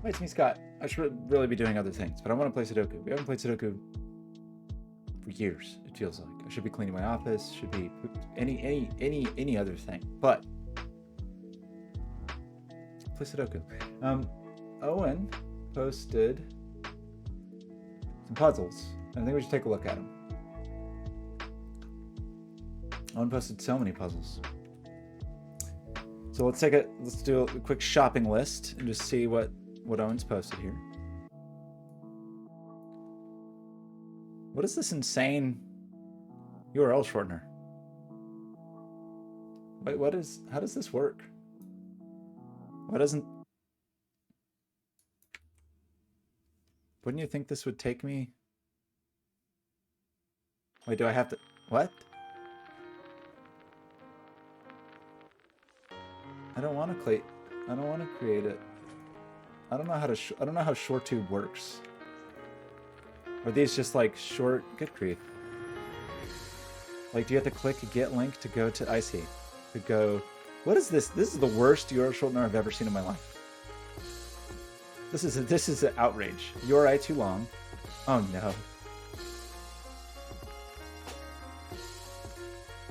Wait, it's me, Scott. I should really be doing other things, but I want to play Sudoku. We haven't played Sudoku for years, it feels like. I should be cleaning my office, should be any other thing. But play Sudoku. Owen posted some puzzles. I think we should take a look at them. Owen posted so many puzzles. So let's do a quick shopping list and just see what Owen's posted here. What is this insane URL shortener? Wait, how does this work? Wouldn't you think this would take me? Wait, do I have to, what? I don't want to create it. I don't know how ShoreTube works. Are these just like short, good grief. Like, do you have to click get link to go to, I see, to go, what is this? This is the worst URL shortener I've ever seen in my life. This is an outrage. URI too long. Oh no.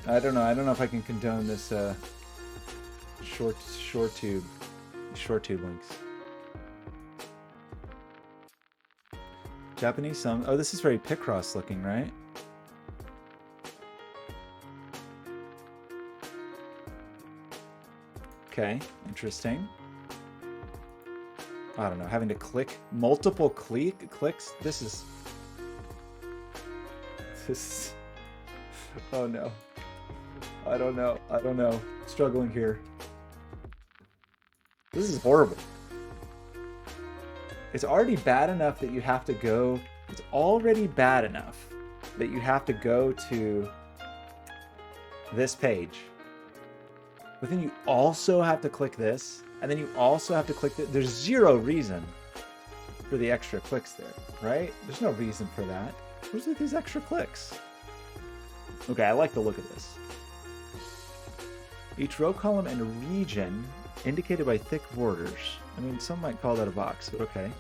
I don't know if I can condone this ShoreTube links. Japanese song. Oh, this is very Picross looking, right? Okay, interesting. I don't know, having to click multiple clicks. This is oh no. I don't know. Struggling here. This is horrible. It's already bad enough that you have to go. It's already bad enough that you have to go to this page. But then you also have to click this, and then you also have to click this. There's zero reason for the extra clicks there, right? There's no reason for that. Where's these extra clicks? Okay, I like the look of this. Each row, column, and region indicated by thick borders. I mean, some might call that a box, but okay.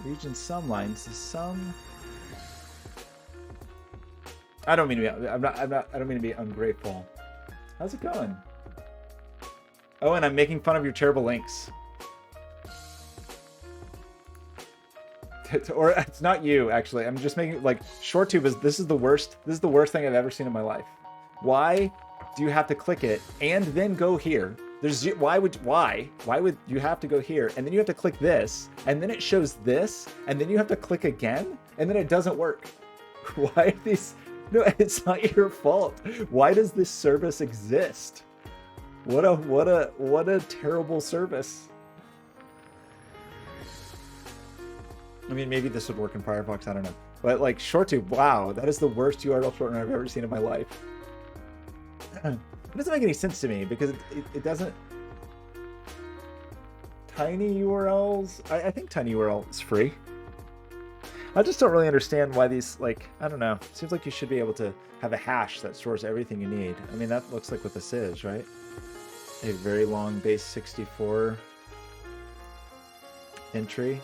Region sum lines, some. I don't mean to be. I don't mean to be ungrateful. How's it going? Oh, and I'm making fun of your terrible links. Or it's not you, actually. I'm just making like ShoreTube is. This is the worst. This is the worst thing I've ever seen in my life. Why do you have to click it and then go here? Why would you have to go here and then you have to click this and then it shows this and then you have to click again and then it doesn't work? Why are these? No, it's not your fault. Why does this service exist? What a terrible service. I mean, maybe this would work in Firefox. I don't know, but like ShoreTube, wow, that is the worst URL shortener I've ever seen in my life. It doesn't make any sense to me because it doesn't. Tiny URLs. I think tiny URL is free. I just don't really understand why these, like, I don't know. It seems like you should be able to have a hash that stores everything you need. I mean, that looks like what this is, right? A very long base 64 entry.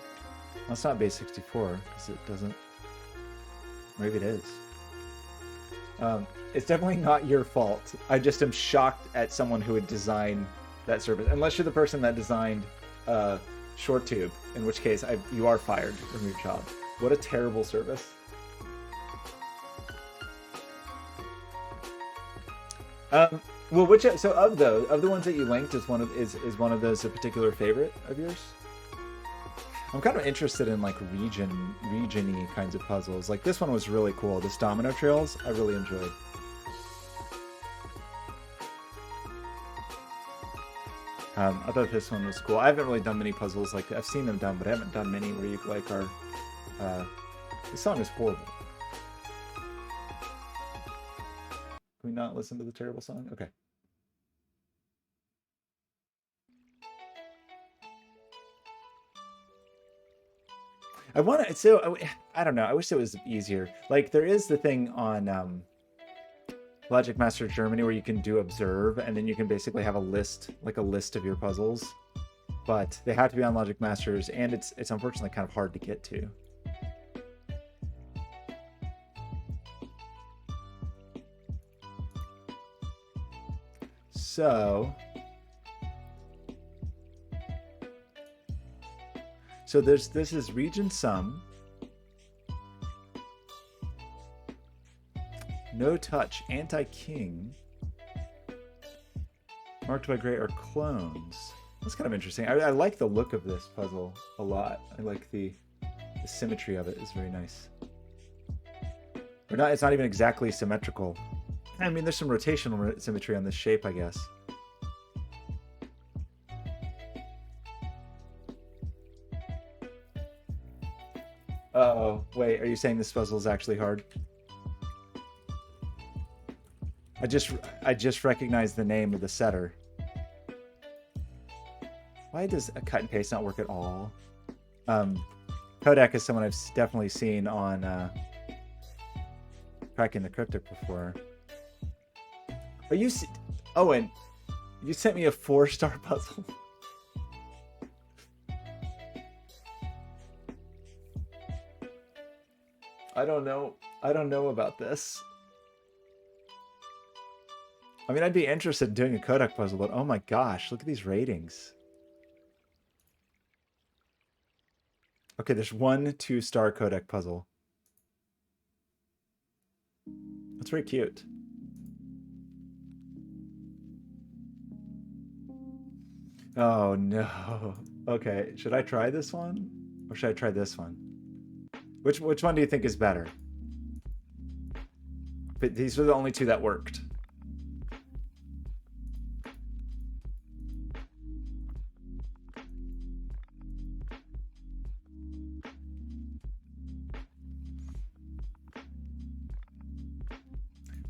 Well, it's not base 64 because it doesn't. Maybe it is. It's definitely not your fault. I just am shocked at someone who would design that service. Unless you're the person that designed ShoreTube, in which case you are fired from your job. What a terrible service. Well, so of the ones that you linked, is one of those a particular favorite of yours? I'm kind of interested in like region-y kinds of puzzles. Like this one was really cool. This domino trails, I really enjoyed. I thought this one was cool. I haven't really done many puzzles like I've seen them done, but I haven't done many where you like are. This song is horrible. Can we not listen to the terrible song? Okay. I want to. So I don't know. I wish it was easier. Like there is the thing on Logic Master Germany where you can do observe, and then you can basically have a list, like a list of your puzzles. but they have to be on Logic Masters, and it's unfortunately kind of hard to get to. So this is region sum. No touch, anti-king. Marked by gray are clones. That's kind of interesting. I like the look of this puzzle a lot. I like the symmetry of it is very nice. Or not, it's not even exactly symmetrical. I mean, there's some rotational symmetry on this shape, I guess. Uh-oh. Wait, are you saying this puzzle is actually hard? I just recognized the name of the setter. Why does a cut and paste not work at all? Qodec is someone I've definitely seen on Cracking the Cryptic before. Are you... Owen, you sent me a 4-star puzzle. I don't know about this. I mean, I'd be interested in doing a Qodec puzzle, but oh my gosh, look at these ratings. Okay, there's 1 2-star Qodec puzzle. That's very cute. Oh no. Okay, should I try this one? Or should I try this one? Which one do you think is better? But these are the only 2 that worked.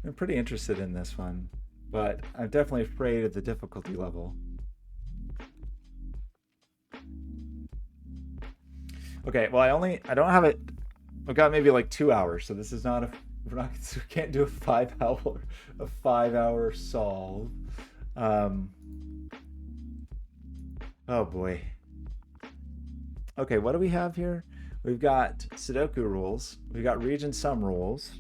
I'm pretty interested in this one, but I'm definitely afraid of the difficulty level. Okay, well I don't have it. I've got maybe like 2 hours, so this is not a. We can't do a 5-hour solve. Oh boy. Okay, what do we have here? We've got Sudoku rules. We've got region sum rules.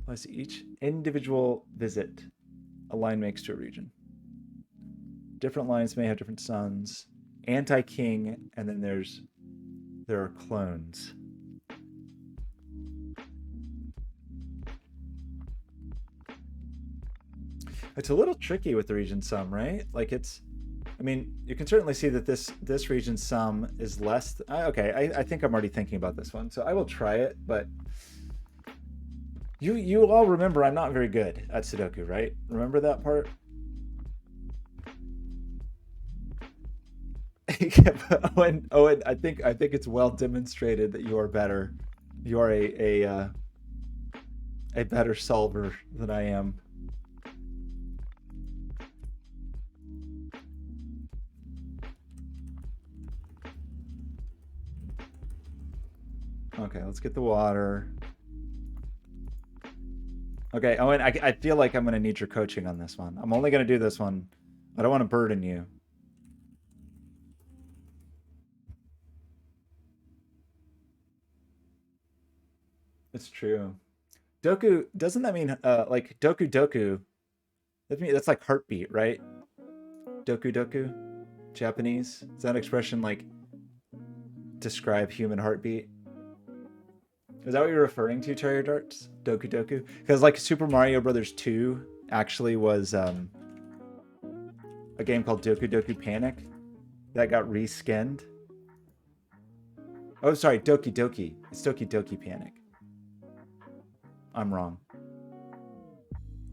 Plus each individual visit a line makes to a region. Different lines may have different sons. Anti-king, and then there are clones. It's a little tricky with the region sum, right? Like I mean, you can certainly see that this region sum is less. Okay, I think I'm already thinking about this one, so I will try it. But you all remember I'm not very good at Sudoku, right? Remember that part? Owen, I think it's well demonstrated that you are better. You are a better solver than I am. Okay, let's get the water. Okay, Owen, I feel like I'm going to need your coaching on this one. I'm only going to do this one. I don't want to burden you. It's true. Doku, doesn't that mean like doku doku? That's like heartbeat, right? Doku doku, Japanese. Is that an expression like describe human heartbeat? Is that what you're referring to, Terrier Darts? Doku doku? Because like Super Mario Brothers 2 actually was a game called Doku Doku Panic that got reskinned. Oh, sorry, Doki Doki. It's Doki Doki Panic. I'm wrong.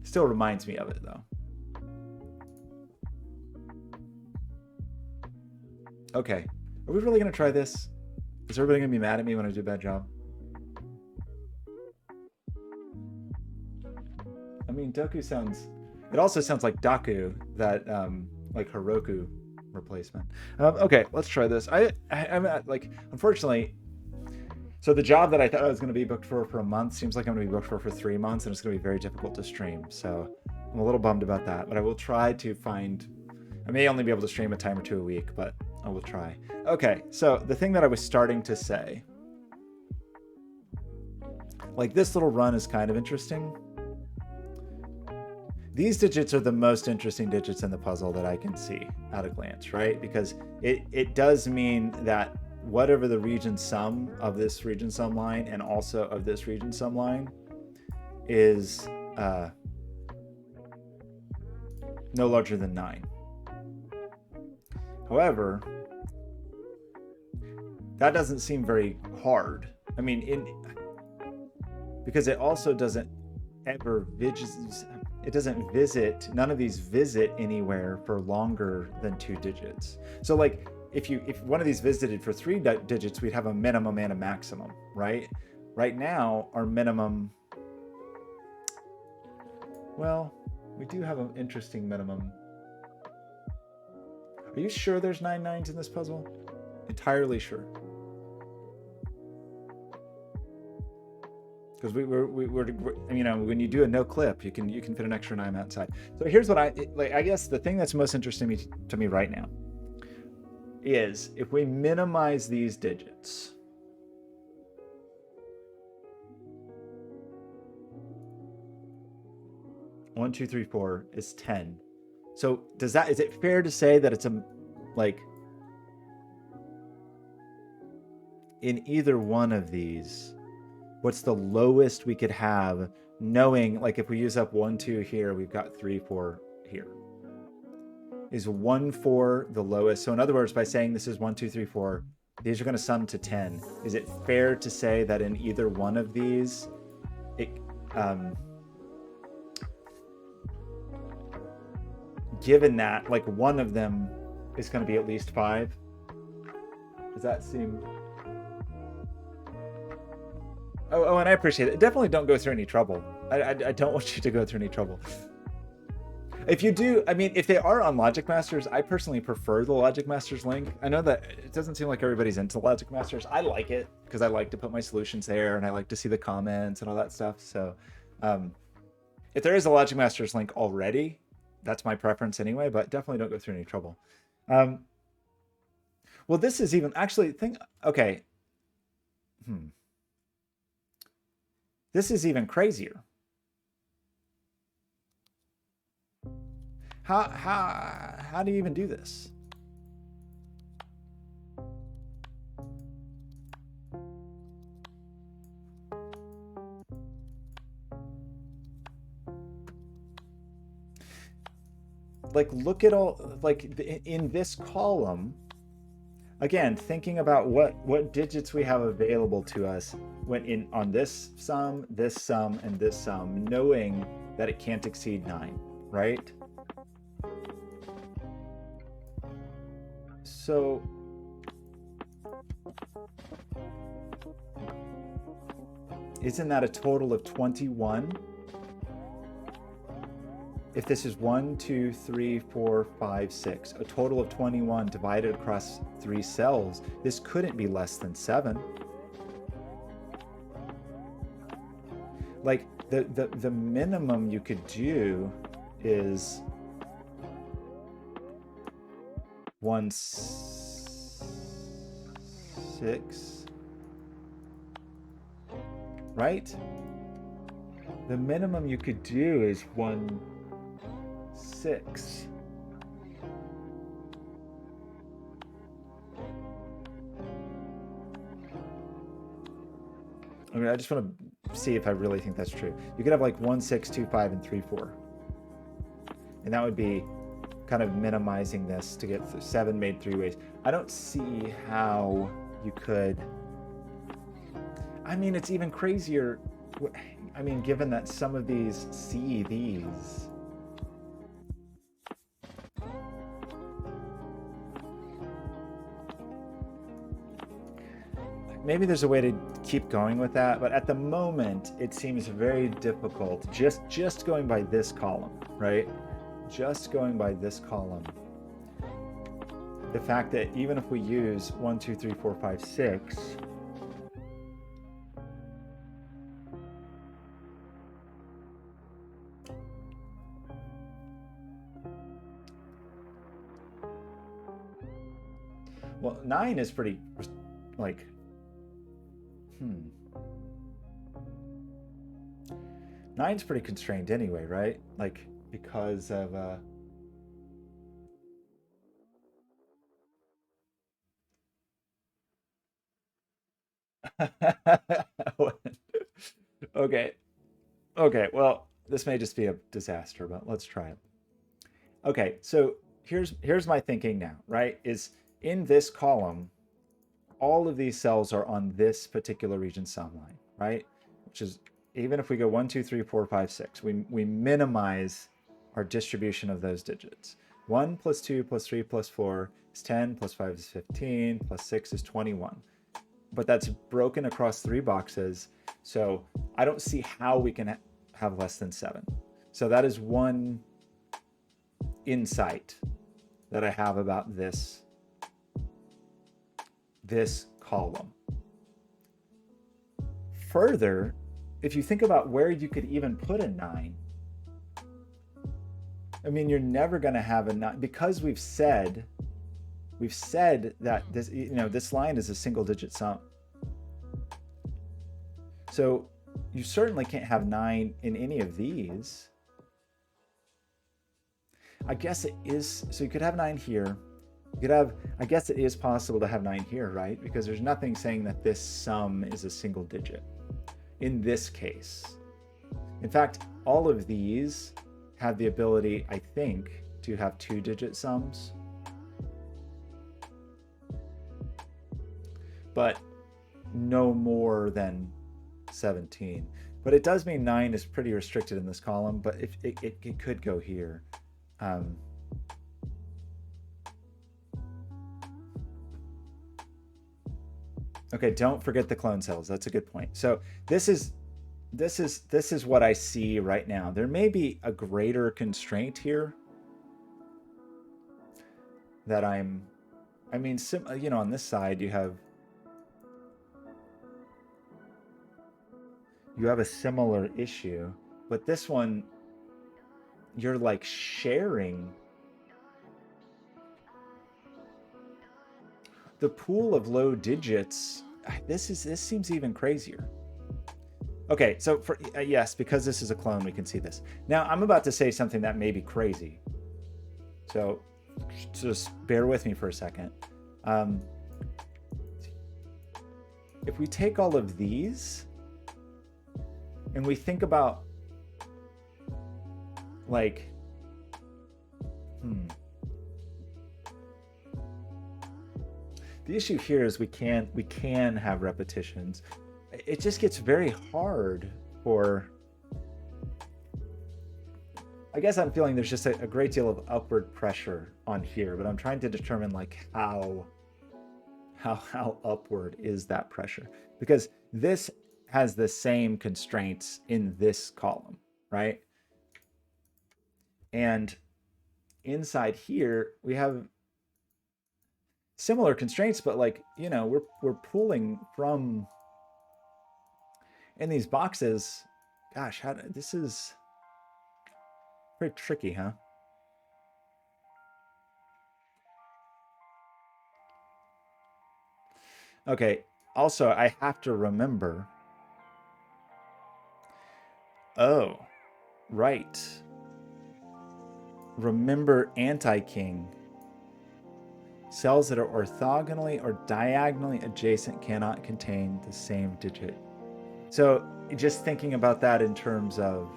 Still reminds me of it, though. Okay. Are we really going to try this? Is everybody going to be mad at me when I do a bad job? I mean, Doku sounds... It also sounds like Daku, that, like, Heroku replacement. Okay, let's try this. I'm like, unfortunately... So the job that I thought I was going to be booked for a month seems like I'm going to be booked for 3 months, and it's going to be very difficult to stream. So I'm a little bummed about that, but I will try to find I may only be able to stream a time or two a week, but I will try. Okay, so the thing that I was starting to say, like this little run is kind of interesting. These digits are the most interesting digits in the puzzle that I can see at a glance, right? Because it does mean that whatever the region sum of this region sum line and also of this region sum line is no larger than 9. However, that doesn't seem very hard. I mean, because it also doesn't ever visit, none of these visit anywhere for longer than 2 digits. So like if one of these visited for 3 digits, we'd have a minimum and a maximum, right? Right now, our minimum, well, we do have an interesting minimum. Are you sure there's 9 nines in this puzzle? Entirely sure. Because we're you know, when you do a no clip, you can fit an extra 9 outside. So here's what I guess the thing that's most interesting to me right now is if we minimize these digits, one, two, three, 4 is 10. So is it fair to say that it's like in either one of these, what's the lowest we could have, knowing like if we use up 1, 2 here, we've got 3, 4 here. Is 1, 4 the lowest? So in other words, by saying this is 1, 2, 3, 4, these are going to sum to 10. Is it fair to say that in either one of these, given that like one of them is going to be at least 5? Does that seem... Oh, and I appreciate it. Definitely don't go through any trouble. I don't want you to go through any trouble. If you do, I mean, if they are on Logic Masters, I personally prefer the Logic Masters link. I know that it doesn't seem like everybody's into Logic Masters. I like it because I like to put my solutions there and I like to see the comments and all that stuff. So if there is a Logic Masters link already, that's my preference anyway, but definitely don't go through any trouble. Well, this is even actually okay. This is even crazier. How do you even do this? Like, look at all, like in this column, again, thinking about what digits we have available to us when on this sum, and this sum, knowing that it can't exceed 9, right? So isn't that a total of 21? If this is 1, 2, 3, 4, 5, 6, a total of 21 divided across 3 cells, this couldn't be less than 7. Like the minimum you could do is 1, 6, right? The minimum you could do is 1, 6. I mean, I just want to see if I really think that's true. You could have like 1, 6, 2, 5, and 3, 4. And that would be kind of minimizing this to get 7 made 3 ways. I don't see how you could... I mean, it's even crazier. I mean, given that some of these see these... Maybe there's a way to keep going with that, but at the moment, it seems very difficult just going by this column, right? Just going by this column. The fact that even if we use 1, 2, 3, 4, 5, 6, Well, 9 is pretty, like, 9's pretty constrained anyway, right? Like, because of, okay. Okay, well, this may just be a disaster, but let's try it. Okay, so here's my thinking now, right? Is in this column, all of these cells are on this particular region sum line, right? Which is, even if we go 1, 2, 3, 4, 5, 6, we minimize our distribution of those digits. 1 plus 2 plus 3 plus 4 is 10, plus 5 is 15, plus 6 is 21. But that's broken across 3 boxes, so I don't see how we can have less than 7. So that is one insight that I have about this column. Further, if you think about where you could even put a 9, I mean, you're never going to have a 9, because we've said that this, this line is a single digit sum. So you certainly can't have 9 in any of these. I guess it is, so you could have 9 here. You could have, I guess it is possible to have 9 here, right? Because there's nothing saying that this sum is a single digit in this case. In fact, all of these have the ability, I think, to have 2-digit sums. But no more than 17. But it does mean 9 is pretty restricted in this column, but if it could go here. Okay, don't forget the clone cells. That's a good point. So this is what I see right now. There may be a greater constraint here that I mean, on this side you have a similar issue, but this one you're like sharing the pool of low digits. This seems even crazier. Okay, so for yes, because this is a clone, we can see this. Now I'm about to say something that may be crazy, so just bear with me for a second. If we take all of these and we think about, like, the issue here is we can have repetitions. It just gets very hard for, I guess I'm feeling there's just a great deal of upward pressure on here, but I'm trying to determine like how upward is that pressure, because this has the same constraints in this column, right? And inside here we have similar constraints, but like, we're pulling from in these boxes. Gosh, this is very tricky, huh? Okay, also I have to remember, oh, right. Remember anti-king. Cells that are orthogonally or diagonally adjacent cannot contain the same digit. So just thinking about that in terms of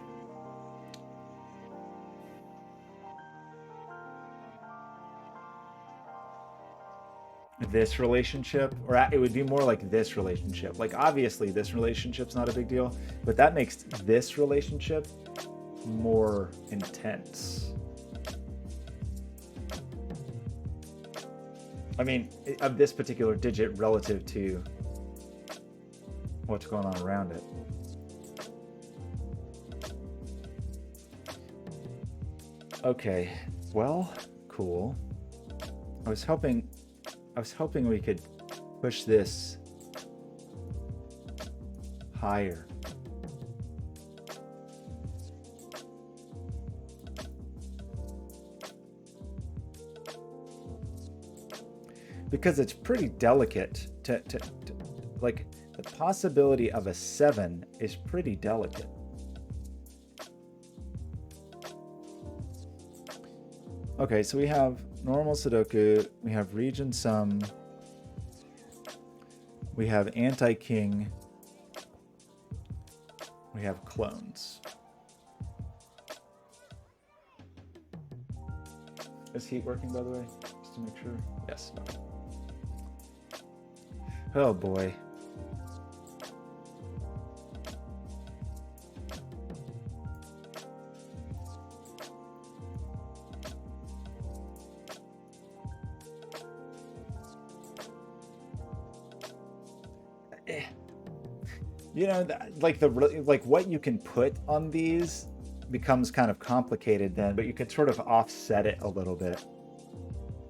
this relationship, or it would be more like this relationship. Like, obviously this relationship's not a big deal, but that makes this relationship more intense. I mean, of this particular digit relative to what's going on around it. Okay, well, cool. I was hoping we could push this higher. because it's pretty delicate to like, the possibility of a 7 is pretty delicate. Okay, so we have normal Sudoku, we have region sum, we have anti-king, we have clones. Is heat working, by the way? Just to make sure. Yes. Oh boy. You know, like what you can put on these becomes kind of complicated then, but you could sort of offset it a little bit.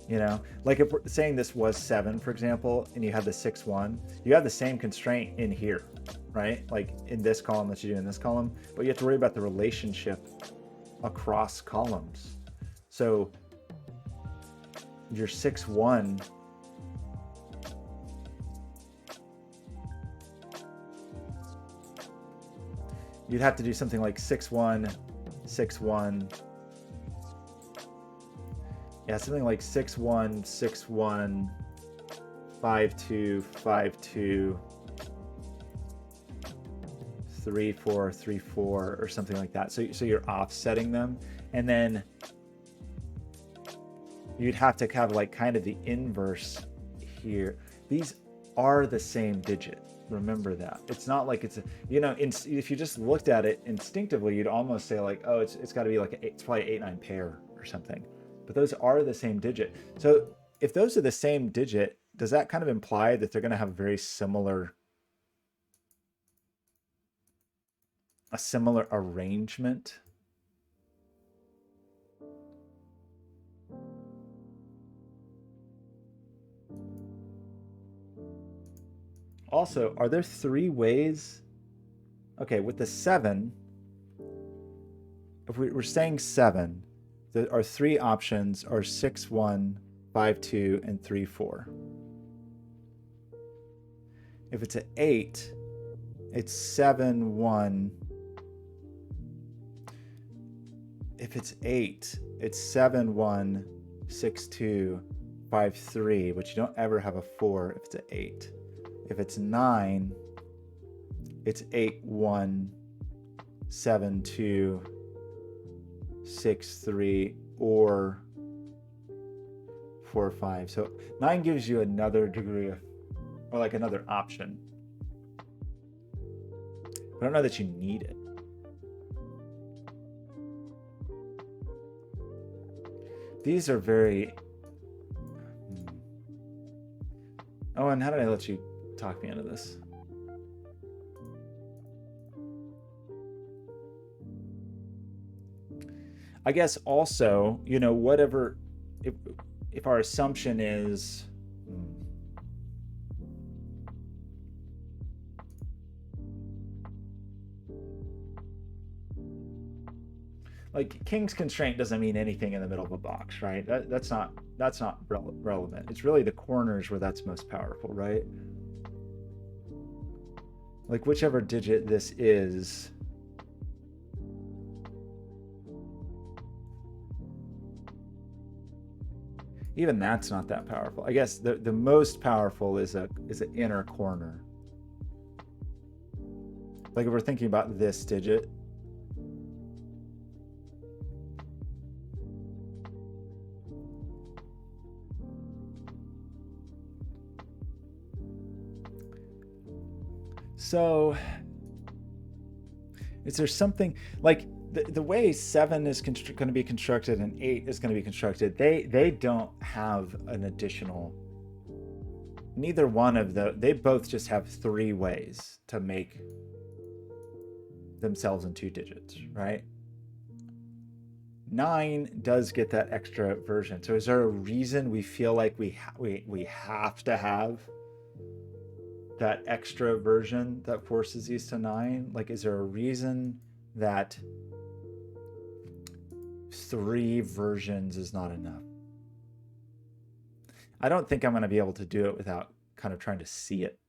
You know, like if we're saying this was 7, for example, and you had the 6-1, you have the same constraint in here, right? Like in this column that you do in this column, but you have to worry about the relationship across columns. So your 6-1 you'd have to do something like 6-1, 6-1. Yeah, something like 6-1, 6-1, 5-2, 5-2, 3-4, 3-4, or something like that. So you're offsetting them, and then you'd have to have like kind of the inverse here. These are the same digit. Remember that. It's not like it's a, you know, if you just looked at it instinctively, you'd almost say like, oh, it's got to be like it's probably 8-9 pair or something. But those are the same digit. So if those are the same digit, does that kind of imply that they're going to have a similar arrangement? Also, are there 3 ways? Okay, with the 7, if we're saying 7, our 3 options are 6-1, 5-2, and 3-4. If it's an 8, it's 7-1. If it's 8, it's 7-1, 6-2, 5-3, but you don't ever have a 4 if it's an 8. If it's 9, it's 8-1, 7-2, 6-3, or 4-5. So 9 gives you another degree of, or like another option. I don't know that you need it. These are very... Oh, and how did I let you talk me into this? I guess also, you know, whatever, if our assumption is, like king's constraint doesn't mean anything in the middle of a box, right? That's not relevant. It's really the corners where that's most powerful, right? Like whichever digit this is, even that's not that powerful. I guess the most powerful is an inner corner. Like if we're thinking about this digit, so is there something like the way 7 is going to be constructed and 8 is going to be constructed, they don't have an additional, neither one of they both just have 3 ways to make themselves in 2 digits, right? 9 does get that extra version. So is there a reason we feel like we have to have that extra version that forces these to 9? Like, is there a reason that 3 versions is not enough? I don't think I'm going to be able to do it without kind of trying to see it.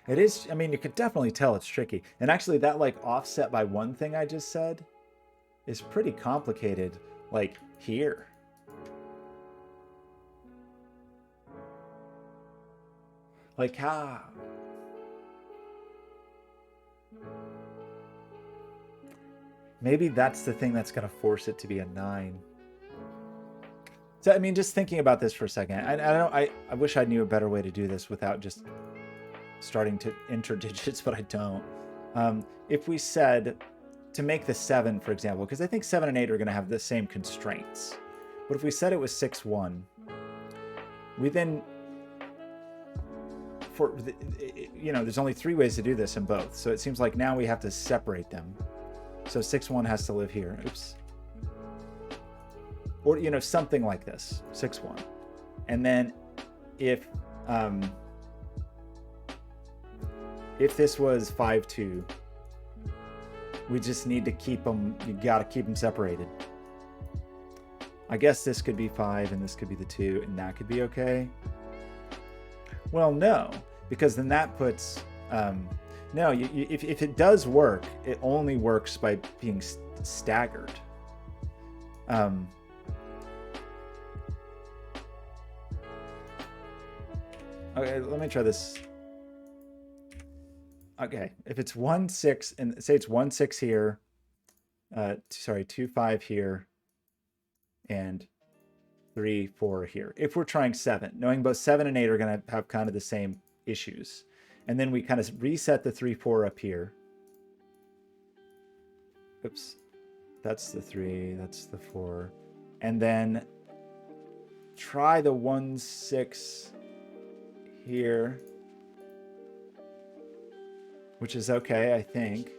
It is, I mean, you could definitely tell it's tricky. And actually that like offset by one thing I just said is pretty complicated, like here. Like how? Maybe that's the thing that's going to force it to be a 9. So, I mean, just thinking about this for a second, I wish I knew a better way to do this without just starting to enter digits, but I don't. If we said to make the 7, for example, because I think 7 and 8 are going to have the same constraints. But if we said it was 6, 1, we then, there's only 3 ways to do this in both. So it seems like now we have to separate them. So 6, 1 has to live here. Oops. Or, something like this, 6, 1. And then if this was 5, 2, we just need to keep them, you got to keep them separated. I guess this could be 5 and this could be the 2 and that could be okay. Well, no, because then that puts, no, if it does work, it only works by being staggered. Okay, let me try this. Okay, if it's 1, 6, and say it's 1, 6 here, 2, 5 here, and 3, 4 here. If we're trying 7, knowing both 7 and 8 are going to have kind of the same issues. And then we kind of reset the 3, 4 up here. Oops. That's the 3, that's the 4. And then try the 1, 6 here, which is okay, I think.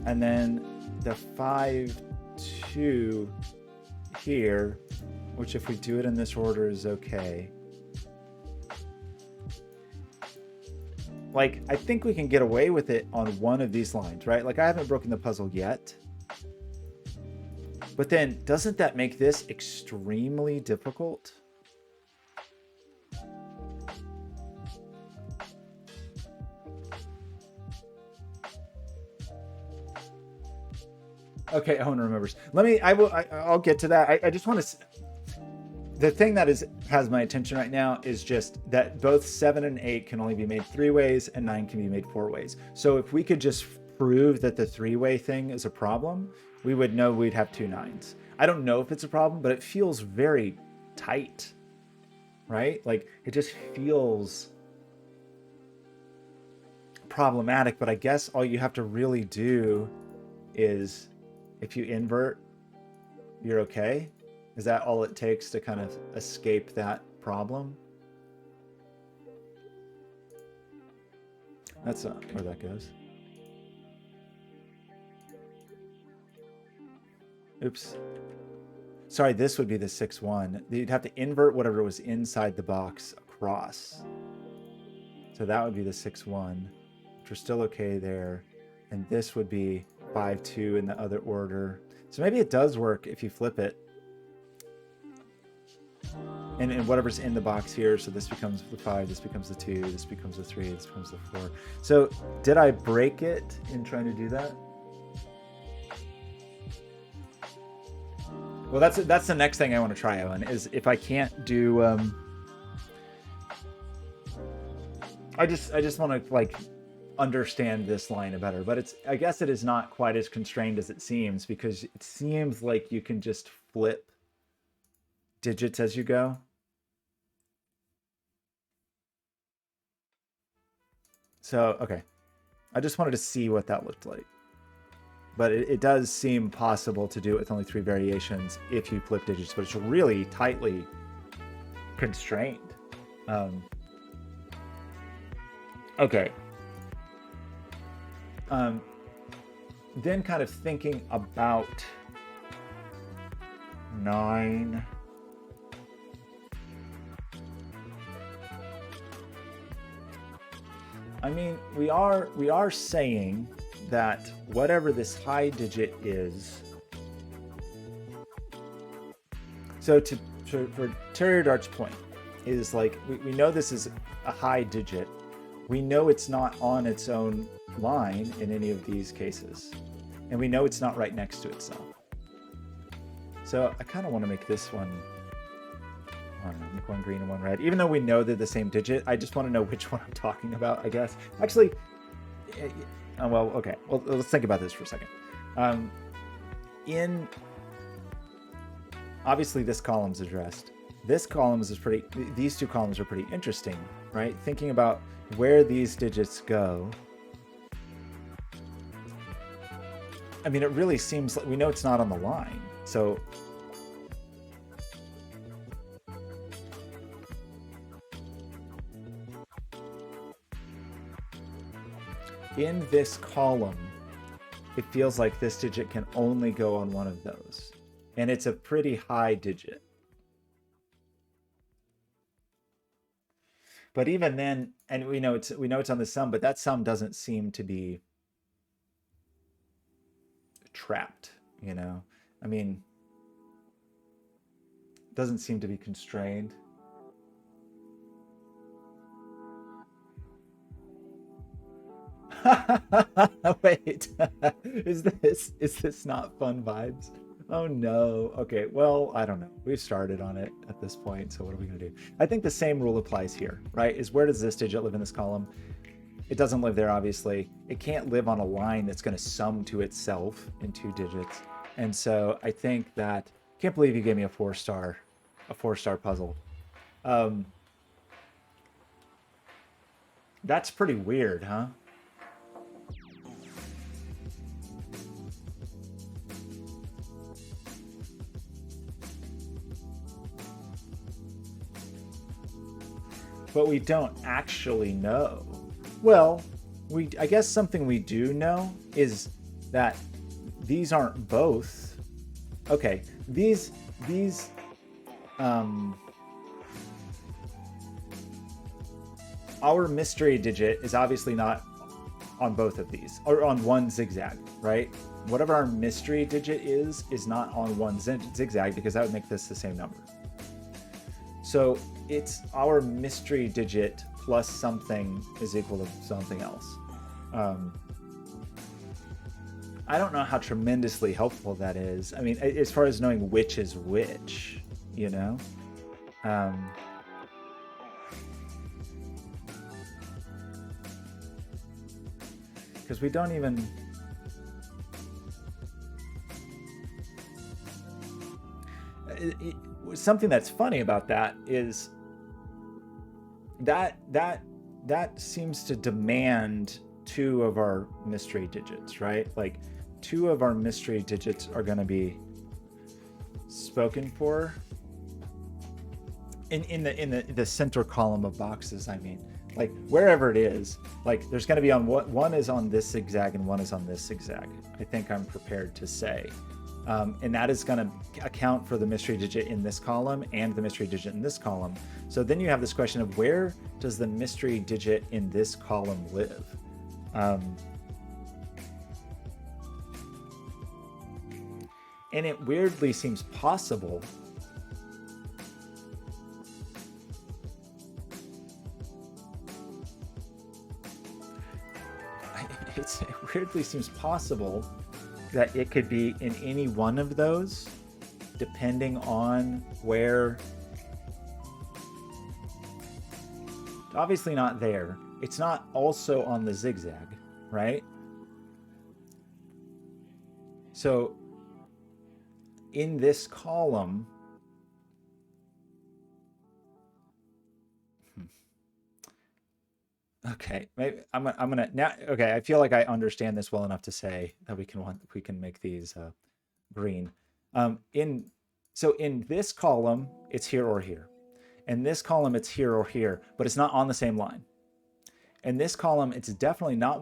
And then the 5, 2 here, which if we do it in this order is okay. Like, I think we can get away with it on one of these lines, right? Like, I haven't broken the puzzle yet. But then, doesn't that make this extremely difficult? Okay, Owen remembers. I'll get to that. I just want to. The thing that has my attention right now is just that both 7 and 8 can only be made 3 ways and 9 can be made 4 ways. So if we could just prove that the 3-way thing is a problem, we would know we'd have 2 9s. I don't know if it's a problem, but it feels very tight, right? Like it just feels problematic, but I guess all you have to really do is if you invert, you're okay. Is that all it takes to kind of escape that problem? That's not where that goes. Oops. Sorry, this would be the 6, 1. You'd have to invert whatever was inside the box across. So that would be the 6, 1, which are still okay there. And this would be 5, 2 in the other order. So maybe it does work if you flip it. And whatever's in the box here, so this becomes the 5, this becomes the 2, this becomes the 3, this becomes the 4. So did I break it in trying to do that? Well, that's the next thing I want to try, Owen, is if I can't do... I just want to, like, understand this line better. But I guess it is not quite as constrained as it seems, because it seems like you can just flip digits as you go. So, okay. I just wanted to see what that looked like. But it does seem possible to do it with only 3 variations if you flip digits, but it's really tightly constrained. Okay. Then kind of thinking about 9. I mean, we are saying that whatever this high digit is, so for Terrier Dart's point, is like, we know this is a high digit. We know it's not on its own line in any of these cases. And we know it's not right next to itself. So I kind of want to make this one, I don't know, make one green and one red. Even though we know they're the same digit, I just want to know which one I'm talking about, I guess. Actually, well, okay. Well, let's think about this for a second. Obviously this column's addressed. This column is pretty, these two columns are pretty interesting, right? Thinking about where these digits go. I mean, it really seems like we know it's not on the line. So in this column, it feels like this digit can only go on one of those. And it's a pretty high digit. But even then, and we know it's on the sum, but that sum doesn't seem to be trapped, you know? I mean, it doesn't seem to be constrained. Wait, is this not fun vibes? Oh no. Okay, well, I don't know. We've started on it at this point, so what are we gonna do? I think the same rule applies here, right? Is where does this digit live in this column? It doesn't live there, obviously. It can't live on a line that's gonna sum to itself in 2 digits. And so I think that, can't believe you gave me a 4-star puzzle. That's pretty weird, huh? But we don't actually know. Well, I guess something we do know is that these aren't both. Okay, these our mystery digit is obviously not on both of these, or on one zigzag, right? Whatever our mystery digit is not on one zigzag, because that would make this the same number. So it's our mystery digit plus something is equal to something else. I don't know how tremendously helpful that is. I mean, as far as knowing which is which, you know? Because we don't even... something that's funny about that is that seems to demand 2 of our mystery digits, right? Like 2 of our mystery digits are going to be spoken for in the center column of boxes. I mean, like wherever it is, like there's going to be on one is on this zigzag and one is on this zigzag. I think I'm prepared to say. And that is going to account for the mystery digit in this column and the mystery digit in this column. So then you have this question of where does the mystery digit in this column live? And it weirdly seems possible. It weirdly seems possible that it could be in any one of those, depending on where. Obviously not there. It's not also on the zigzag, right? So in this column, okay, maybe I'm gonna now. Okay, I feel like I understand this well enough to say that we can make these green. So in this column, it's here or here. In this column, it's here or here, but it's not on the same line. In this column, it's definitely not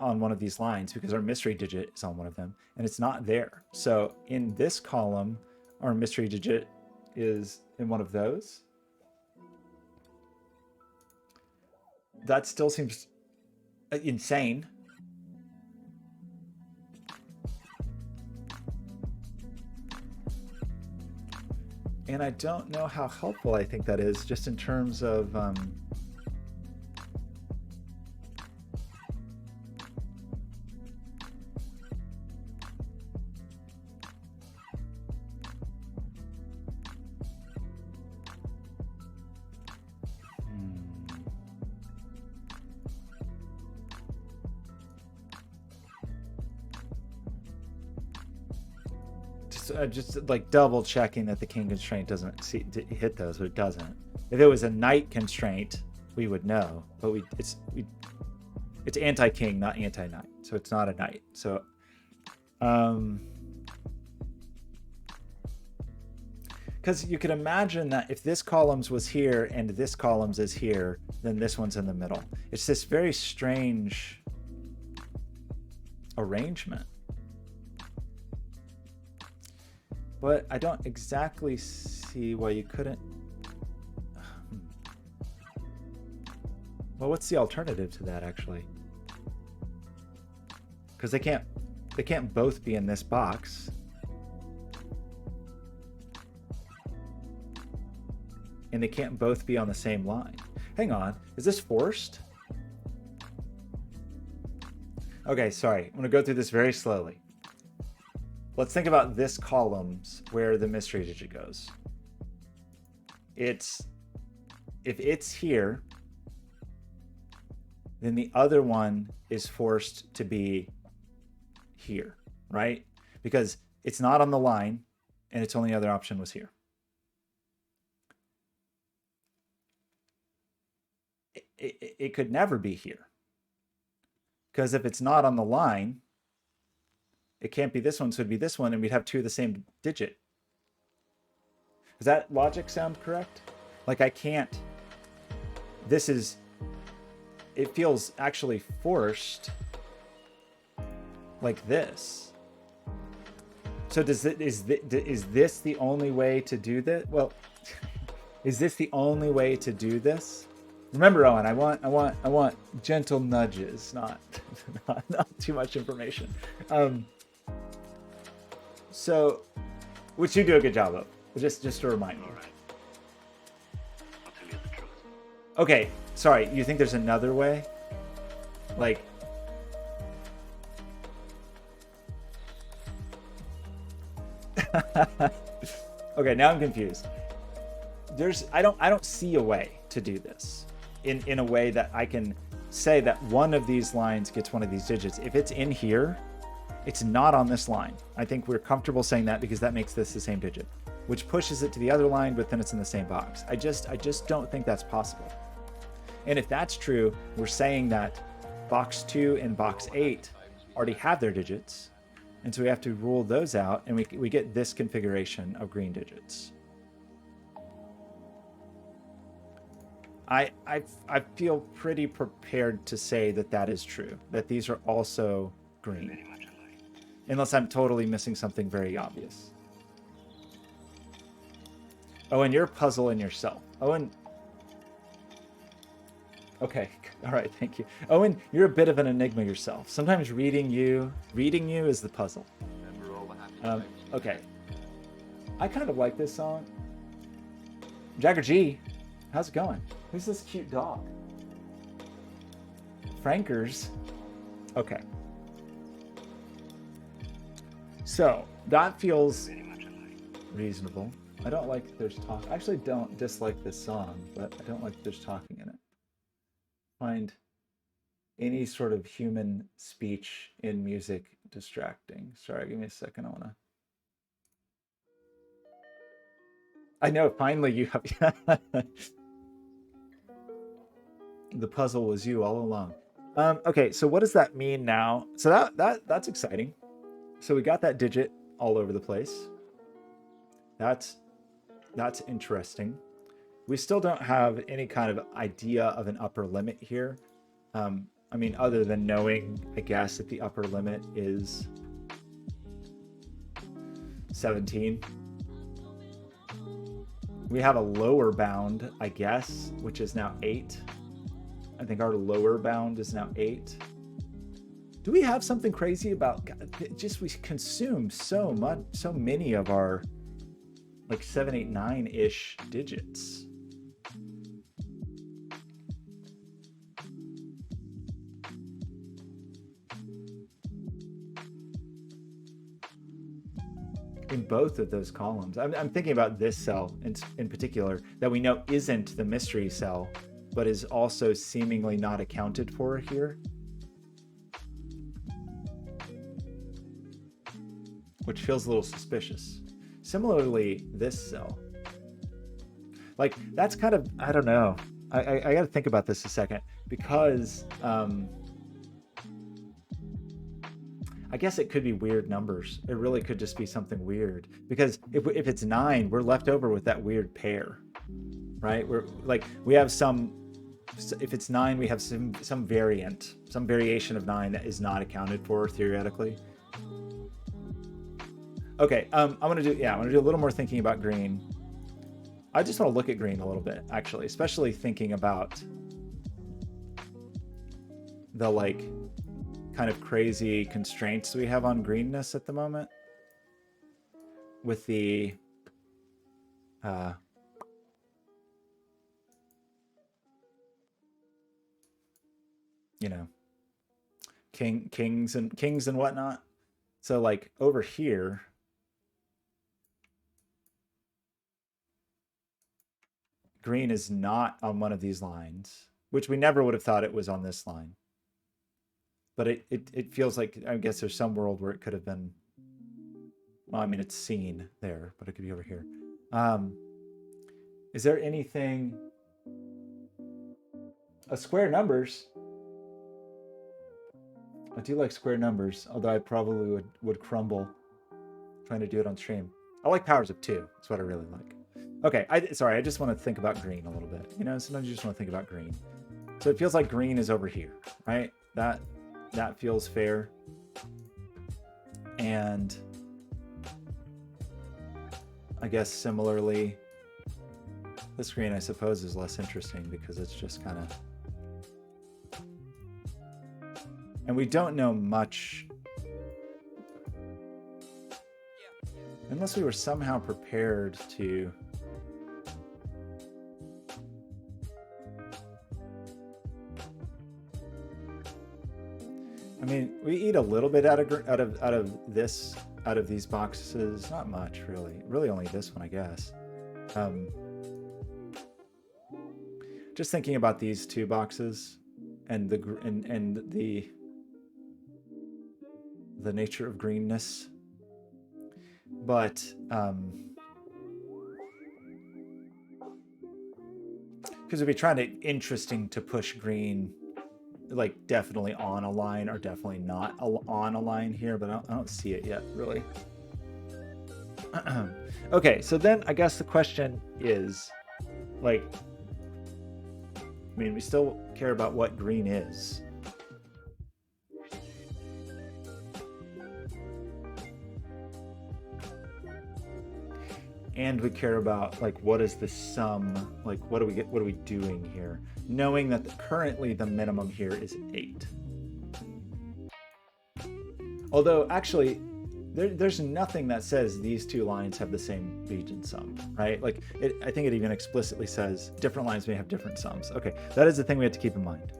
on one of these lines because our mystery digit is on one of them, and it's not there. So in this column, our mystery digit is in one of those. That still seems insane. And I don't know how helpful I think that is, just in terms of just like double checking that the king constraint doesn't hit those, but it doesn't. If it was a knight constraint, we would know, but it's anti-king, not anti-knight, so it's not a knight. So because you could imagine that if this columns was here and this columns is here, then this one's in the middle. It's this very strange arrangement. But I don't exactly see why you couldn't. Well, what's the alternative to that, actually? Because they can't both be in this box. And they can't both be on the same line. Hang on, is this forced? Okay, sorry, I'm gonna go through this very slowly. Let's think about this columns where the mystery digit goes. If it's here, then the other one is forced to be here, right? Because it's not on the line and its only other option was here. It could never be here. Because if it's not on the line, it can't be this one, so it'd be this one, and we'd have two of the same digit. Does that logic sound correct? Like I can't, it feels actually forced like this. So is this the only way to do this? Well, is this the only way to do this? Remember, Owen, I want gentle nudges, not too much information. So, which you do a good job of, just to remind me. All right. I'll tell you the truth. Okay, sorry, you think there's another way? Like, okay, now I'm confused. I don't see a way to do this in a way that I can say that one of these lines gets one of these digits. If it's in here, it's not on this line. I think we're comfortable saying that because that makes this the same digit, which pushes it to the other line, but then it's in the same box. I just don't think that's possible. And if that's true, we're saying that box 2 and box 8 already have their digits, and so we have to rule those out, and we get this configuration of green digits. I feel pretty prepared to say that that is true, that these are also green, unless I'm totally missing something very obvious. Owen, you're a puzzle in yourself. Owen, okay, all right, thank you. Owen, you're a bit of an enigma yourself. Sometimes reading you is the puzzle. Okay, I kind of like this song. Jagger G, how's it going? Who's this cute dog? Frankers. Okay. So that feels reasonable. I don't like that there's talk. I actually don't dislike this song, but I don't like that there's talking in it. Find any sort of human speech in music distracting. Sorry, give me a second. I know, finally you have... The puzzle was you all along. Okay, so what does that mean now? So that's exciting. So we got that digit all over the place. That's interesting. We still don't have any kind of idea of an upper limit here. I mean, other than knowing, I guess, that the upper limit is 17. We have a lower bound, I guess, which is now 8. I think our lower bound is now 8. Do we have something crazy about just we consume so many of our like 7, 8, 9-ish digits. In both of those columns. I'm thinking about this cell in particular that we know isn't the mystery cell, but is also seemingly not accounted for here. Which feels a little suspicious. Similarly, this cell. Like, that's kind of, I don't know. I got to think about this a second because I guess it could be weird numbers. It really could just be something weird because if it's 9, we're left over with that weird pair, right? We're like, we have some, if it's 9, we have some variation of 9 that is not accounted for theoretically. Okay, I'm gonna do a little more thinking about green. I just want to look at green a little bit, actually, especially thinking about the like kind of crazy constraints we have on greenness at the moment with the you know, kings and whatnot. So like over here, green is not on one of these lines, which we never would have thought it was on this line. But it feels like, I guess there's some world where it could have been, well, I mean, it's seen there, but it could be over here. Is there anything, square numbers? I do like square numbers, although I probably would crumble trying to do it on stream. I like powers of 2. That's what I really like. Okay, sorry, I just want to think about green a little bit. You know, sometimes you just want to think about green. So it feels like green is over here, right? That feels fair. And I guess similarly, this green, I suppose, is less interesting because it's just kind of... And we don't know much, unless we were somehow prepared to... I mean, we eat a little bit out of these boxes, not much really. Really only this one, I guess. Just thinking about these 2 boxes and the nature of greenness, but because we'd be trying to interesting to push green, like definitely on a line or definitely not on a line here, but I don't see it yet really. Okay, so then I guess the question is, like, I mean, we still care about what green is. And we care about, like, what is the sum? Like, what are we doing here? Knowing that currently the minimum here is 8. Although, actually, there's nothing that says these 2 lines have the same region sum, right? Like, I think it even explicitly says different lines may have different sums. Okay, that is the thing we have to keep in mind.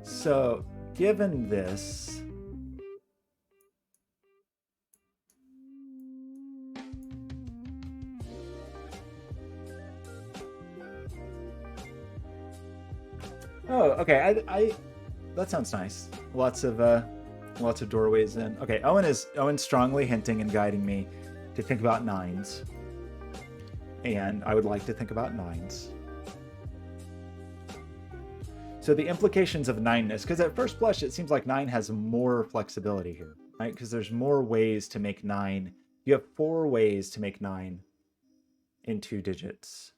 So, given this... Oh, okay. I that sounds nice. Lots of doorways in. Okay, Owen's strongly hinting and guiding me to think about 9s. And I would like to think about 9s. So the implications of 9ness, because at first blush it seems like 9 has more flexibility here, right? Because there's more ways to make 9. You have 4 ways to make 9 in 2 digits.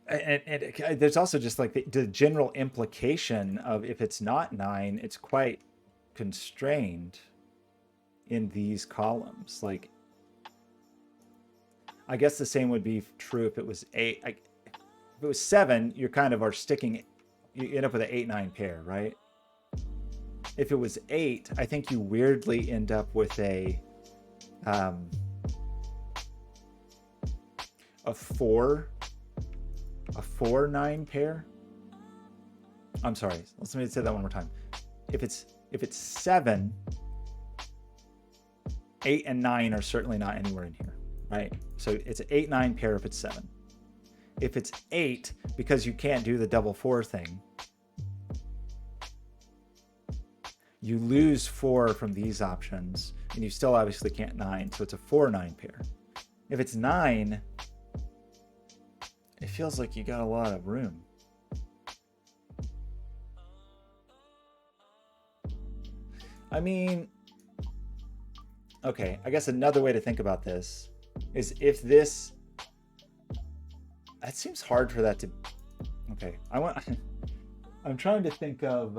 And there's also just like the general implication of, if it's not 9, it's quite constrained in these columns. Like, I guess the same would be true if it was 8. If it was 7, you kind of are sticking, you end up with an 8-9 pair, right? If it was 8, I think you weirdly end up with a 4-9 pair. I'm sorry. Let me say that one more time. If it's 7, 8 and 9 are certainly not anywhere in here, right? So it's an 8-9 pair if it's 7. If it's 8, because you can't do the double 4 thing, you lose 4 from these options, and you still obviously can't 9, so it's a 4-9 pair. If it's 9, it feels like you got a lot of room. I mean, okay, I guess another way to think about this is if this, that seems hard for that to, okay, I'm trying to think of,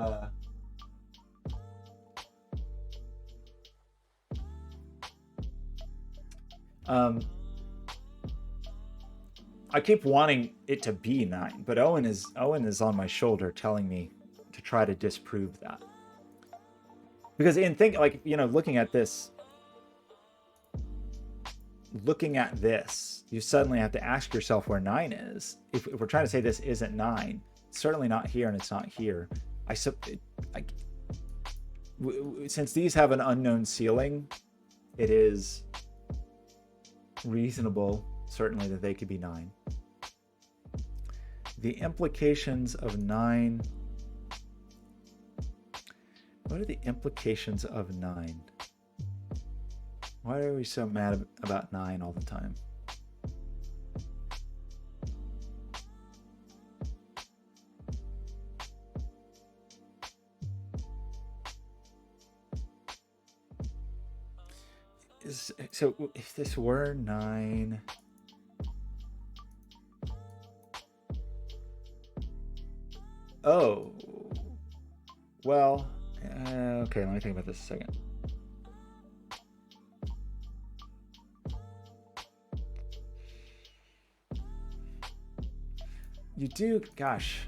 I keep wanting it to be 9, but Owen is on my shoulder telling me to try to disprove that. Because looking at this, you suddenly have to ask yourself where 9 is. If we're trying to say this isn't 9, it's certainly not here and it's not here. Since these have an unknown ceiling, it is reasonable, certainly, that they could be 9. The implications of 9. What are the implications of 9? Why are we so mad about 9 all the time? So if this were 9, oh, well, okay, let me think about this a second. You do, gosh.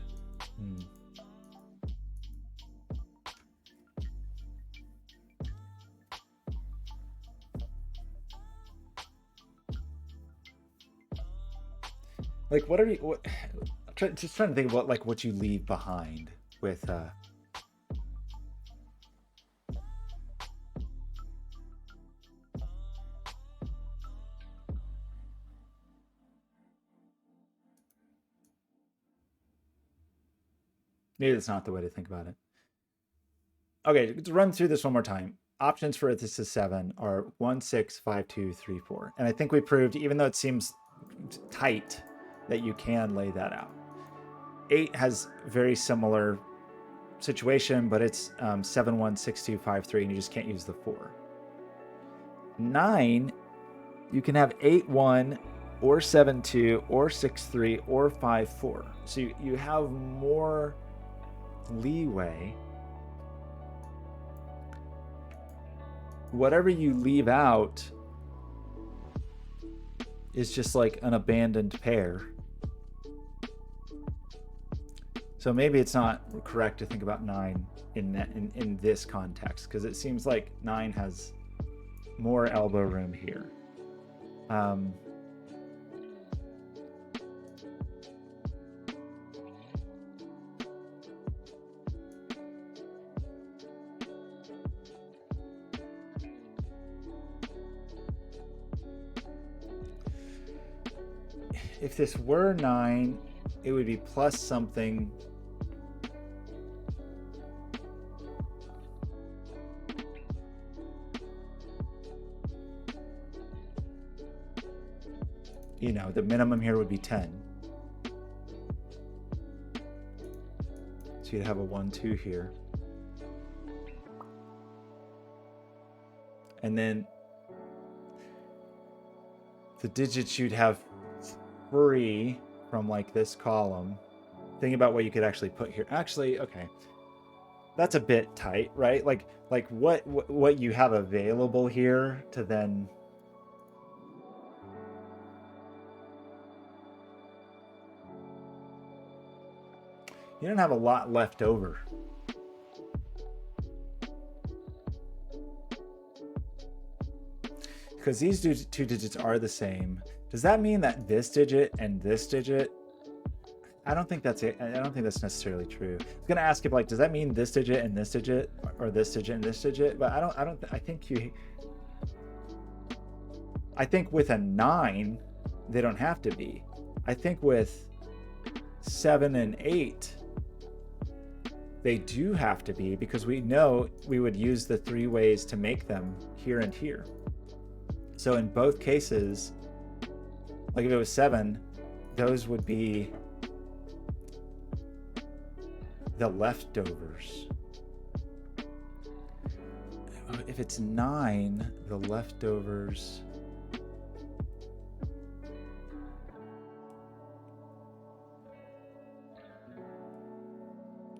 Like, what are you? Just trying to think about what you leave behind with. Maybe that's not the way to think about it. Okay, let's run through this one more time. Options for this is 7 are 1, 6, 5, 2, 3, 4. And I think we proved, even though it seems tight, that you can lay that out. 8 has very similar situation, but it's 7, 1, 6, 2, 5, 3, and you just can't use the 4. 9, you can have 8, 1, or 7, 2, or 6, 3, or 5, 4. So you have more leeway. Whatever you leave out is just like an abandoned pair. So maybe it's not correct to think about 9 in this context, because it seems like 9 has more elbow room here. If this were 9, it would be plus something. You know, the minimum here would be 10. So you'd have a 1, 2 here. And then the digits you'd have free from like this column. Think about what you could actually put here. Actually, okay. That's a bit tight, right? Like what you have available here to then You don't have a lot left over. Because these two digits are the same. Does that mean that this digit and this digit? I don't think that's it. I don't think that's necessarily true. I was gonna ask if like, does that mean this digit and this digit, or this digit and this digit? But I think with a 9, they don't have to be. I think with 7 and 8, they do have to be, because we know we would use the 3 ways to make them here and here. So in both cases, like if it was 7, those would be the leftovers. If it's 9, the leftovers.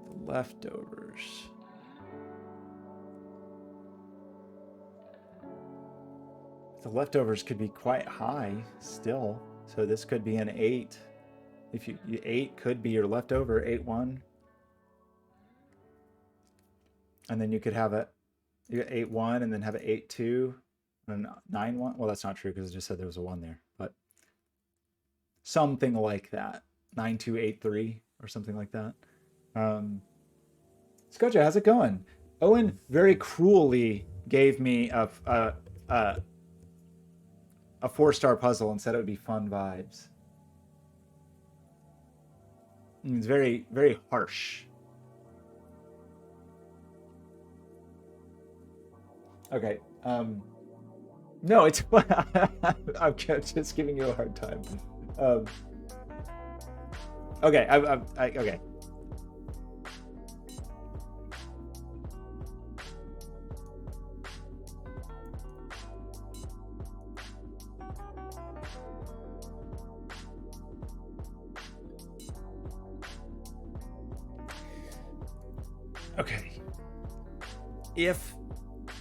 The leftovers. The leftovers could be quite high still. So this could be an 8. If you 8 could be your leftover, 8-1. And then you could have a 8-1 and then have an 8-2 and 9-1. Well, that's not true because it just said there was a 1 there, but something like that. 9-2, 8-3 or something like that. Skoja, how's it going? Owen very cruelly gave me a 4-star puzzle and said it would be fun vibes. It's very, very harsh. Okay. No, it's I'm just giving you a hard time. Okay. Okay. Okay.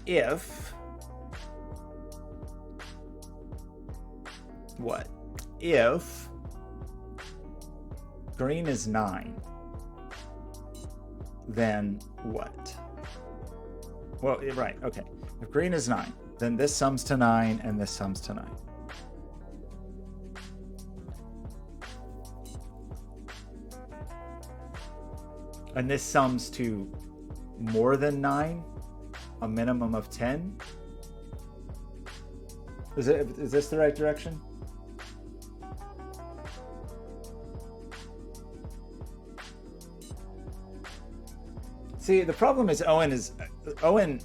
If what? If green is 9, then what? Well, right, okay. If green is 9, then this sums to 9 and this sums to 9. And this sums to more than 9, a minimum of 10. Is this the right direction? See, the problem is Owen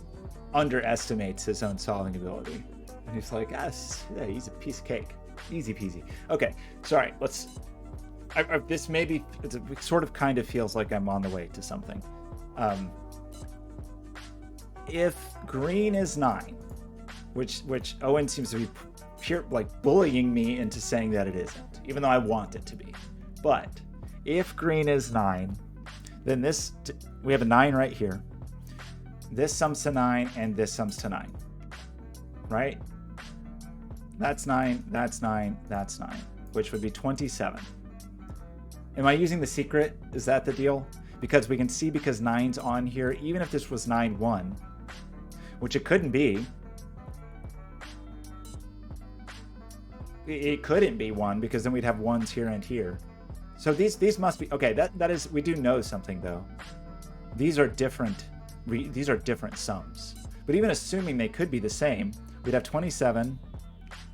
underestimates his own solving ability. And he's like, yeah, he's a piece of cake. Easy peasy. Okay, sorry, let's... this maybe, it sort of kind of feels like I'm on the way to something. If green is 9, which Owen seems to be bullying me into saying that it isn't, even though I want it to be. But if green is 9, then we have a 9 right here. This sums to 9 and this sums to 9. Right? That's 9, that's 9, that's 9, which would be 27. Am I using the secret? Is that the deal? Because we can see, because 9's on here, even if this was 9-1, which it couldn't be. It couldn't be 1, because then we'd have 1s here and here. So these must be, okay, that is, we do know something though. These are different sums. But even assuming they could be the same, we'd have 27.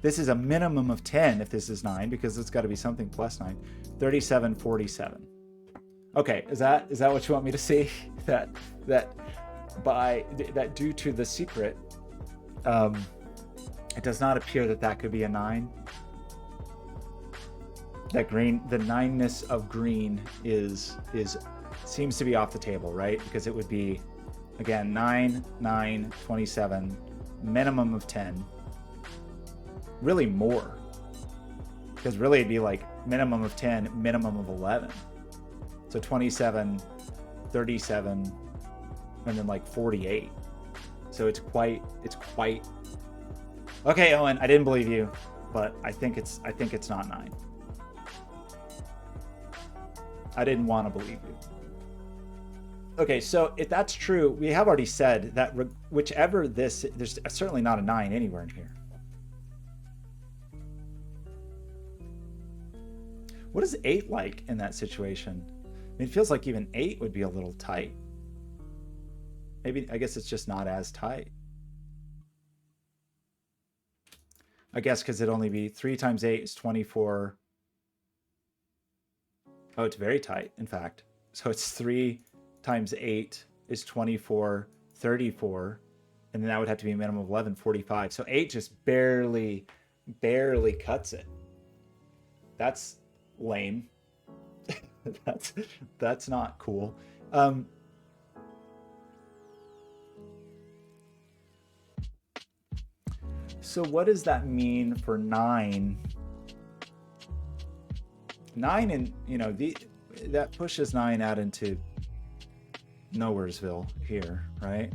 This is a minimum of 10 if this is 9, because it's got to be something plus 9. 37, 47. Okay, is that what you want me to see? that due to the secret, it does not appear that could be a 9. That green, the 9-ness of green seems to be off the table, right? Because it would be, again, 9, 9, 27, minimum of 10. Really more. Because really it'd be like minimum of 10, minimum of 11. So 27, 37, and then like 48. So it's quite okay, Owen, I didn't believe you, but I think it's not 9. I didn't want to believe you. Okay, so if that's true, we have already said that whichever this, there's certainly not a 9 anywhere in here. What is 8 like in that situation? I mean, it feels like even 8 would be a little tight. Maybe, I guess it's just not as tight. I guess because it'd only be 3 times 8 is 24. Oh, it's very tight, in fact. So it's 3 times 8 is 24, 34. And then that would have to be a minimum of 11, 45. So 8 just barely cuts it. That's lame. that's not cool. So what does that mean for 9? 9 and, you know, that pushes 9 out into Nowheresville here, right?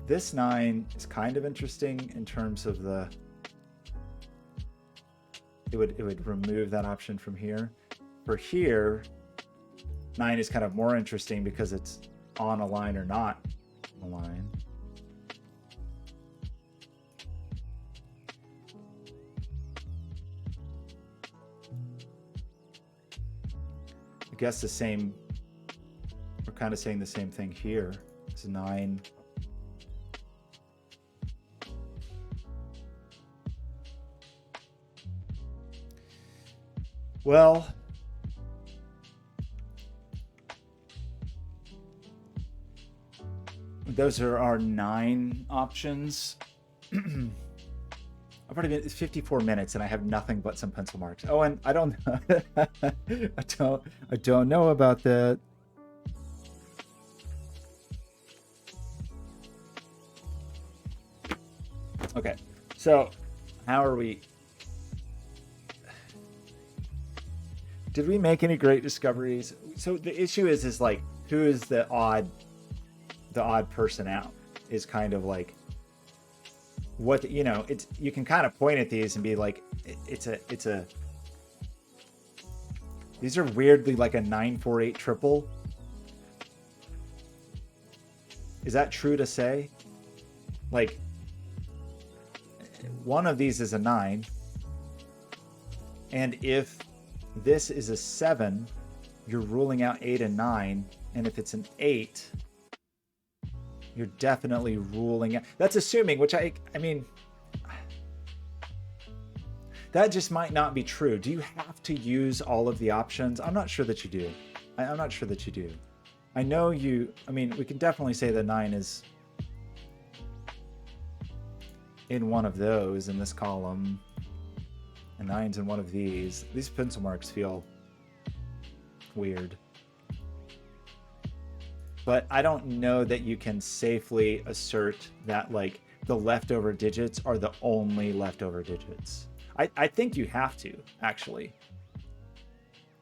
This 9 is kind of interesting in terms of it would remove that option from here. For here, 9 is kind of more interesting because it's on a line or not on a line. I guess the same, we're kind of saying the same thing here. It's 9. Well, those are our 9 options. I've already been 54 minutes and I have nothing but some pencil marks. Oh, and I don't I don't know about that. Okay. So, how are we? Did we make any great discoveries? So the issue is like, who is the odd person out is kind of like what, you know, it's, you can kind of point at these and be like, these are weirdly like a 948 triple. Is that true to say? Like, one of these is a 9. And if this is a 7, you're ruling out 8 and 9. And if it's an 8, you're definitely ruling out. That's assuming, which I mean, that just might not be true. Do you have to use all of the options? I'm not sure that you do. I'm not sure that you do. I know you, I mean, we can definitely say the 9 is in one of those in this column. And 9's in one of these. These pencil marks feel weird. But I don't know that you can safely assert that like the leftover digits are the only leftover digits. I think you have to, actually.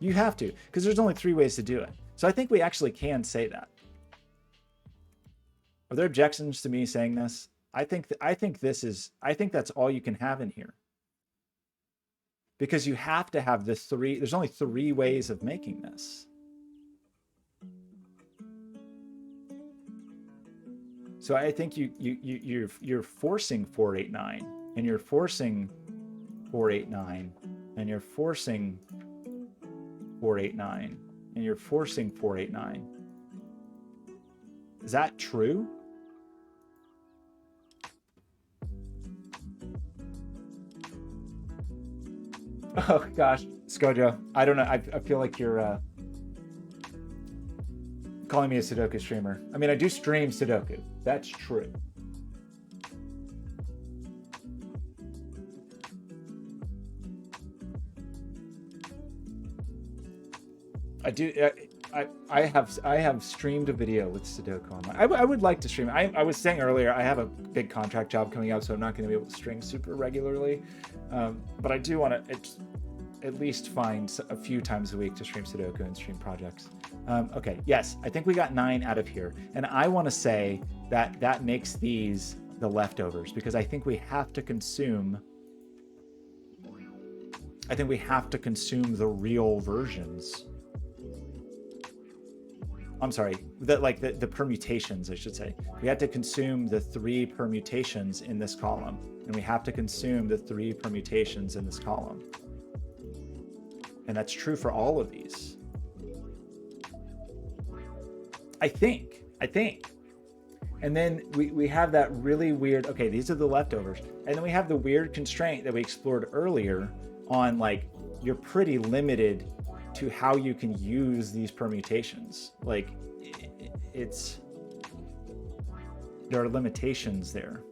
You have to, because there's only 3 ways to do it. So I think we actually can say that. Are there objections to me saying this? I think that's all you can have in here. Because you have to have the 3, there's only 3 ways of making this. So I think you're forcing 489, and you're forcing 489, and you're forcing 489, and you're forcing 489. Is that true? Oh gosh, Skojo, I don't know. I feel like you're calling me a Sudoku streamer. I mean, I do stream Sudoku. That's true. I do. I have streamed a video with Sudoku online. I would like to stream. I was saying earlier, I have a big contract job coming up, so I'm not going to be able to stream super regularly. But I do want to at least find a few times a week to stream Sudoku and stream projects. Okay, yes, I think we got 9 out of here. And I want to say that that makes these the leftovers, because I think we have to consume the real versions. I'm sorry, the permutations, I should say. We have to consume the 3 permutations in this column, and we have to consume the 3 permutations in this column. And that's true for all of these. I think. And then we have that really weird, okay, these are the leftovers. And then we have the weird constraint that we explored earlier on, like, you're pretty limited to how you can use these permutations. Like, there are limitations there.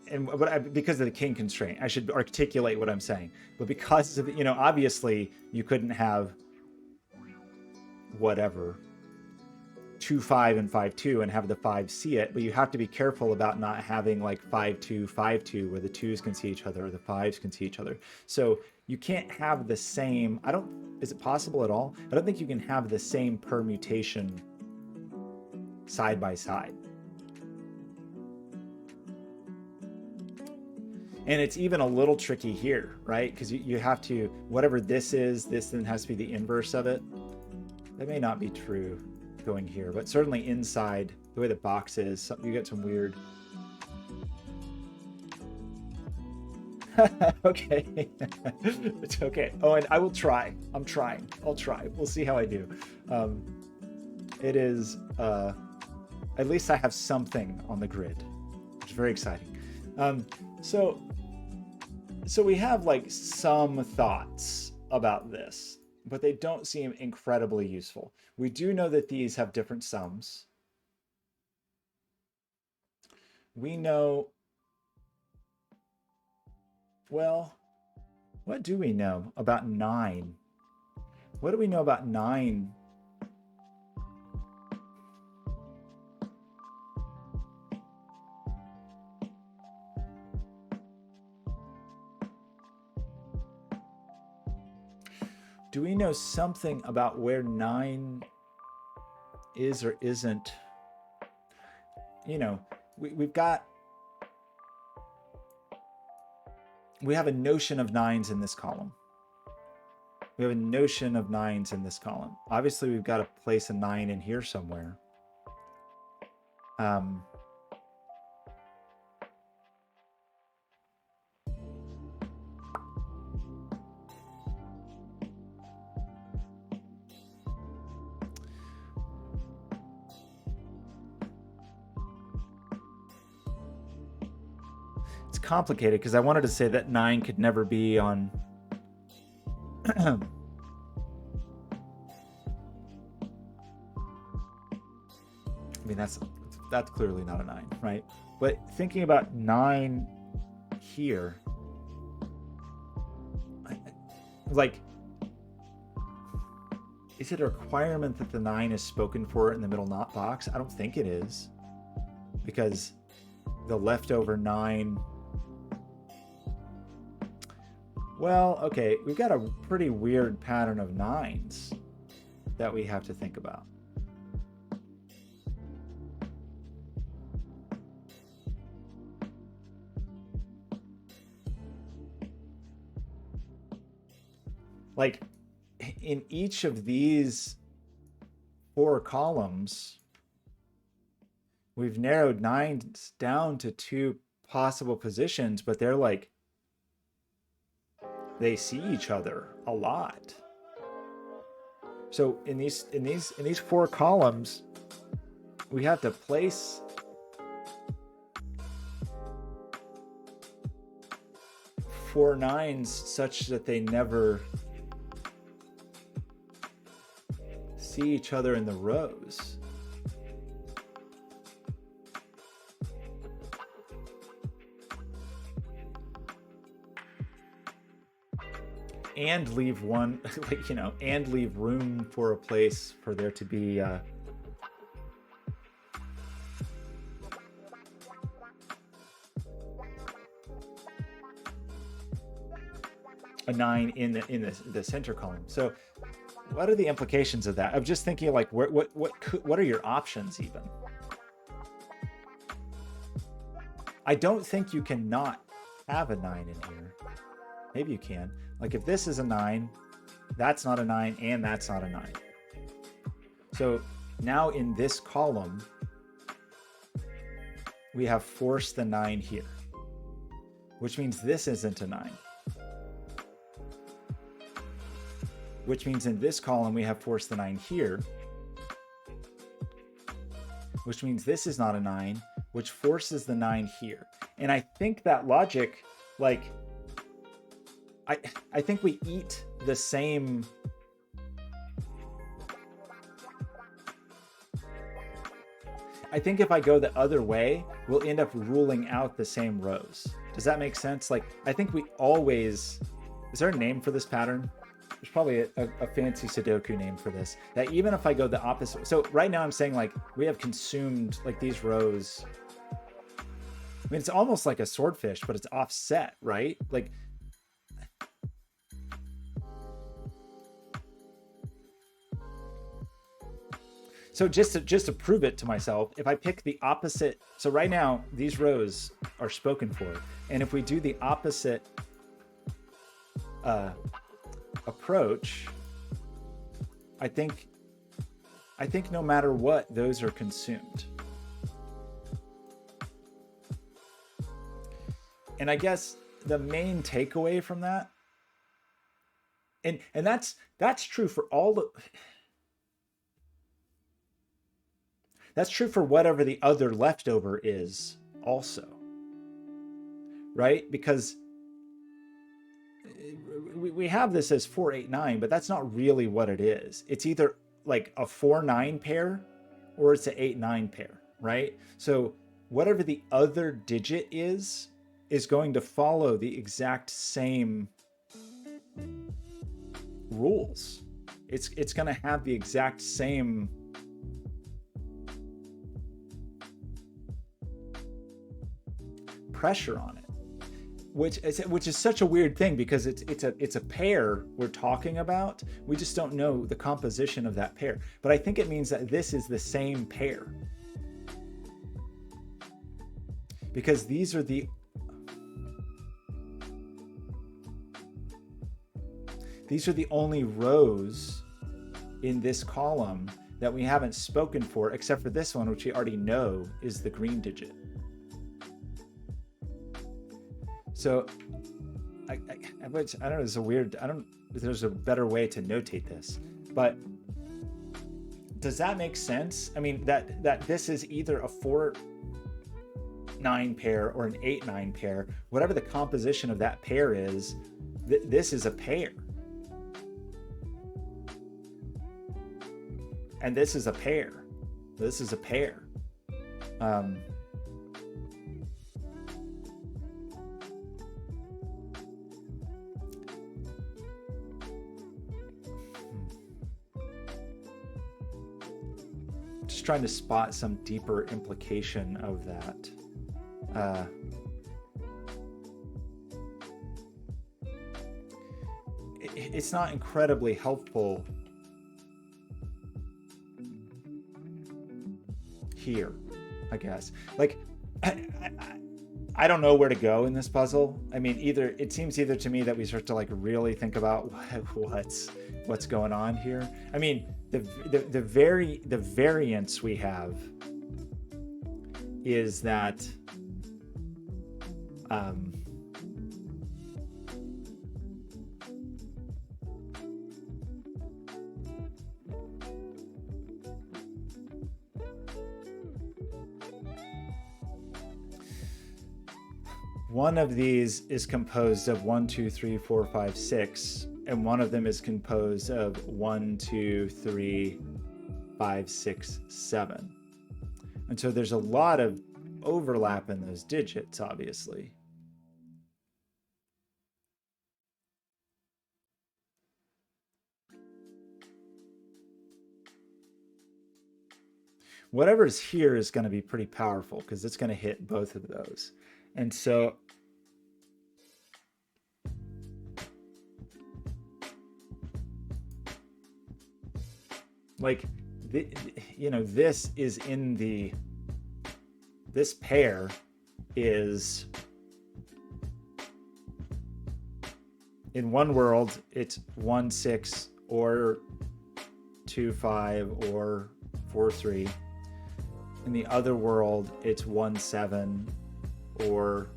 And because of the king constraint, I should articulate what I'm saying. But because of, obviously you couldn't have whatever 2, 5, and 5, 2 and have the 5 see it, but you have to be careful about not having like 5, 2, 5, 2 where the 2s can see each other or the 5s can see each other. So you can't have the same, is it possible at all? I don't think you can have the same permutation side by side. And it's even a little tricky here, right? Because you have to, whatever this is, this then has to be the inverse of it. That may not be true going here, but certainly inside, the way the box is, you get some weird... Okay. It's okay. Oh, and I will try. I'm trying. I'll try. We'll see how I do. It is, at least I have something on the grid, which is very exciting. So we have like some thoughts about this, but they don't seem incredibly useful. We do know that these have different sums. We know, well, what do we know about 9? What do we know about 9? Do we know something about where 9 is or isn't? We have a notion of 9s in this column. We have a notion of 9s in this column. Obviously, we've got to place a 9 in here somewhere. Complicated because I wanted to say that 9 could never be on I mean that's clearly not a 9, right? But thinking about 9 here, like, is it a requirement that the 9 is spoken for in the middle not box? I don't think it is, because the leftover 9, well, okay, we've got a pretty weird pattern of 9s that we have to think about. Like, in each of these 4 columns, we've narrowed 9s down to 2 possible positions, but they're like, they see each other a lot. So in these 4 columns, we have to place four 9s such that they never see each other in the rows. And leave one, like, and leave room for a place for there to be a 9 in the center column. So what are the implications of that? I'm just thinking, like, what are your options even? I don't think you can not have a 9 in here. Maybe you can. Like if this is a 9, that's not a 9, and that's not a 9. So now in this column, we have force the 9 here, which means this isn't a 9. Which means in this column, we have force the 9 here, which means this is not a 9, which forces the 9 here. And I think that logic, like, I think we eat the same. I think if I go the other way, we'll end up ruling out the same rows. Does that make sense? Like, I think we always, is there a name for this pattern? There's probably a fancy Sudoku name for this. That even if I go the opposite, so right now I'm saying like we have consumed like these rows. I mean, it's almost like a swordfish, but it's offset, right? Like, so just to prove it to myself, if I pick the opposite, so right now these rows are spoken for, and if we do the opposite approach, I think no matter what, those are consumed. And I guess the main takeaway from that, and that's true for all the, that's true for whatever the other leftover is also, right? Because we have this as 4, 8, 9, but that's not really what it is. It's either like a 4, 9 pair or it's an 8, 9 pair, right? So whatever the other digit is going to follow the exact same rules. It's going to have the exact same pressure on it. Which is such a weird thing because it's a pair we're talking about. We just don't know the composition of that pair. But I think it means that this is the same pair. Because these are the only rows in this column that we haven't spoken for, except for this one, which we already know is the green digit. So I don't know, it's a weird, I don't know if there's a better way to notate this, but does that make sense? I mean, that this is either a 4, 9 pair or an 8, 9 pair, whatever the composition of that pair is, this is a pair. And this is a pair. This is a pair. Just trying to spot some deeper implication of that. It's not incredibly helpful here, I guess. Like, I don't know where to go in this puzzle. I mean, it seems either to me that we start to like really think about what's going on here. I mean, the variance we have is that one of these is composed of 1, 2, 3, 4, 5, 6, and one of them is composed of 1, 2, 3, 5, 6, 7. And so there's a lot of overlap in those digits, obviously. Whatever's here is going to be pretty powerful because it's going to hit both of those. And so like, you know, this is in this pair is, in one world, it's 1, 6 or 2, 5 or 4, 3. In the other world, it's 1, 7 or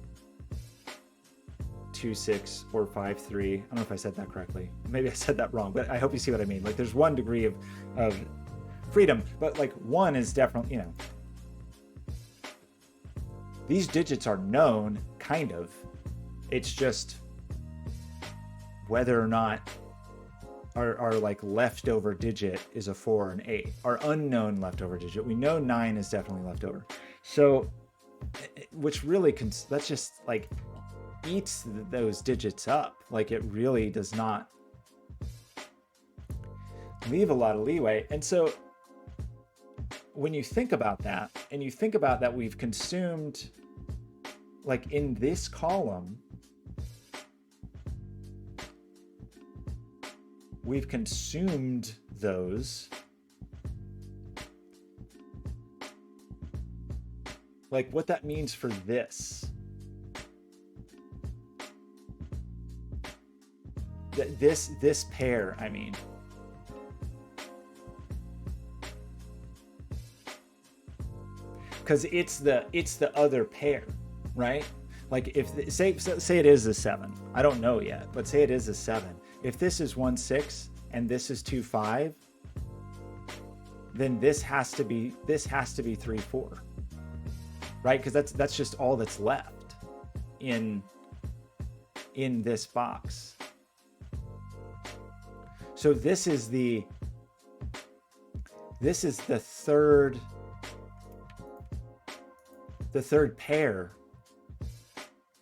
2, 6 or 5, 3. I don't know if I said that correctly. Maybe I said that wrong, but I hope you see what I mean. Like there's one degree of freedom, but like 1 is definitely, you know, these digits are known, kind of. It's just whether or not our like leftover digit is a 4 or an 8. Our unknown leftover digit, we know 9 is definitely leftover. So, which really that's just like eats those digits up. Like it really does not leave a lot of leeway. And so when you think about that, and you think about that we've consumed, like in this column, we've consumed those. Like what that means for this. This pair, I mean. Because it's the other pair, right? Like if say it is a 7. I don't know yet, but say it is a 7. If this is 1, 6 and this is 2, 5, then this has to be 3, 4, right? Because that's just all that's left in this box. So this is the third pair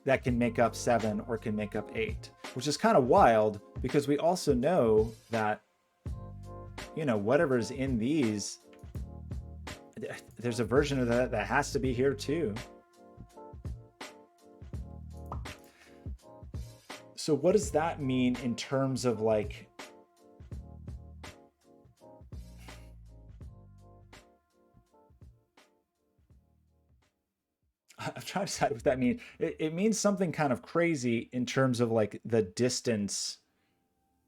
that can make up 7 or can make up 8, which is kind of wild because we also know that, you know, whatever's in these, there's a version of that has to be here too. So what does that mean in terms of like, I'm trying to decide what that means. It means something kind of crazy in terms of like the distance.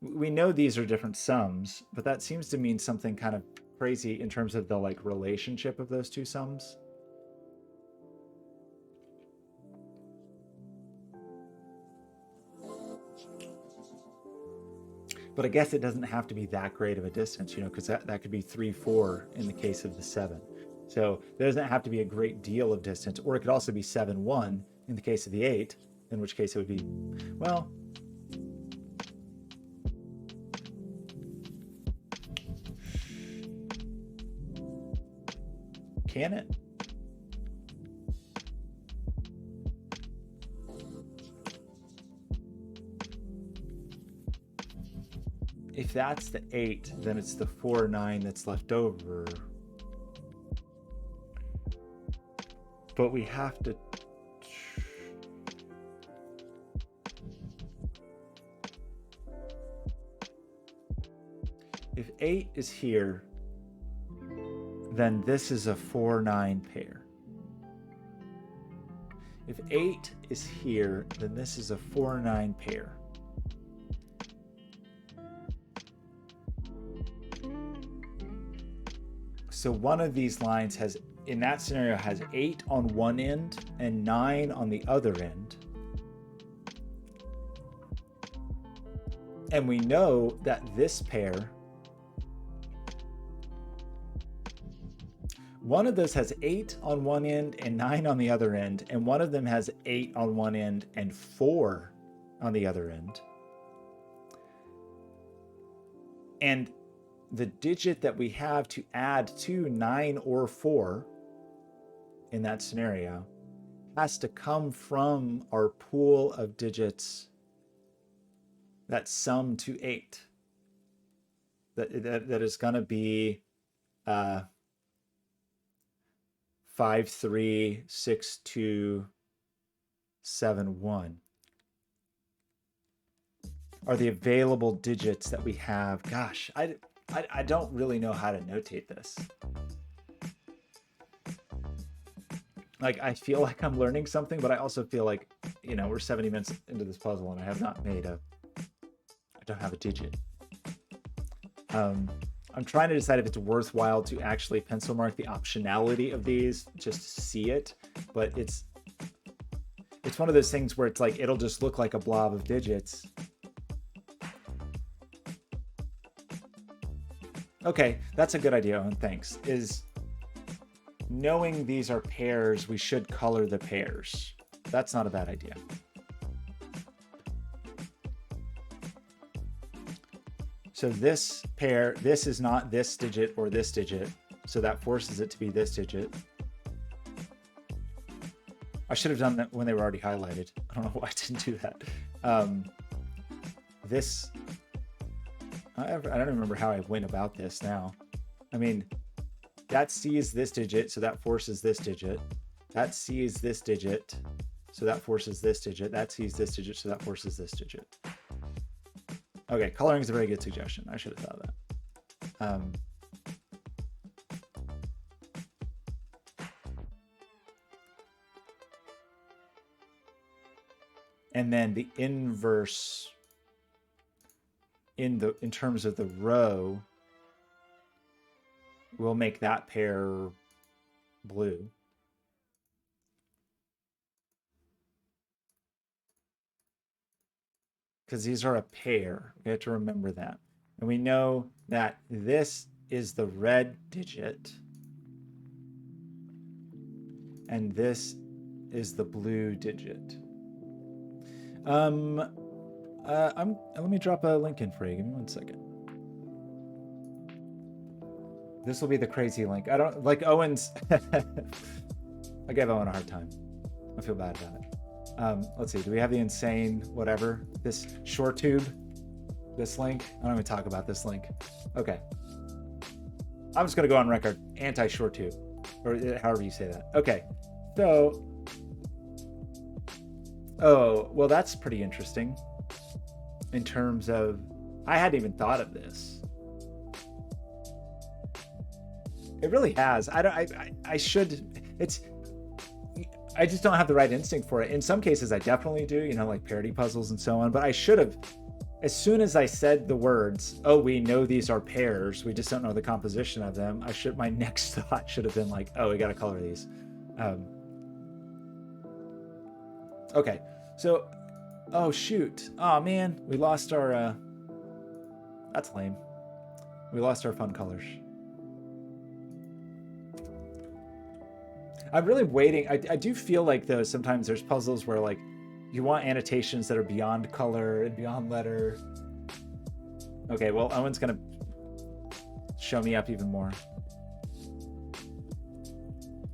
We know these are different sums, but that seems to mean something kind of crazy in terms of the like relationship of those two sums. But I guess it doesn't have to be that great of a distance, you know, because that could be 3, 4 in the case of the 7. So there doesn't have to be a great deal of distance, or it could also be 7, 1 in the case of the 8, in which case it would be, well, can it? If that's the 8, then it's the 4, 9 that's left over. But we have to... If 8 is here, then this is a 4, 9 pair. If 8 is here, then this is a 4, 9 pair. So one of these lines has, in that scenario, has 8 on one end and 9 on the other end. And we know that this pair, one of those has 8 on one end and 9 on the other end, and one of them has 8 on one end and 4 on the other end. And the digit that we have to add to 9 or 4 in that scenario has to come from our pool of digits that sum to 8. That is going to be 5, 3, 6, 2, 7, 1. Are the available digits that we have. Gosh, I don't really know how to notate this. Like, I feel like I'm learning something, but I also feel like, you know, we're 70 minutes into this puzzle and I have not made I don't have a digit. I'm trying to decide if it's worthwhile to actually pencil mark the optionality of these just to see it, but it's one of those things where it's like, it'll just look like a blob of digits. Okay, that's a good idea, Owen, thanks. Is knowing these are pairs, we should color the pairs. That's not a bad idea. So this pair, this is not this digit or this digit, so that forces it to be this digit. I should have done that when they were already highlighted. I don't know why I didn't do that. This, I don't remember how I went about this now. I mean, that C is this digit, so that forces this digit. That C is this digit, so that forces this digit. That C is this digit, so that forces this digit. Okay, coloring is a very good suggestion. I should have thought of that. And then the inverse in terms of the row, we'll make that pair blue. Because these are a pair. We have to remember that. And we know that this is the red digit. And this is the blue digit. Let me drop a link in for you. Give me 1 second. This will be the crazy link. I don't like Owen's. I gave Owen a hard time. I feel bad about it. Let's see. Do we have the insane whatever? This short tube? This link? I don't even talk about this link. Okay. I'm just going to go on record. Anti-short tube. Or however you say that. Okay. So. Oh, well, that's pretty interesting. In terms of. I hadn't even thought of this. It really has. I should. I just don't have the right instinct for it. In some cases, I definitely do, you know, like parody puzzles and so on. But I should have, as soon as I said the words, oh, we know these are pairs, we just don't know the composition of them. My next thought should have been like, oh, we got to color these. Okay, so, oh, shoot. Oh, man, we lost our, that's lame. We lost our fun colors. I'm really waiting. I do feel like, though, sometimes there's puzzles where, like, you want annotations that are beyond color and beyond letter. Okay, well, Owen's going to show me up even more.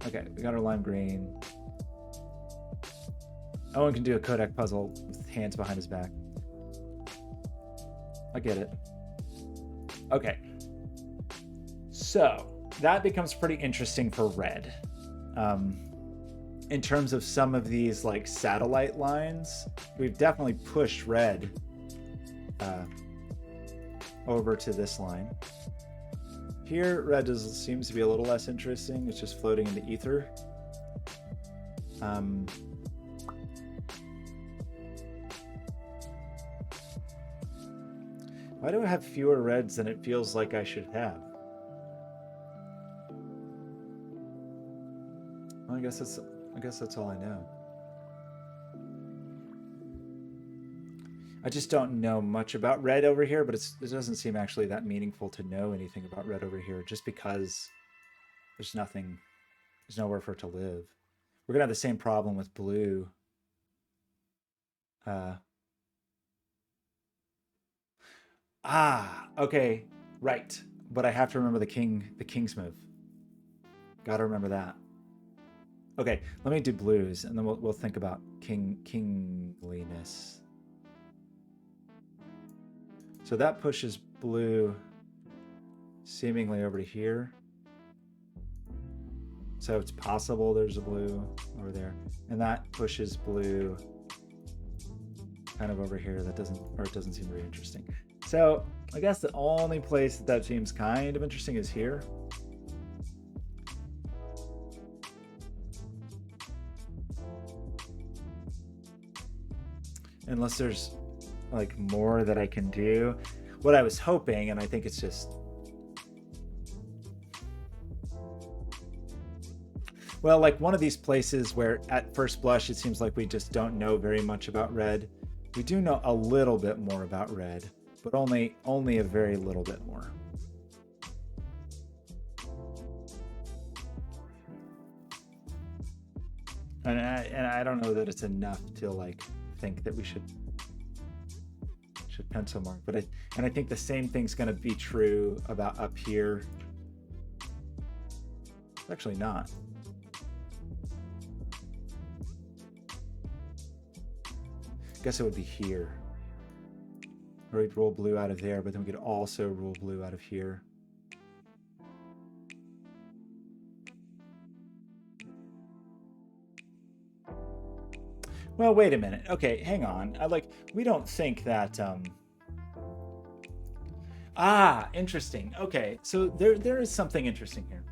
Okay, we got our lime green. Owen can do a Qodec puzzle with hands behind his back. I get it. Okay. So, that becomes pretty interesting for red. In terms of some of these like satellite lines, we've definitely pushed red over to this line. Here, red seems to be a little less interesting. It's just floating in the ether. Why do I have fewer reds than it feels like I should have? Well, I guess that's all I know. I just don't know much about red over here, but it doesn't seem actually that meaningful to know anything about red over here, just because there's nowhere for it to live. We're gonna have the same problem with blue. Okay, right. But I have to remember the king's move. Gotta remember that. Okay, let me do blues, and then we'll think about kingliness. So that pushes blue seemingly over to here. So it's possible there's a blue over there, and that pushes blue kind of over here. It doesn't seem very interesting. So I guess the only place that seems kind of interesting is here. unless there's like more that I can do. What I was hoping, and I think it's just, well, like one of these places where at first blush it seems like we just don't know very much about red. We do know a little bit more about red, but only a very little bit more. And I don't know that it's enough to like think that we should pencil mark, but I think the same thing's going to be true about up here. It's actually not. I guess it would be here. Or we'd roll blue out of there, but then we could also roll blue out of here. Well, wait a minute. Okay, hang on. We don't think that, interesting. Okay, so there is something interesting here.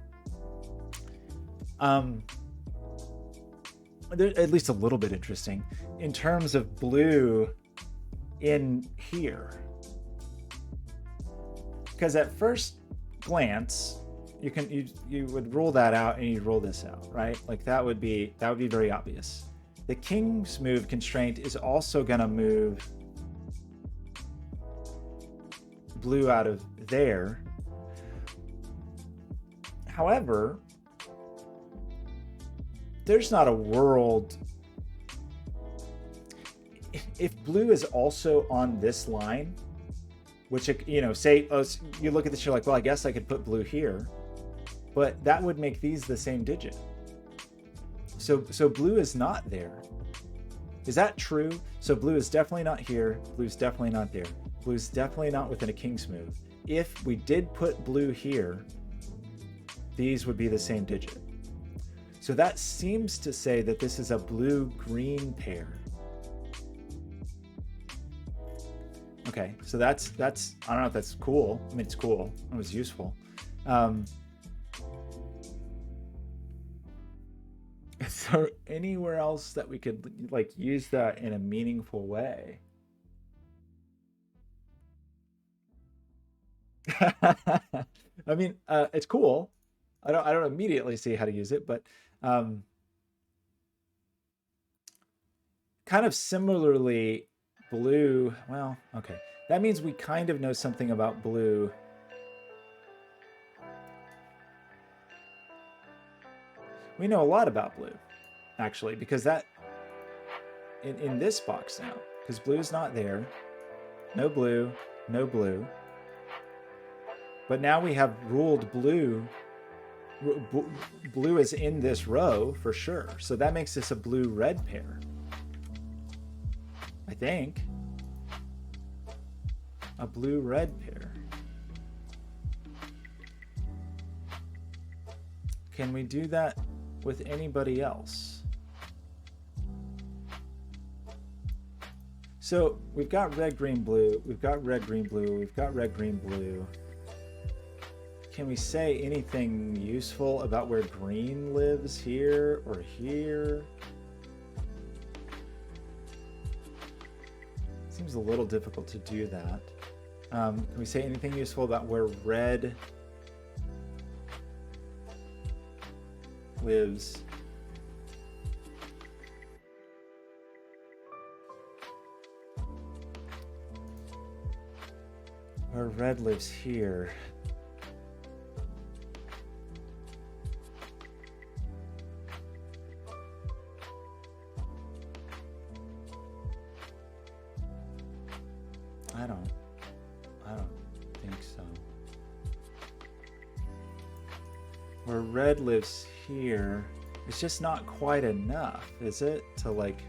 At least a little bit interesting in terms of blue in here. Because at first glance, you would rule that out and you'd roll this out, right? Like that would be very obvious. The king's move constraint is also going to move blue out of there. However, there's not a world. If blue is also on this line, which, you know, say you look at this, you're like, well, I guess I could put blue here, but that would make these the same digit. So blue is not there. Is that true? So blue is definitely not here. Blue's definitely not there. Blue's definitely not within a king's move. If we did put blue here, these would be the same digit. So that seems to say that this is a blue-green pair. Okay, so that's I don't know if that's cool. I mean, it's cool. It was useful. Is there anywhere else that we could like use that in a meaningful way? I mean, it's cool. I don't immediately see how to use it, but kind of similarly, blue. Well, okay, that means we kind of know something about blue. We know a lot about blue, actually, because that in this box now, because blue's not there. No blue, no blue. But now we have ruled blue. Blue is in this row for sure. So that makes this a blue-red pair. I think. A blue-red pair. Can we do that with anybody else? So we've got red, green, blue. We've got red, green, blue. We've got red, green, blue. Can we say anything useful about where green lives here or here? Seems a little difficult to do that. Can we say anything useful about where red lives? Where red lives here. I don't think so. Where red lives here, it's just not quite enough, is it? To like...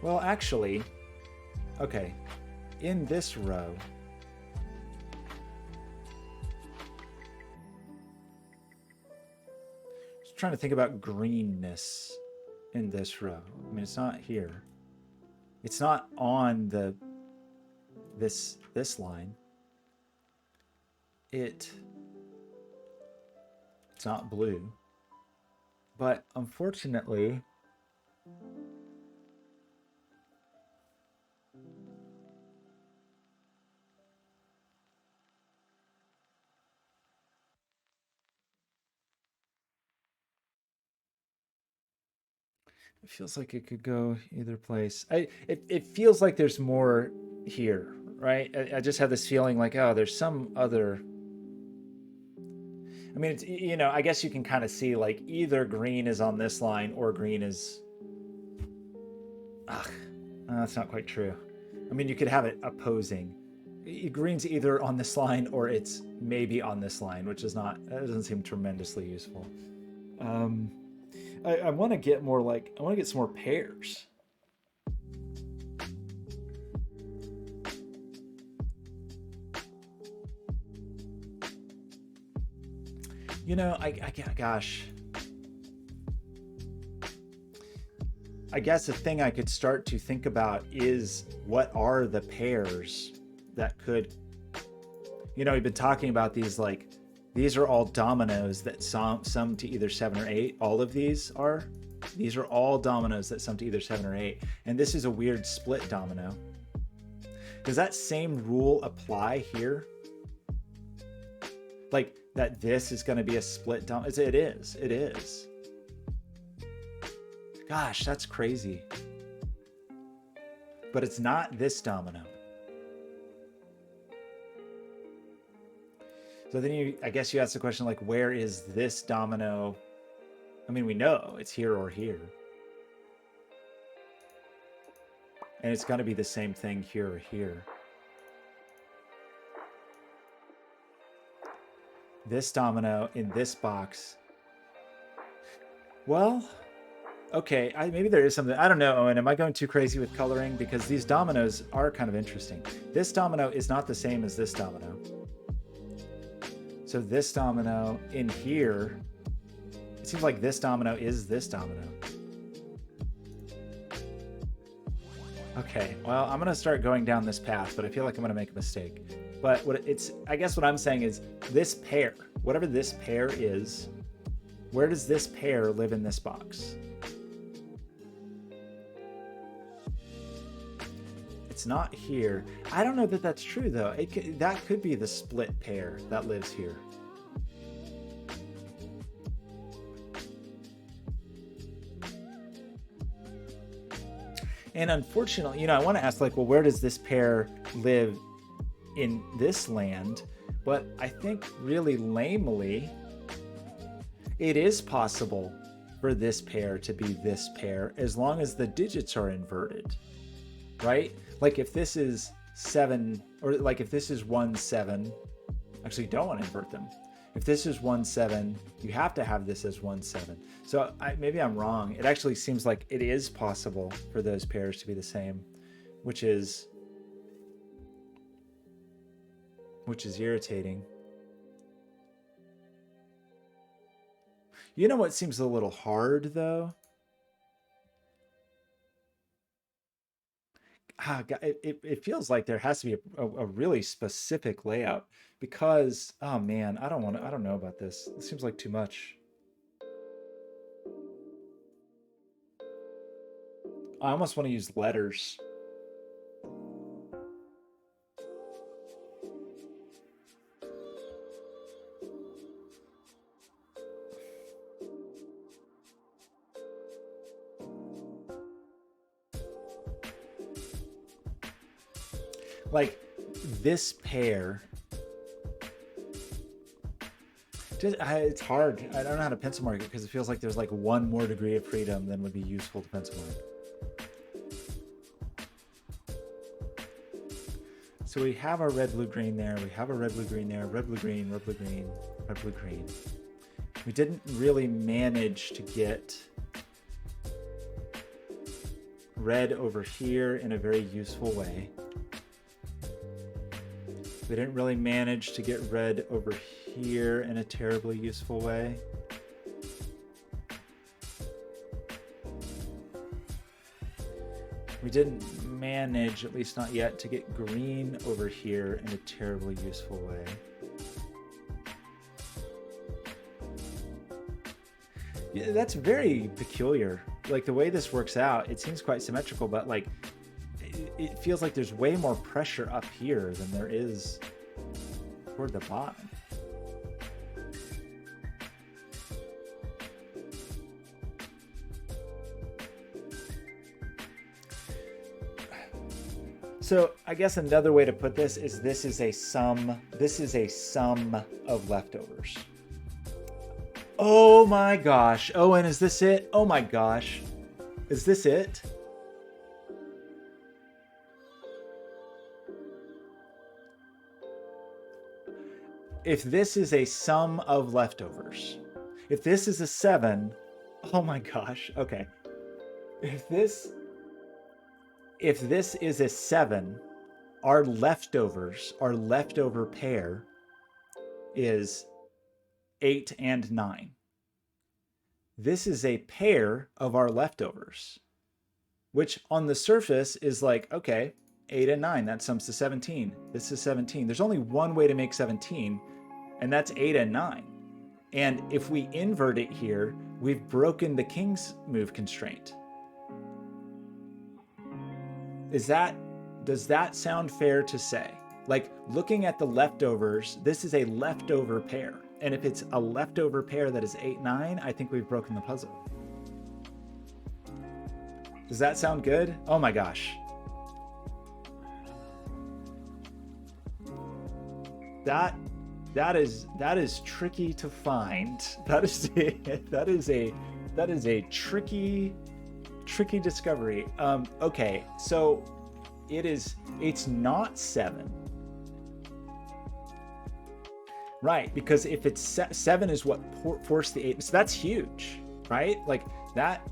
Well, actually, okay, in this row, just trying to think about greenness in this row. I mean, it's not here. It's not on this line. It's not blue. But unfortunately, it feels like it could go either place. It feels like there's more here, right? I just have this feeling like, oh, there's some other. I mean, it's, you know, I guess you can kind of see like either green is on this line or green is. Ugh, that's not quite true. I mean, you could have it opposing. Green's either on this line or it's maybe on this line, which is not. That doesn't seem tremendously useful. I want to get more like I want to get some more pairs. You know, gosh. I guess the thing I could start to think about is what are the pairs that could, you know, we've been talking about these like, these are all dominoes that sum to either 7 or 8. All of these are all dominoes that sum to either 7 or 8. And this is a weird split domino. Does that same rule apply here? Like that this is going to be a split domino? It is. It is. Gosh, that's crazy. But it's not this domino. So then I guess you ask the question like, where is this domino? I mean, we know it's here or here. And it's going to be the same thing here or here. This domino in this box. Well, okay, maybe there is something. I don't know, Owen. Am I going too crazy with coloring? Because these dominoes are kind of interesting. This domino is not the same as this domino. So this domino in here, it seems like this domino is this domino. Okay, well, I'm gonna start going down this path, but I feel like I'm gonna make a mistake. But I guess what I'm saying is this pair, whatever this pair is, where does this pair live in this box? It's not here. I don't know that that's true though. That could be the split pair that lives here. And unfortunately, you know, I want to ask like, well, where does this pair live in this land? But I think really lamely, it is possible for this pair to be this pair as long as the digits are inverted, right? Like if this is 7, or like if this is 1, 7, actually don't want to invert them. If this is 1, 7, you have to have this as 1, 7. So maybe I'm wrong. It actually seems like it is possible for those pairs to be the same, which is irritating. You know what seems a little hard though? It feels like there has to be a really specific layout because, oh man, I don't know about this. It seems like too much. I almost want to use letters. Like this pair, it's hard. I don't know how to pencil mark it because it feels like there's like one more degree of freedom than would be useful to pencil mark. So we have our red, blue, green there. We have a red, blue, green there. Red, blue, green, red, blue, green, red, blue, green. We didn't really manage to get red over here in a very useful way. We didn't really manage to get red over here in a terribly useful way. We didn't manage, at least not yet, to get green over here in a terribly useful way. Yeah, that's very peculiar. Like the way this works out, it seems quite symmetrical, but like it feels like there's way more pressure up here than there is toward the bottom. So I guess another way to put this is a sum of leftovers. Oh my gosh. Oh, and is this it? Oh my gosh. Is this it? If this is a sum of leftovers, if this is a 7, oh my gosh. Okay. If this is a 7, our leftover pair is 8 and 9. This is a pair of our leftovers, which on the surface is like, okay, 8 and 9, that sums to 17. This is 17. There's only one way to make 17, and that's 8 and 9. And if we invert it here, we've broken the king's move constraint. Does that sound fair to say? Like looking at the leftovers, this is a leftover pair. And if it's a leftover pair that is 8, 9, I think we've broken the puzzle. Does that sound good? Oh my gosh. That is tricky to find. That is a tricky discovery. Okay, so it's not 7. Right, because if it's 7 is what forced the 8, so that's huge, right? Like that.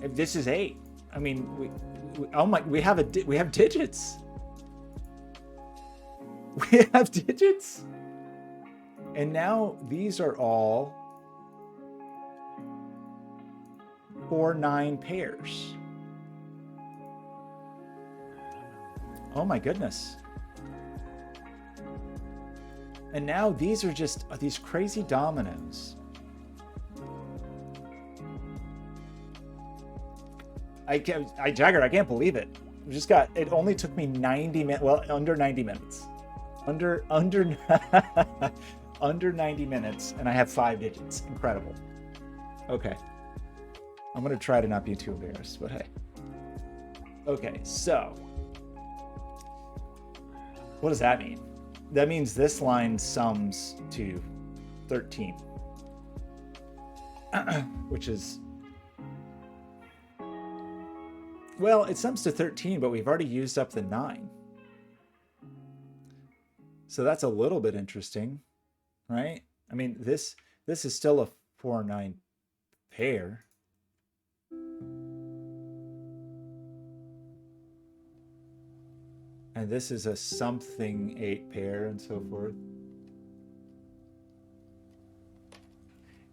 If this is 8, I mean, we have digits. We have digits, and now these are all 4, 9 pairs. Oh my goodness. And now these are just these crazy dominoes. Jagger, I can't believe it. It only took me 90 minutes, well, under 90 minutes. Under under 90 minutes, and I have 5 digits. Incredible. Okay. I'm gonna try to not be too embarrassed, but hey. Okay, so what does that mean? That means this line sums to 13, which is, well, it sums to 13, but we've already used up the 9. So that's a little bit interesting, right? I mean, this is still a 4, 9 pair. And this is a something 8 pair and so forth.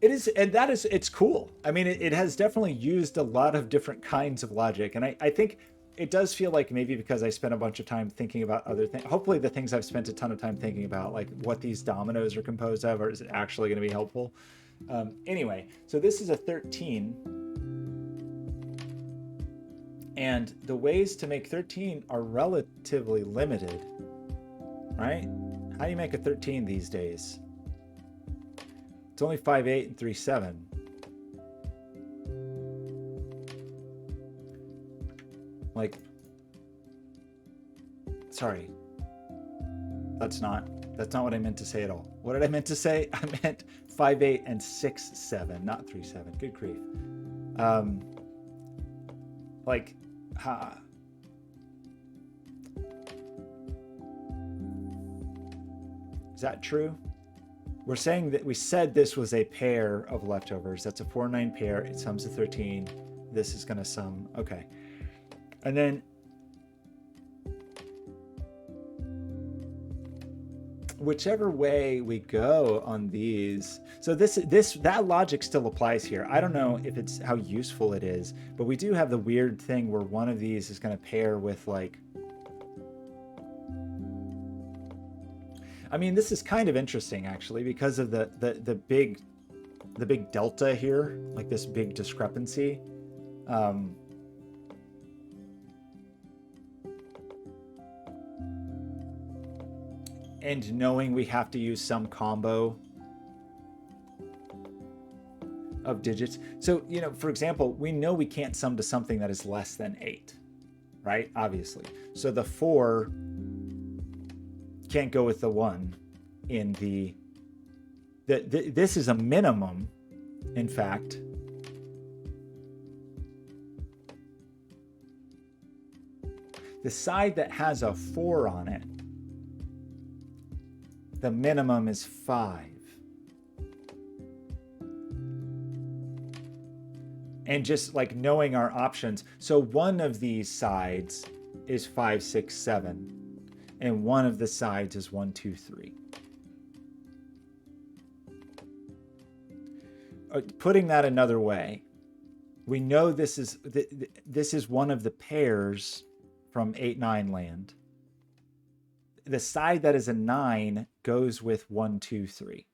It is, and it's cool. I mean, it has definitely used a lot of different kinds of logic. And I think it does feel like maybe because I spent a bunch of time thinking about other things, hopefully the things I've spent a ton of time thinking about, like what these dominoes are composed of, or is it actually going to be helpful? Anyway, so this is a 13. And the ways to make 13 are relatively limited, right? How do you make a 13 these days? It's only 5, 8, and 3, 7. Like, sorry. That's not what I meant to say at all. What did I meant to say? I meant 5, 8, and 6, 7, not 3, 7. Good grief. Like, is that true? We're saying that we said this was a pair of leftovers. That's a 4, 9 pair. It sums to 13. This is going to sum. Okay. And then whichever way we go on these, so that logic still applies here. I don't know if it's how useful it is, but we do have the weird thing where one of these is going to pair with, like, I mean, this is kind of interesting actually because of the big the big delta here, like this big discrepancy. And knowing we have to use some combo of digits. So, you know, for example, we know we can't sum to something that is less than 8, right? Obviously. So the 4 can't go with the 1 in this is a minimum, in fact. The side that has a 4 on it, the minimum is 5. And just like knowing our options. So one of these sides is 5, 6, 7. And one of the sides is 1, 2, 3. Putting that another way, we know this is one of the pairs from 8, 9 land. The side that is a 9 goes with 1, 2, 3.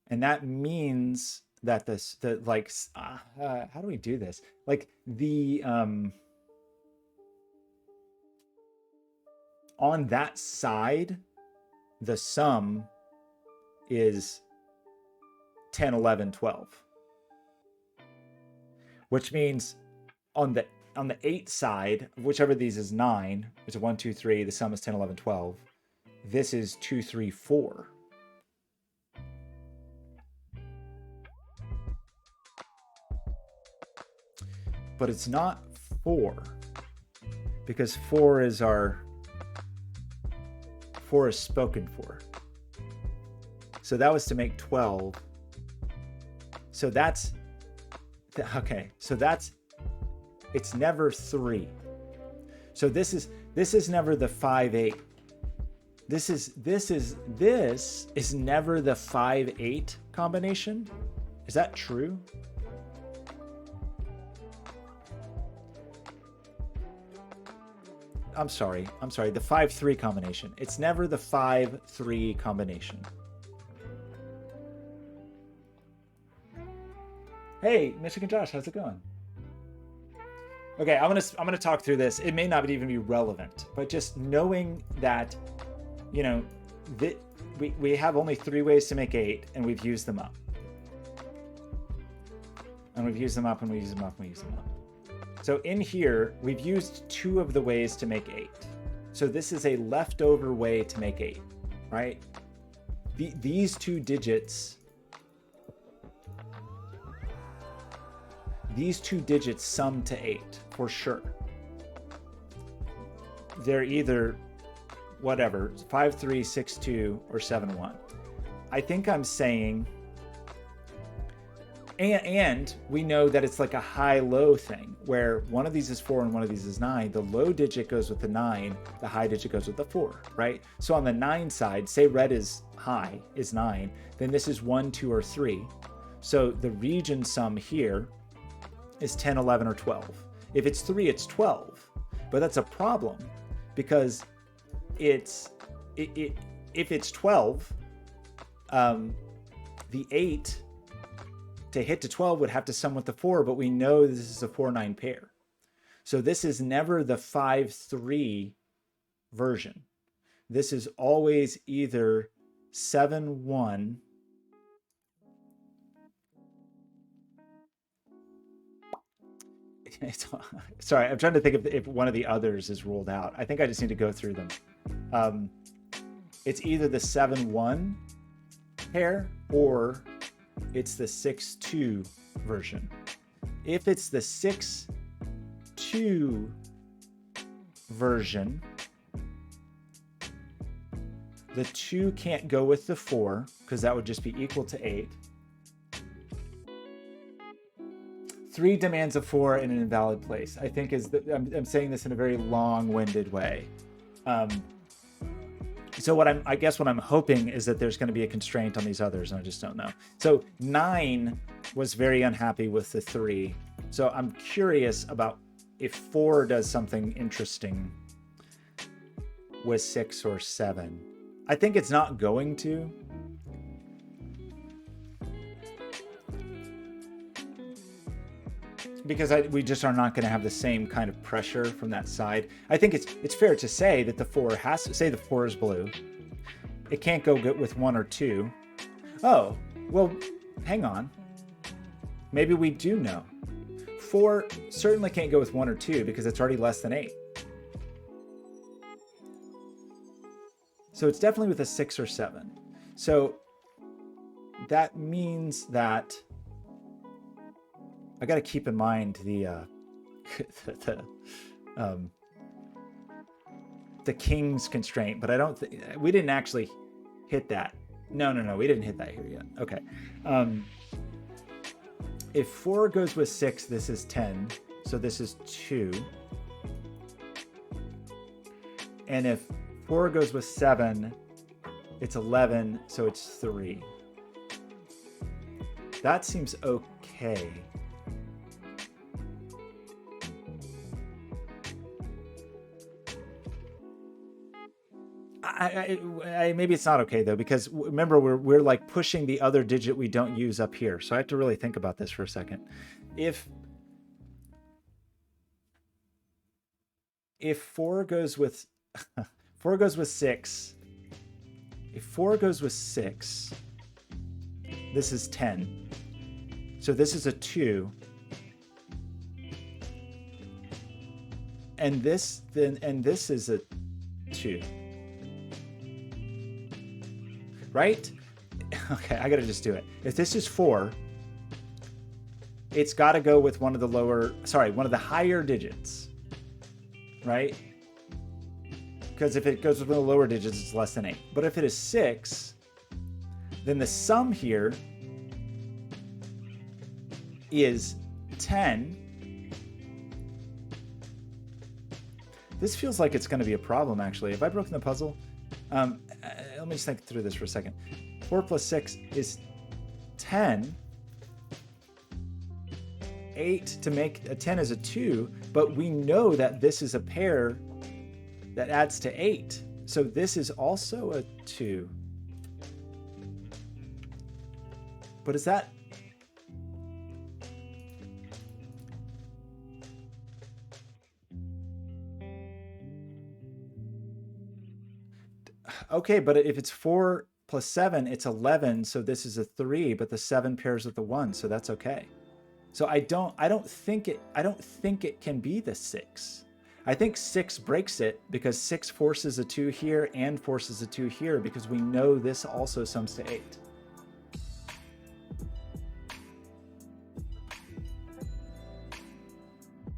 And that means that how do we do this? Like on that side, the sum is 10, 11, 12. Which means on the 8 side, whichever of these is 9, it's a 1, 2, 3, the sum is 10, 11, 12. This is 2, 3, 4. But it's not 4, because 4 is spoken for. So that was to make 12. So that's okay. So it's never 3. So this is never the 5, 8. This is never the 5, 8 combination. Is that true? I'm sorry, the 5, 3 combination. It's never the 5, 3 combination. Hey, Michigan Josh, how's it going? Okay, I'm gonna talk through this. It may not even be relevant, but just knowing that, you know, we have only 3 ways to make 8, and we've used them up. And we've used them up, and we use them up, and we use them up. So in here, we've used 2 of the ways to make 8. So this is a leftover way to make 8, right? These 2 digits, sum to 8 for sure. They're either whatever, 5, 3, 6, 2, or 7, 1. I think I'm saying, and we know that it's like a high-low thing, where one of these is 4 and one of these is 9. The low digit goes with the 9, the high digit goes with the 4, right? So on the 9 side, say red is high, is 9, then this is 1, 2, or 3. So the region sum here is 10, 11, or 12. If it's 3, it's 12. But that's a problem, because if it's 12, the 8 to hit to 12 would have to sum with the 4, but we know this is a 4-9 pair. So this is never the 5-3 version. This is always either 7-1 sorry, I'm trying to think if one of the others is ruled out. I think I just need to go through them. It's either the 7-1 pair or it's the 6-2 version. If it's the 6-2 version, the 2 can't go with the 4 because that would just be equal to 8. 3 demands a 4 in an invalid place, I think is I'm saying this in a very long-winded way. So I guess what I'm hoping is that there's going to be a constraint on these others, and I just don't know. So 9 was very unhappy with the 3. So I'm curious about if 4 does something interesting with 6 or 7. I think it's not going to. because we just are not going to have the same kind of pressure from that side. I think it's fair to say that the 4 has to say the 4 is blue. It can't go good with 1 or 2. Oh, well, hang on. Maybe we do know. 4 certainly can't go with 1 or 2 because it's already less than 8. So it's definitely with a 6 or 7. So that means that I got to keep in mind the king's constraint, but I don't think we didn't actually hit that. No, we didn't hit that here yet. Okay. If 4 goes with 6, this is 10. So this is 2. And if 4 goes with 7, it's 11. So it's 3. That seems okay. Maybe it's not okay though, because remember we're like pushing the other digit we don't use up here. So I have to really think about this for a second. If 4 goes with 4 goes with 6, if 4 goes with 6, this is 10. So this is a 2. And this is a 2. Right? Okay, I gotta just do it. If this is 4, it's gotta go with one of the higher digits, right? Because if it goes with one of the lower digits, it's less than 8. But if it is 6, then the sum here is 10. This feels like it's gonna be a problem, actually. Have I broken the puzzle? Let me just think through this for a second. 4 plus 6 is 10. 8 to make a 10 is a 2, but we know that this is a pair that adds to 8. So this is also a 2. But is that... Okay, but if it's 4 plus 7, it's 11. So this is a 3, but the 7 pairs with the 1, so that's okay. So I don't think it can be the 6. I think 6 breaks it because 6 forces a 2 here and forces a 2 here because we know this also sums to 8.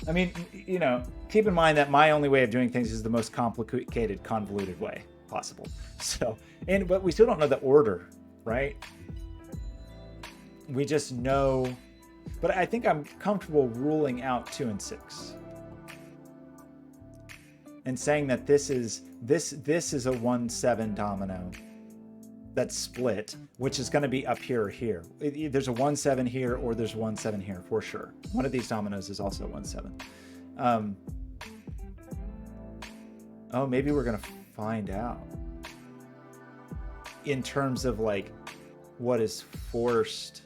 I mean, you know, keep in mind that my only way of doing things is the most complicated, convoluted way possible. So, but we still don't know the order, right? We just know, but I think I'm comfortable ruling out 2 and 6 and saying that this is a 1-7 domino that's split, which is going to be up here or here. There's a 1-7 here or there's 1-7 here for sure. One of these dominoes is also 1-7. Oh, maybe we're going to find out in terms of like what is forced,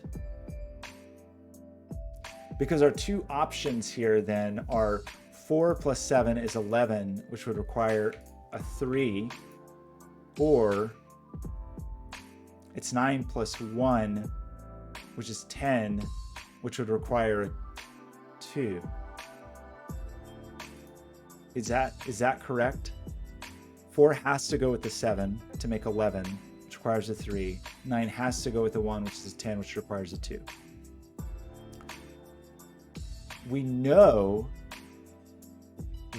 because our 2 options here then are 4 plus 7 is 11, which would require a 3, or it's 9 plus 1, which is 10, which would require a 2. Is that correct? 4 has to go with the 7 to make 11, which requires a 3. 9 has to go with the 1, which is 10, which requires a 2. We know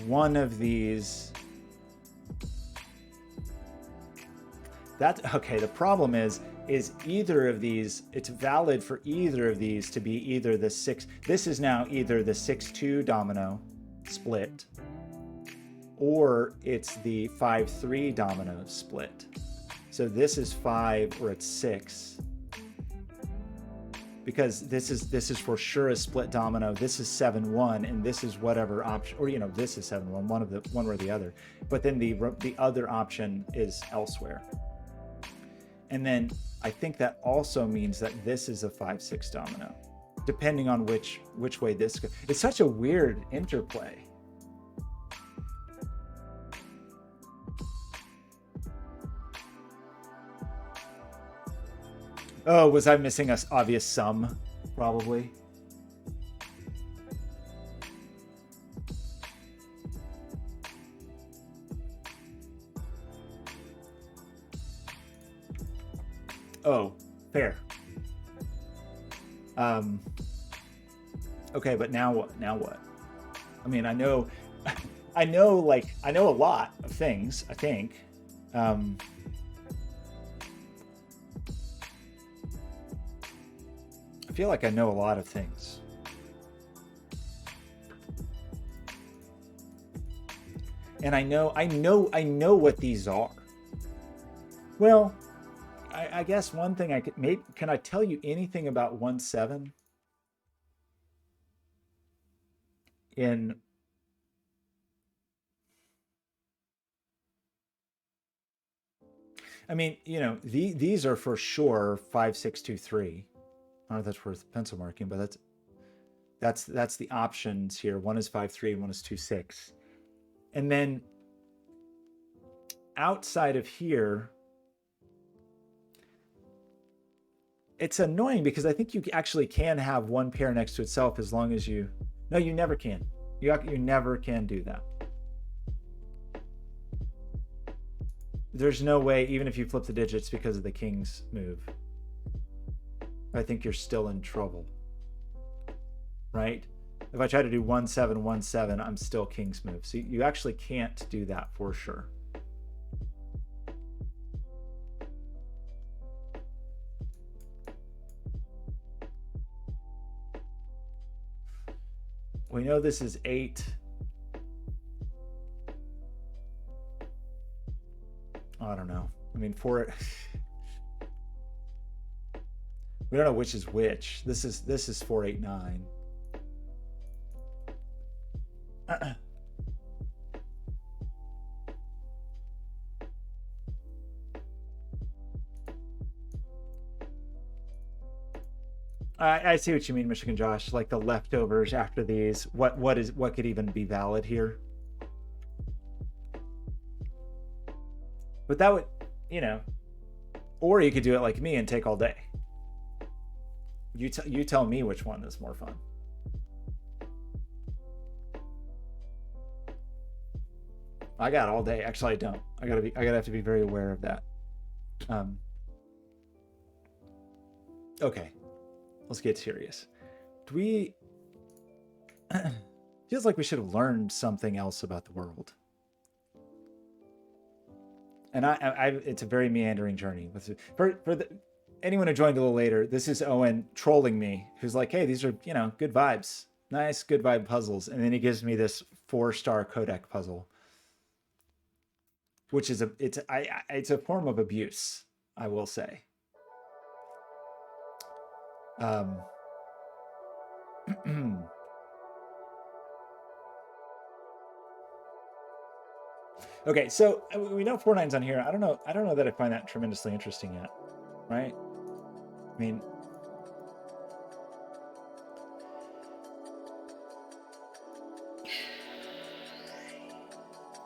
one of these. Okay, the problem is either of these, it's valid for either of these to be either the 6. This is now either the 6-2 domino split, or it's the 5-3 domino split. So this is 5 or it's 6. Because this is for sure a split domino. This is 7-1, and this is whatever option, or this is 7-1, one or the other. But then the other option is elsewhere. And then I think that also means that this is a 5-6 domino. depending on which way this goes. It's such a weird interplay. Oh, was I missing a obvious sum? Probably. Oh, fair. Okay, but now what? Now what? I mean, I know I know a lot of things, I think. I feel like I know a lot of things. And I know what these are. Well, I guess one thing I could maybe, can I tell you anything about 1-7 in I mean, you know, these are for sure 5, 6, 2, 3. I don't know if that's worth pencil marking, but that's the options here. One is 5, 3, and one is 2, 6. And then outside of here, it's annoying because I think you actually can have one pair next to itself as long as you... No, you never can. You never can do that. There's no way, even if you flip the digits because of the king's move. I think you're still in trouble. Right? If I try to do 1-7, 1-7, I'm still king's move. So you actually can't do that for sure. We know this is 8. I don't know. I mean, for it, we don't know which is which. This is 4, 8, 9. I see what you mean, Michigan Josh. Like the leftovers after these. What could even be valid here? But that would, you know, or you could do it like me and take all day. You tell me which one is more fun. I got all day. Actually, I don't. I gotta have to be very aware of that. Okay, let's get serious. Do we? Feels like we should have learned something else about the world. And it's a very meandering journey. For anyone who joined a little later, this is Owen trolling me, who's like, "Hey, these are, you know, good vibes, nice, good vibe puzzles," and then he gives me this 4-star Qodec puzzle, which is it's a form of abuse, I will say. Okay, so we know 4 9's on here. I don't know that I find that tremendously interesting yet, right? I mean,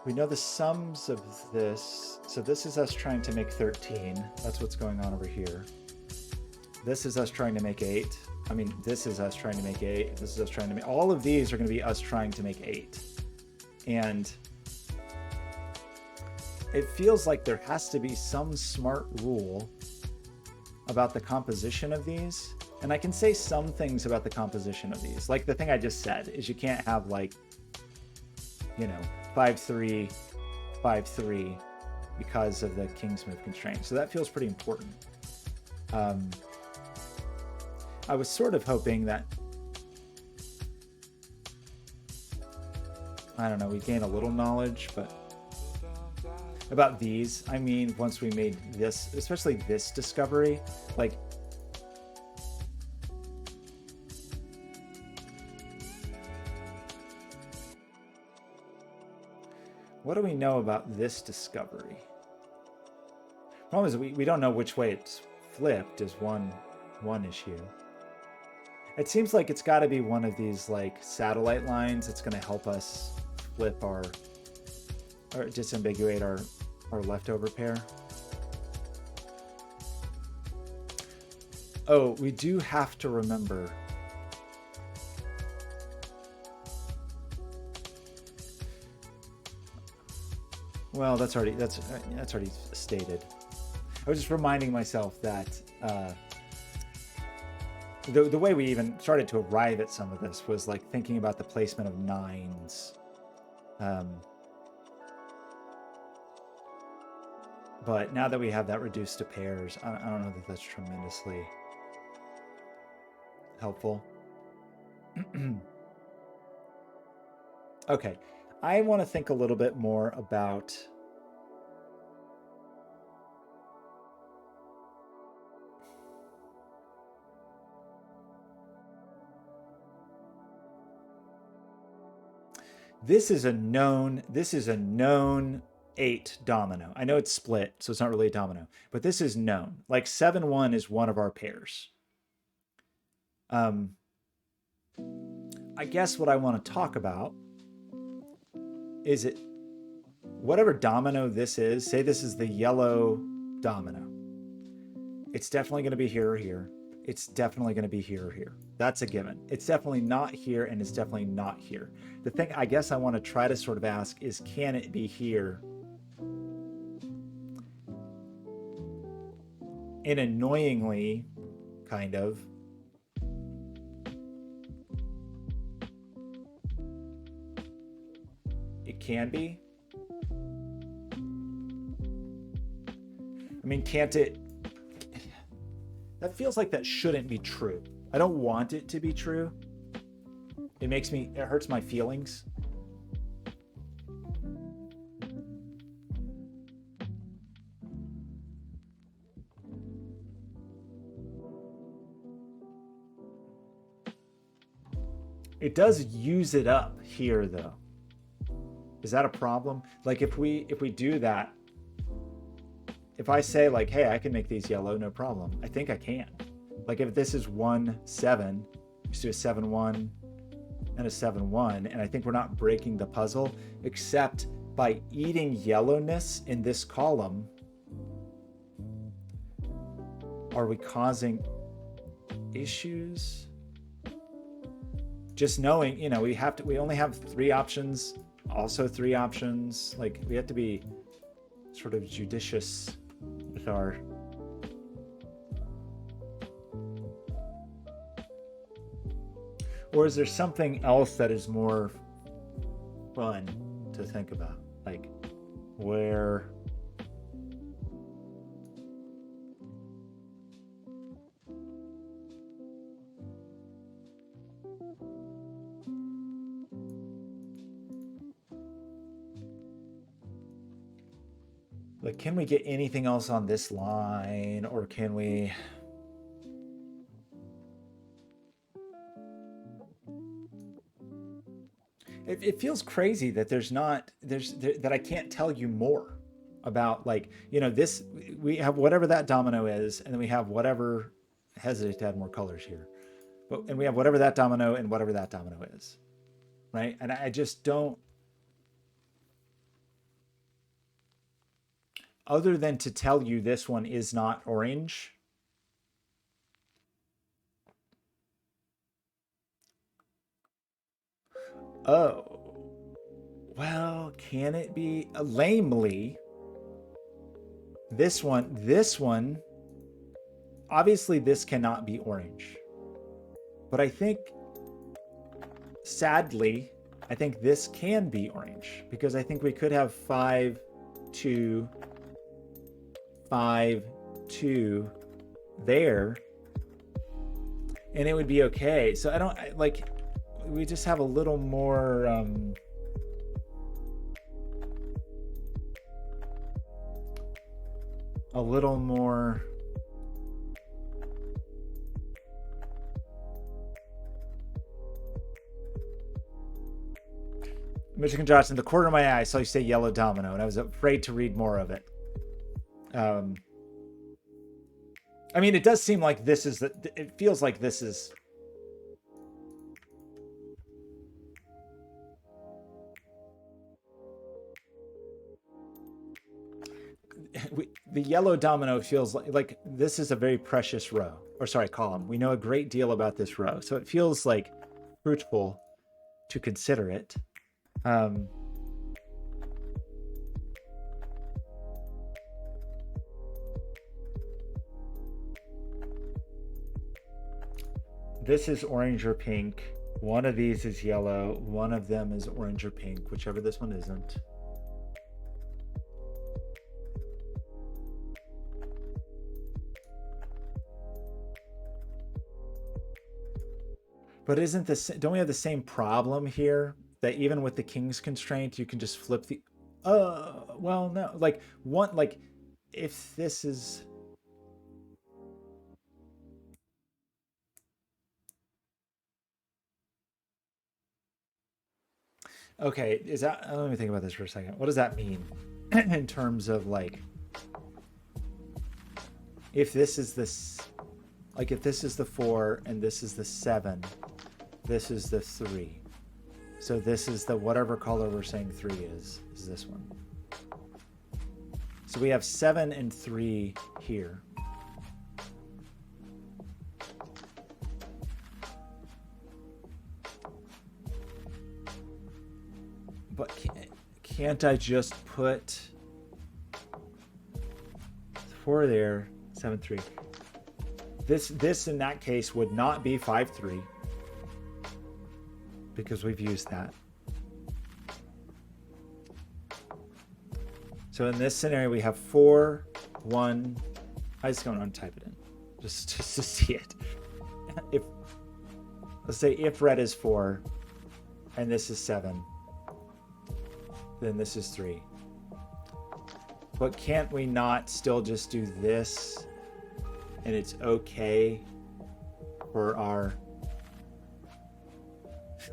we know the sums of this. So this is us trying to make 13. That's what's going on over here. This is us trying to make 8. I mean, this is us trying to make 8. This is us trying to make... All of these are going to be us trying to make 8. And it feels like there has to be some smart rule about the composition of these. And I can say some things about the composition of these. Like the thing I just said is you can't have, like, you know, 5-3, 5-3 because of the king's move constraint. So that feels pretty important. I was sort of hoping that, I don't know, we gain a little knowledge, but about these, I mean, once we made this, especially this discovery, like, what do we know about this discovery? Problem is we don't know which way it's flipped is one issue. It seems like it's got to be one of these like satellite lines that's going to help us flip our, or disambiguate our leftover pair. Oh, we do have to remember. Well, that's already stated. I was just reminding myself that the way we even started to arrive at some of this was like thinking about the placement of nines. But now that we have that reduced to pairs, I don't know that that's tremendously helpful. Okay, I want to think a little bit more about this is a known 8 domino. I know it's split, so it's not really a domino, but this is known. Like 7-1 is one of our pairs. I guess what I want to talk about is it whatever domino this is, say this is the yellow domino. It's definitely going to be here or here. It's definitely going to be here or here. That's a given. It's definitely not here, and it's definitely not here. The thing I guess I want to try to sort of ask is, can it be here? And annoyingly, kind of, it can be. I mean, can't it? That feels like that shouldn't be true. I don't want it to be true. It hurts my feelings. It does use it up here though. Is that a problem? Like if we do that, if I say like, hey, I can make these yellow, no problem. I think I can. Like if this is 1-7, just do a 7-1 and a 7-1, and I think we're not breaking the puzzle, except by eating yellowness in this column, are we causing issues? Just knowing, you know, we only have 3 options, also 3 options. Like we have to be sort of judicious with our or is there something else that is more fun to think about, like where like, can we get anything else on this line, or can we? It feels crazy that that I can't tell you more about, like, you know, this, we have whatever that domino is, and then we have whatever, hesitate to add more colors here, and we have whatever that domino and whatever that domino is, right? And I just don't, other than to tell you this one is not orange. Oh, well, can it be lamely? This one, obviously this cannot be orange. But I think, sadly, I think this can be orange, because I think we could have 5-2, 5-2 there, and it would be okay. So we just have a little more Michigan Johnson, the corner of my eye, I saw you say yellow domino, and I was afraid to read more of it. I mean, it does seem like this is it feels like this is the yellow domino feels like this is a very precious row, or sorry, column. We know a great deal about this row, so it feels like fruitful to consider it. This is orange or pink. One of these is yellow. One of them is orange or pink, whichever this one isn't. But isn't this, don't we have the same problem here? That even with the king's constraint, you can just flip the, well, no, like one, like if this is, okay, is that, let me think about this for a second. What does that mean in terms of like, if this is this, like if this is the 4 and this is the 7, this is the 3. So this is the whatever color we're saying 3 is this one. So we have 7 and 3 here. But can't I just put 4 there, 7, 3? This in that case would not be 5, 3. Because we've used that. So in this scenario, we have 4, 1. I just going to type it in, just to see it. If let's say if red is 4, and this is 7, then this is 3. But can't we not still just do this, and it's okay for our,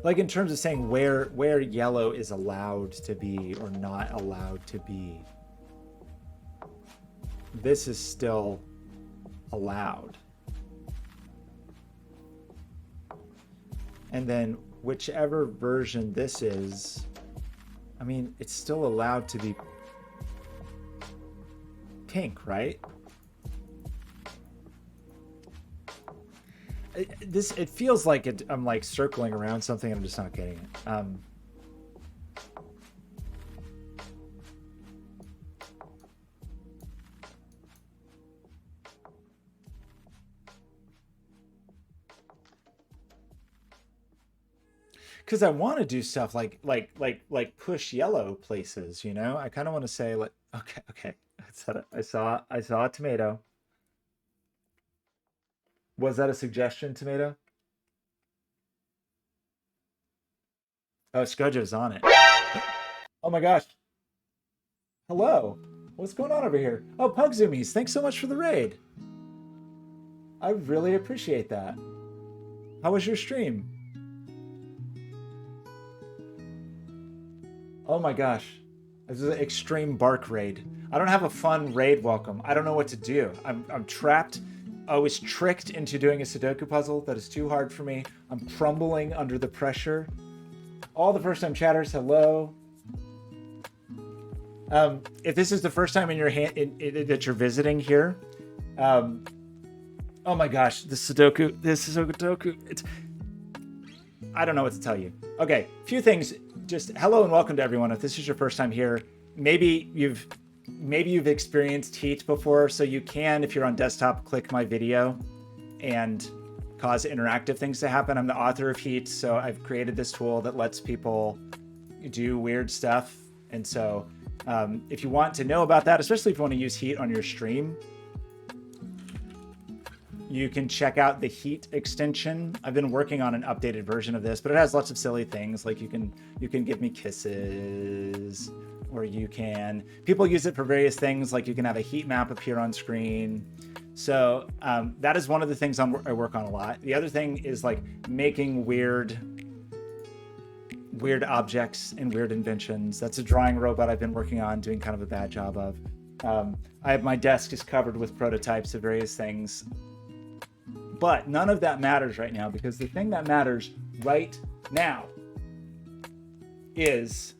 like in terms of saying where yellow is allowed to be or not allowed to be, this is still allowed. And then whichever version this is, I mean, it's still allowed to be pink, right? It feels like I'm like circling around something and I'm just not getting it. Because I want to do stuff like push yellow places, you know. I kind of want to say like, okay. I saw a tomato. Was that a suggestion, tomato? Oh, Skojo's on it. Oh my gosh. Hello. What's going on over here? Oh, Pugzoomies, thanks so much for the raid. I really appreciate that. How was your stream? Oh my gosh. This is an extreme bark raid. I don't have a fun raid welcome. I don't know what to do. I'm trapped. I was tricked into doing a Sudoku puzzle that is too hard for me. I'm crumbling under the pressure. All the first-time chatters, hello. If this is the first time in your that you're visiting here, oh my gosh, this Sudoku, I don't know what to tell you. Okay, few things. Just hello and welcome to everyone. If this is your first time here, maybe you've experienced heat before, so you can, if you're on desktop, click my video and cause interactive things to happen. I'm the author of heat, so I've created this tool that lets people do weird stuff. And so if you want to know about that, especially if you want to use heat on your stream, you can check out the heat extension. I've been working on an updated version of this, but it has lots of silly things like you can give me kisses, or people use it for various things, like you can have a heat map appear on screen. So that is one of the things I work on a lot. The other thing is like making weird objects and weird inventions. That's a drawing robot I've been working on, doing kind of a bad job of. My desk is covered with prototypes of various things. But none of that matters right now, because the thing that matters right now is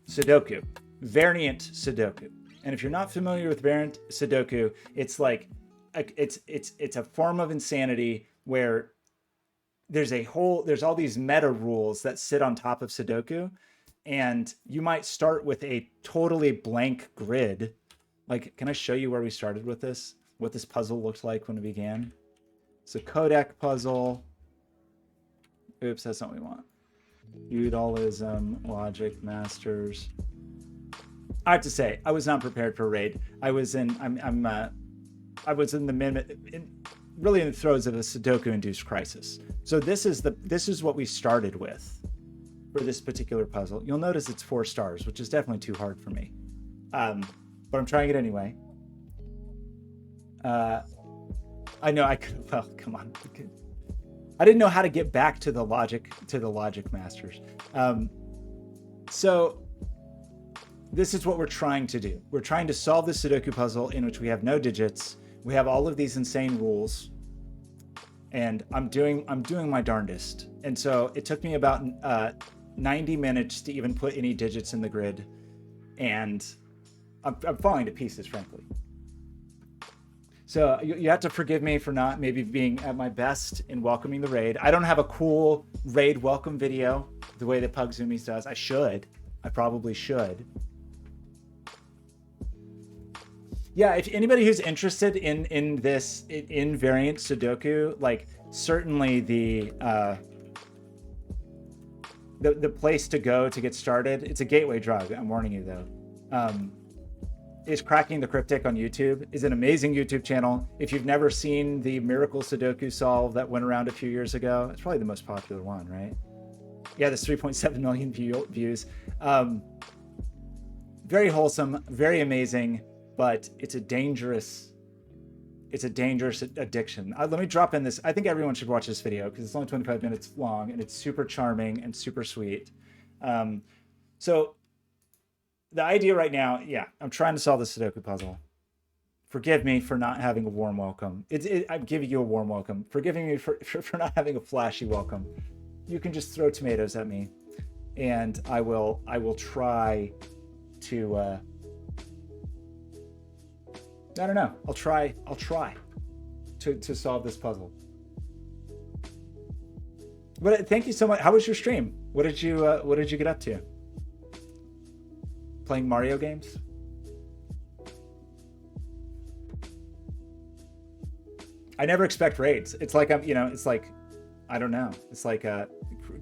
Sudoku, variant Sudoku. And if you're not familiar with variant Sudoku, it's like it's a form of insanity where there's all these meta rules that sit on top of Sudoku, and you might start with a totally blank grid. Like, can I show you where we started with this? What this puzzle looked like when we began? It's a Qodec puzzle. Oops, that's not what we want. Feudalism, logic, masters. I have to say, I was not prepared for a raid. I was in the really in the throes of a Sudoku-induced crisis. So this is what we started with for this particular puzzle. You'll notice it's 4 stars, which is definitely too hard for me. But I'm trying it anyway. I know I could. Well, come on. I didn't know how to get back to the logic masters. So this is what we're trying to do. We're trying to solve the Sudoku puzzle in which we have no digits. We have all of these insane rules, and I'm doing my darndest. And so it took me about 90 minutes to even put any digits in the grid, and I'm falling to pieces, frankly. So you have to forgive me for not maybe being at my best in welcoming the raid. I don't have a cool raid welcome video the way that Pugzoomies does. I probably should. Yeah, if anybody who's interested in this variant Sudoku, like certainly the place to go to get started. It's a gateway drug. I'm warning you though. Is Cracking the Cryptic on YouTube. Is an amazing YouTube channel. If you've never seen the Miracle Sudoku solve that went around a few years ago, it's probably the most popular one, right? Yeah, there's 3.7 million views. Very wholesome, very amazing, but it's a dangerous addiction. Let me drop in this. I think everyone should watch this video because it's only 25 minutes long and it's super charming and super sweet. So the idea right now, yeah, I'm trying to solve the Sudoku puzzle. Forgive me for not having a warm welcome. I'm giving you a warm welcome. Forgiving me for not having a flashy welcome. You can just throw tomatoes at me, and I will try to. I don't know. I'll try to solve this puzzle. But thank you so much. How was your stream? What did you get up to? Playing Mario games? I never expect raids. It's like it's like, I don't know. It's like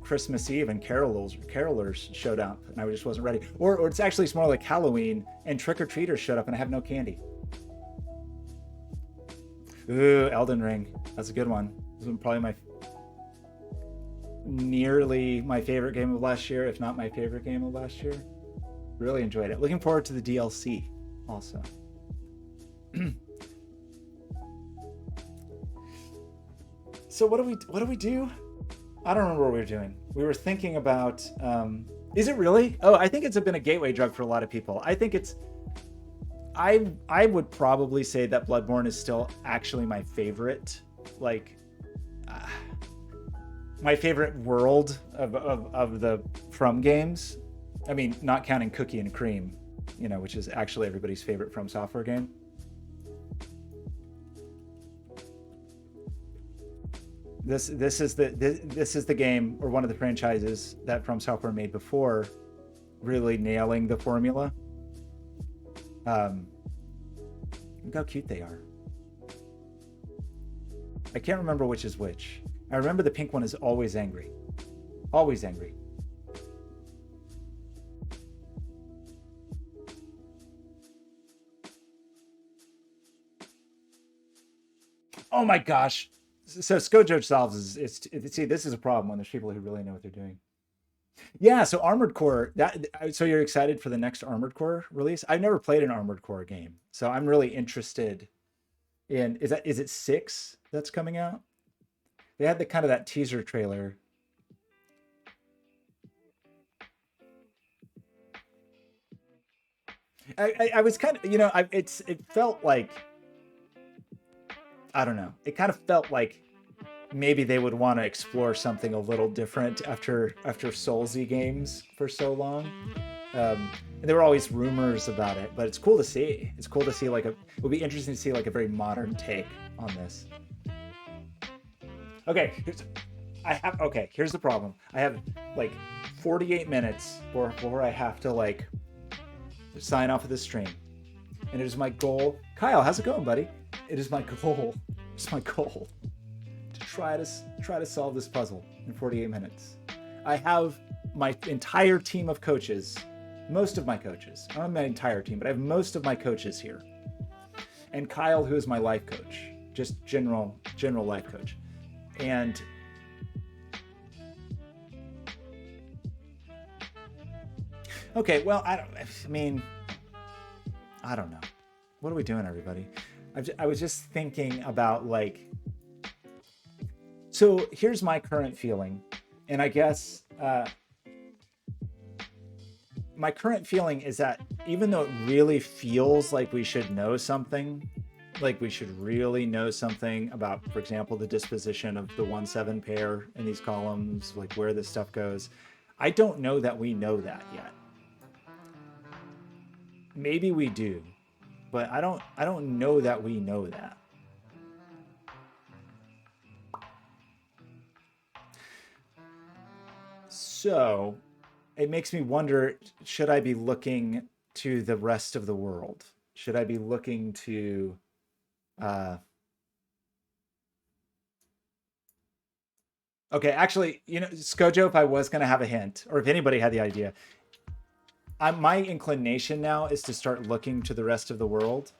Christmas Eve and carolers showed up and I just wasn't ready. Or it's more like Halloween and trick-or-treaters showed up and I have no candy. Ooh, Elden Ring. That's a good one. This is probably nearly my favorite game of last year, if not my favorite game of last year. Really enjoyed it. Looking forward to the DLC also. So what do we do? I don't remember what we were doing. We were thinking about, is it really? Oh, I think it's been a gateway drug for a lot of people. I think I would probably say that Bloodborne is still actually my favorite, my favorite world of the From games. I mean, not counting Cookie and Cream, which is actually everybody's favorite From Software game. This is the game, or one of the franchises that From Software made before really nailing the formula. Look how cute they are. I can't remember which is which. I remember the pink one is always angry. Always angry. Oh my gosh. So Skojo solves see, this is a problem when there's people who really know what they're doing. Yeah, so Armored Core, so you're excited for the next Armored Core release? I've never played an Armored Core game, so I'm really interested in, is it 6 that's coming out? They had that teaser trailer. I was kind of, it felt like, I don't know. It kind of felt like maybe they would want to explore something a little different after Soulsy games for so long. And there were always rumors about it, but it's cool to see. It's cool to see like it would be interesting to see like a very modern take on this. Okay, here's the problem. I have like 48 minutes before I have to like sign off of this stream. And it is my goal. Kyle, how's it going, buddy? It is my goal. It's my goal to try to solve this puzzle in 48 minutes. I have my entire team of coaches, most of my coaches. I don't have my entire team, but I have most of my coaches here. And Kyle, who is my life coach, just general life coach. And okay, well, I don't know. What are we doing, everybody? I was just thinking about like, so here's my current feeling. And I guess my current feeling is that even though it really feels like we should know something, like we should really know something about, for example, the disposition of the 1-7 pair in these columns, like where this stuff goes, I don't know that we know that yet. Maybe we do, but I don't know that we know that. So it makes me wonder, should I be looking to the rest of the world? Should I be looking to okay, actually, you know, Skojo, if I was going to have a hint, or if anybody had the idea, my inclination now is to start looking to the rest of the world.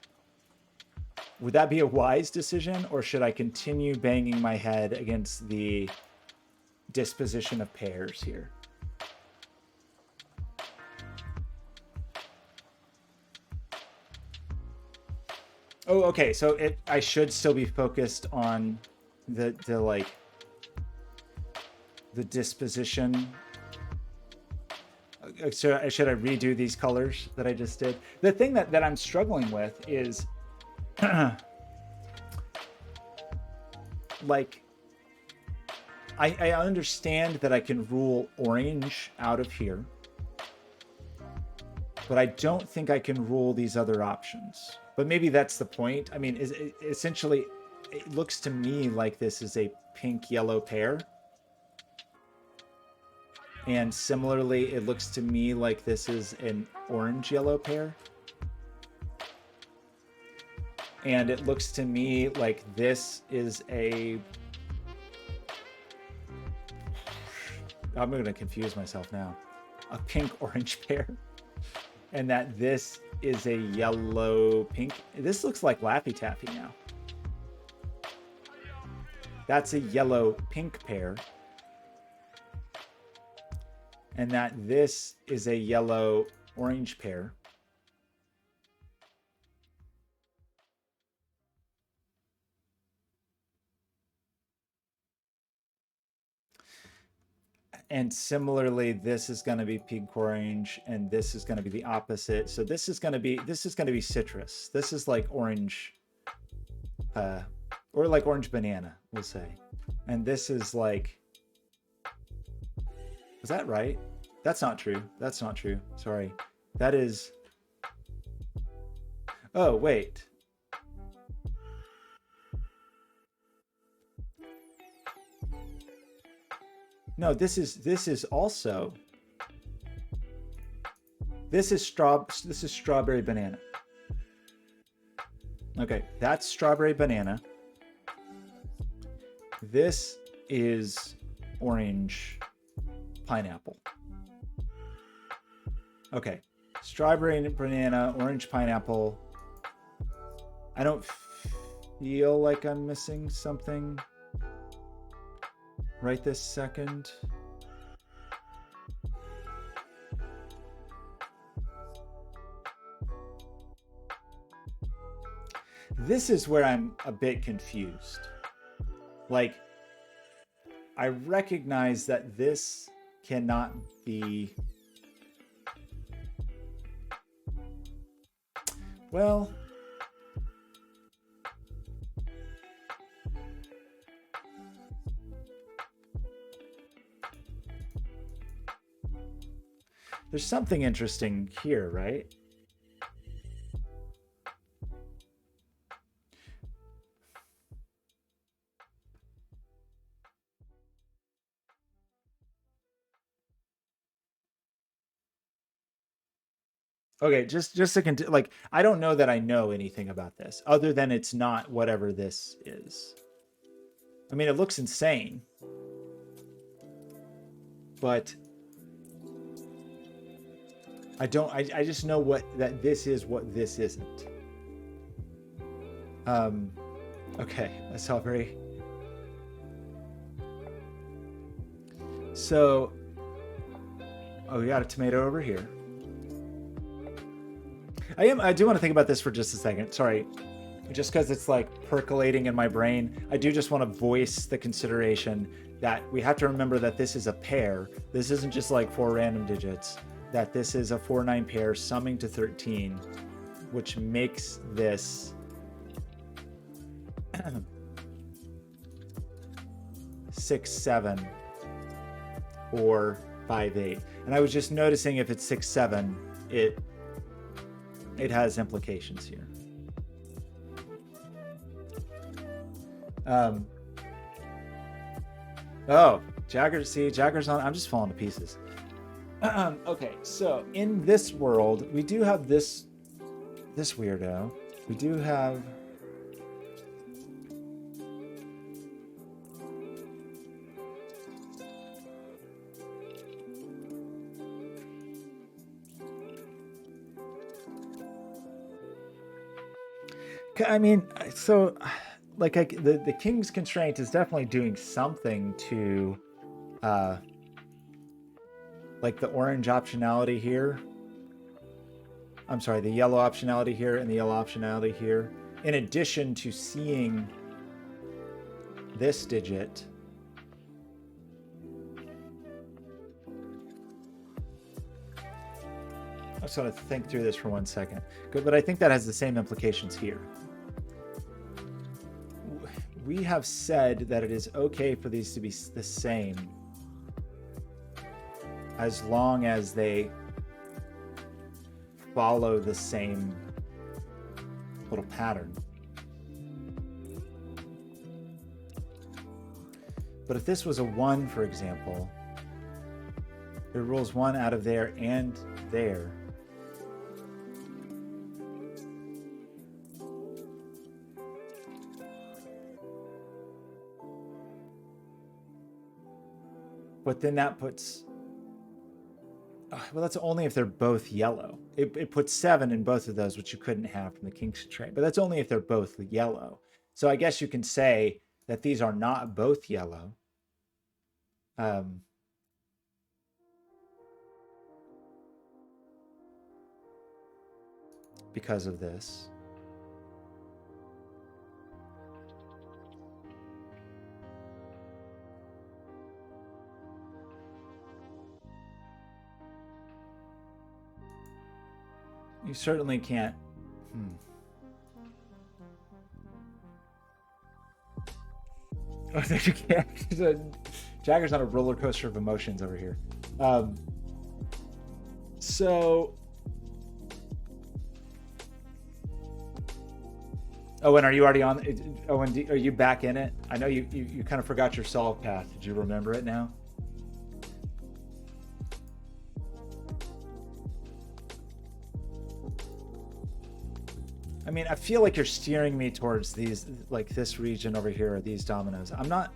Would that be a wise decision, or should I continue banging my head against the disposition of pairs here? Oh, okay. So I should still be focused on the like the disposition. So should I redo these colors that I just did? The thing that I'm struggling with is like I understand that I can rule orange out of here, but I don't think I can rule these other options. But maybe that's the point. I mean, essentially, it looks to me like this is a pink-yellow pair. And similarly, it looks to me like this is an orange-yellow pair. And it looks to me like this is a... I'm going to confuse myself now. A pink-orange pair. And that this is a yellow-pink. This looks like Laffy Taffy now. That's a yellow-pink pair. And that this is a yellow-orange pair. And similarly, this is going to be pink orange, and this is going to be the opposite. So this is going to be citrus. This is like orange, or like orange banana, we'll say. And this is like, is that right? That's not true. That's not true. Sorry. That is, oh, wait. No, this is also, this is strawberry banana. Okay, that's strawberry banana. This is orange pineapple. Okay, strawberry banana, orange pineapple. I don't feel like I'm missing something right this second. This is where I'm a bit confused. Like, I recognize that this cannot be... Well... There's something interesting here, right? Okay, just to continue, like, I don't know that I know anything about this other than it's not whatever this is. I mean, it looks insane, but I don't. I just know what that this is, what this isn't. Okay, I saw very. So, oh, we got a tomato over here. I do want to think about this for just a second. Sorry, just because it's like percolating in my brain. I do just want to voice the consideration that we have to remember that this is a pair. This isn't just like 4 random digits. That this is a 4-9 pair summing to 13, which makes this 6-7 or 5-8. And I was just noticing if it's 6-7, it has implications here. Oh, Jagger's on. I'm just falling to pieces. Okay, so in this world, we do have this weirdo. We do have. I mean, so like the king's constraint is definitely doing something to like the orange optionality here. I'm sorry, the yellow optionality here and the yellow optionality here. In addition to seeing this digit. I just want to think through this for 1 second. Good, but I think that has the same implications here. We have said that it is okay for these to be the same as long as they follow the same little pattern. But if this was a 1, for example, it rules 1 out of there and there. But then that puts, well, that's only if they're both yellow. It puts 7 in both of those, which you couldn't have from the king's constraint. But that's only if they're both yellow. So I guess you can say that these are not both yellow. Because of this. You certainly can't. Oh, you can't. Jagger's on a roller coaster of emotions over here. So. Owen, are you already on? Owen, are you back in it? I know you kind of forgot your solve path. Did you remember it now? I mean, I feel like you're steering me towards these, like this region over here, or these dominoes. I'm not.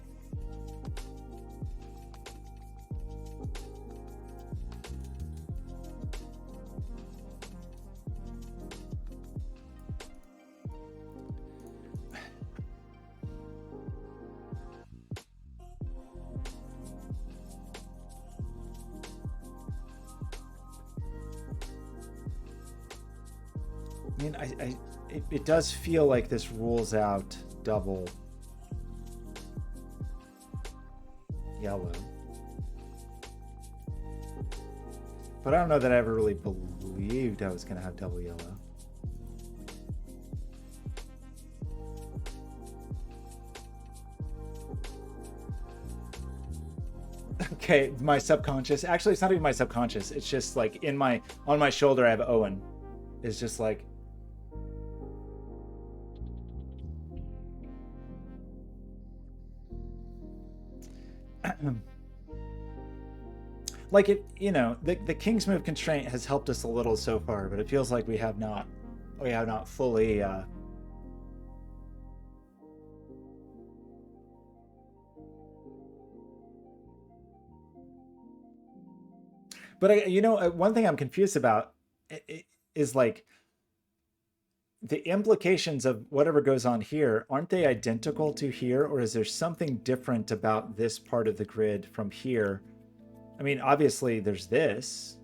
I mean, it does feel like this rules out double yellow. But I don't know that I ever really believed I was going to have double yellow. Okay, my subconscious. Actually, it's not even my subconscious. It's just like on my shoulder, I have Owen. It's just like, like it, the King's Move constraint has helped us a little so far, but it feels like we have not fully. But one thing I'm confused about is like the implications of whatever goes on here. Aren't they identical to here, or is there something different about this part of the grid from here? I mean, obviously there's this.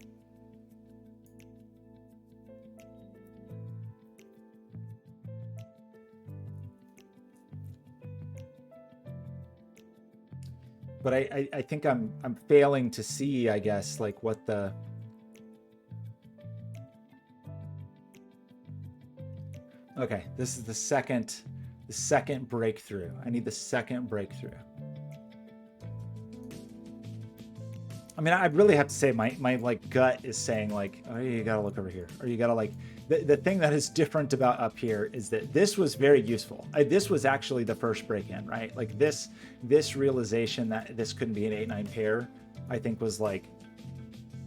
But I think I'm failing to see, I guess, like what the. Okay, this is the second breakthrough. I need the second breakthrough. I mean, I really have to say my like gut is saying like, oh, you gotta look over here, or you gotta like the thing that is different about up here is that this was very useful. This was actually the first break-in, right? Like this realization that this couldn't be an 8-9 pair, I think was like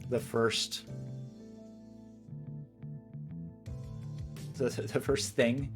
the first the first thing.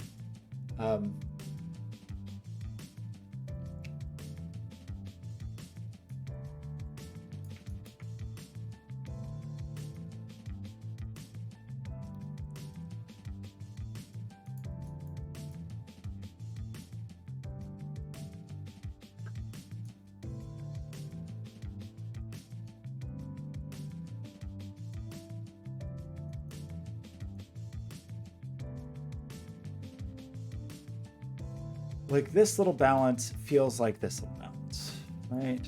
Like this little balance feels like this little balance, right?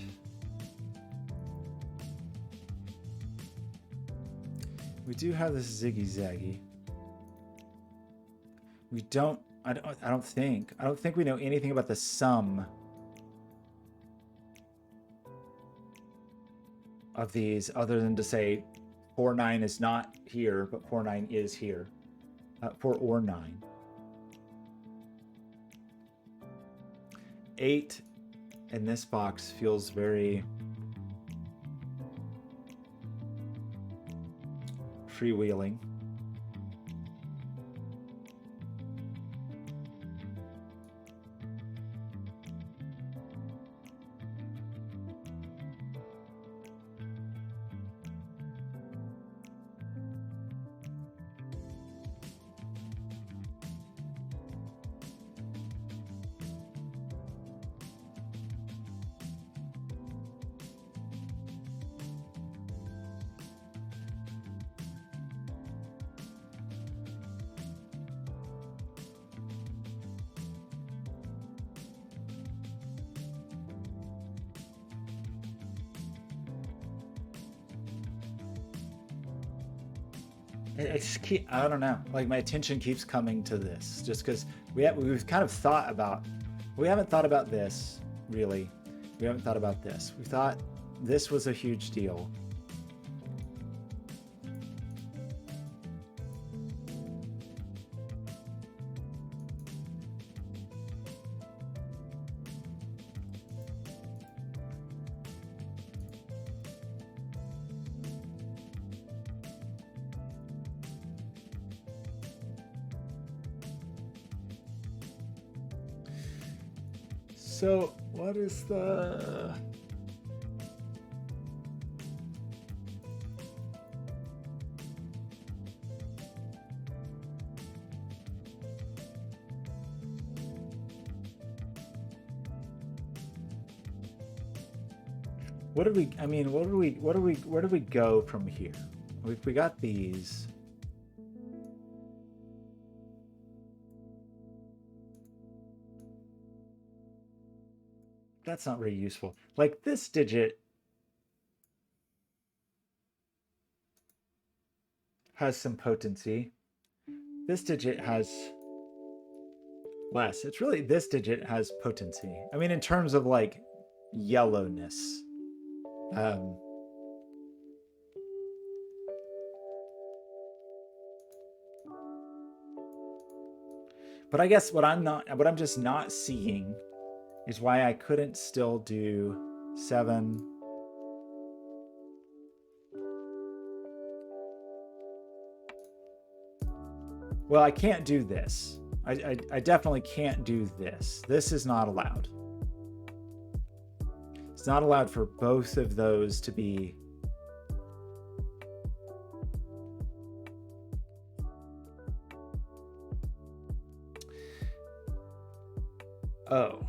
We do have this ziggy zaggy. We don't. I don't think we know anything about the sum of these other than to say 4-9 is not here, but 4-9 is here. 4 or 9. 8 in this box feels very freewheeling. I don't know. Like my attention keeps coming to this just because we've kind of thought about. We haven't thought about this really. We haven't thought about this. We thought this was a huge deal. So what is the... What do we, I mean, where do we go from here? We got these. That's not very useful. Like this digit has some potency. This digit has less. It's really this digit has potency. I mean, in terms of like yellowness. Um, but I guess what I'm just not seeing is why I couldn't still do 7. Well, I can't do this. I definitely can't do this. This is not allowed. It's not allowed for both of those to be. Oh.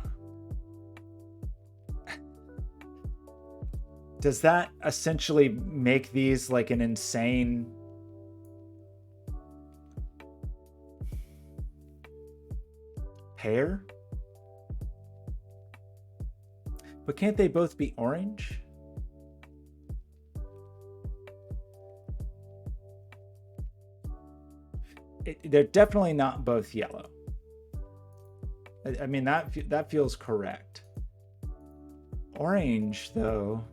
Does that essentially make these like an insane pair? But can't they both be orange? They're definitely not both yellow. I mean, that feels correct. Orange, though.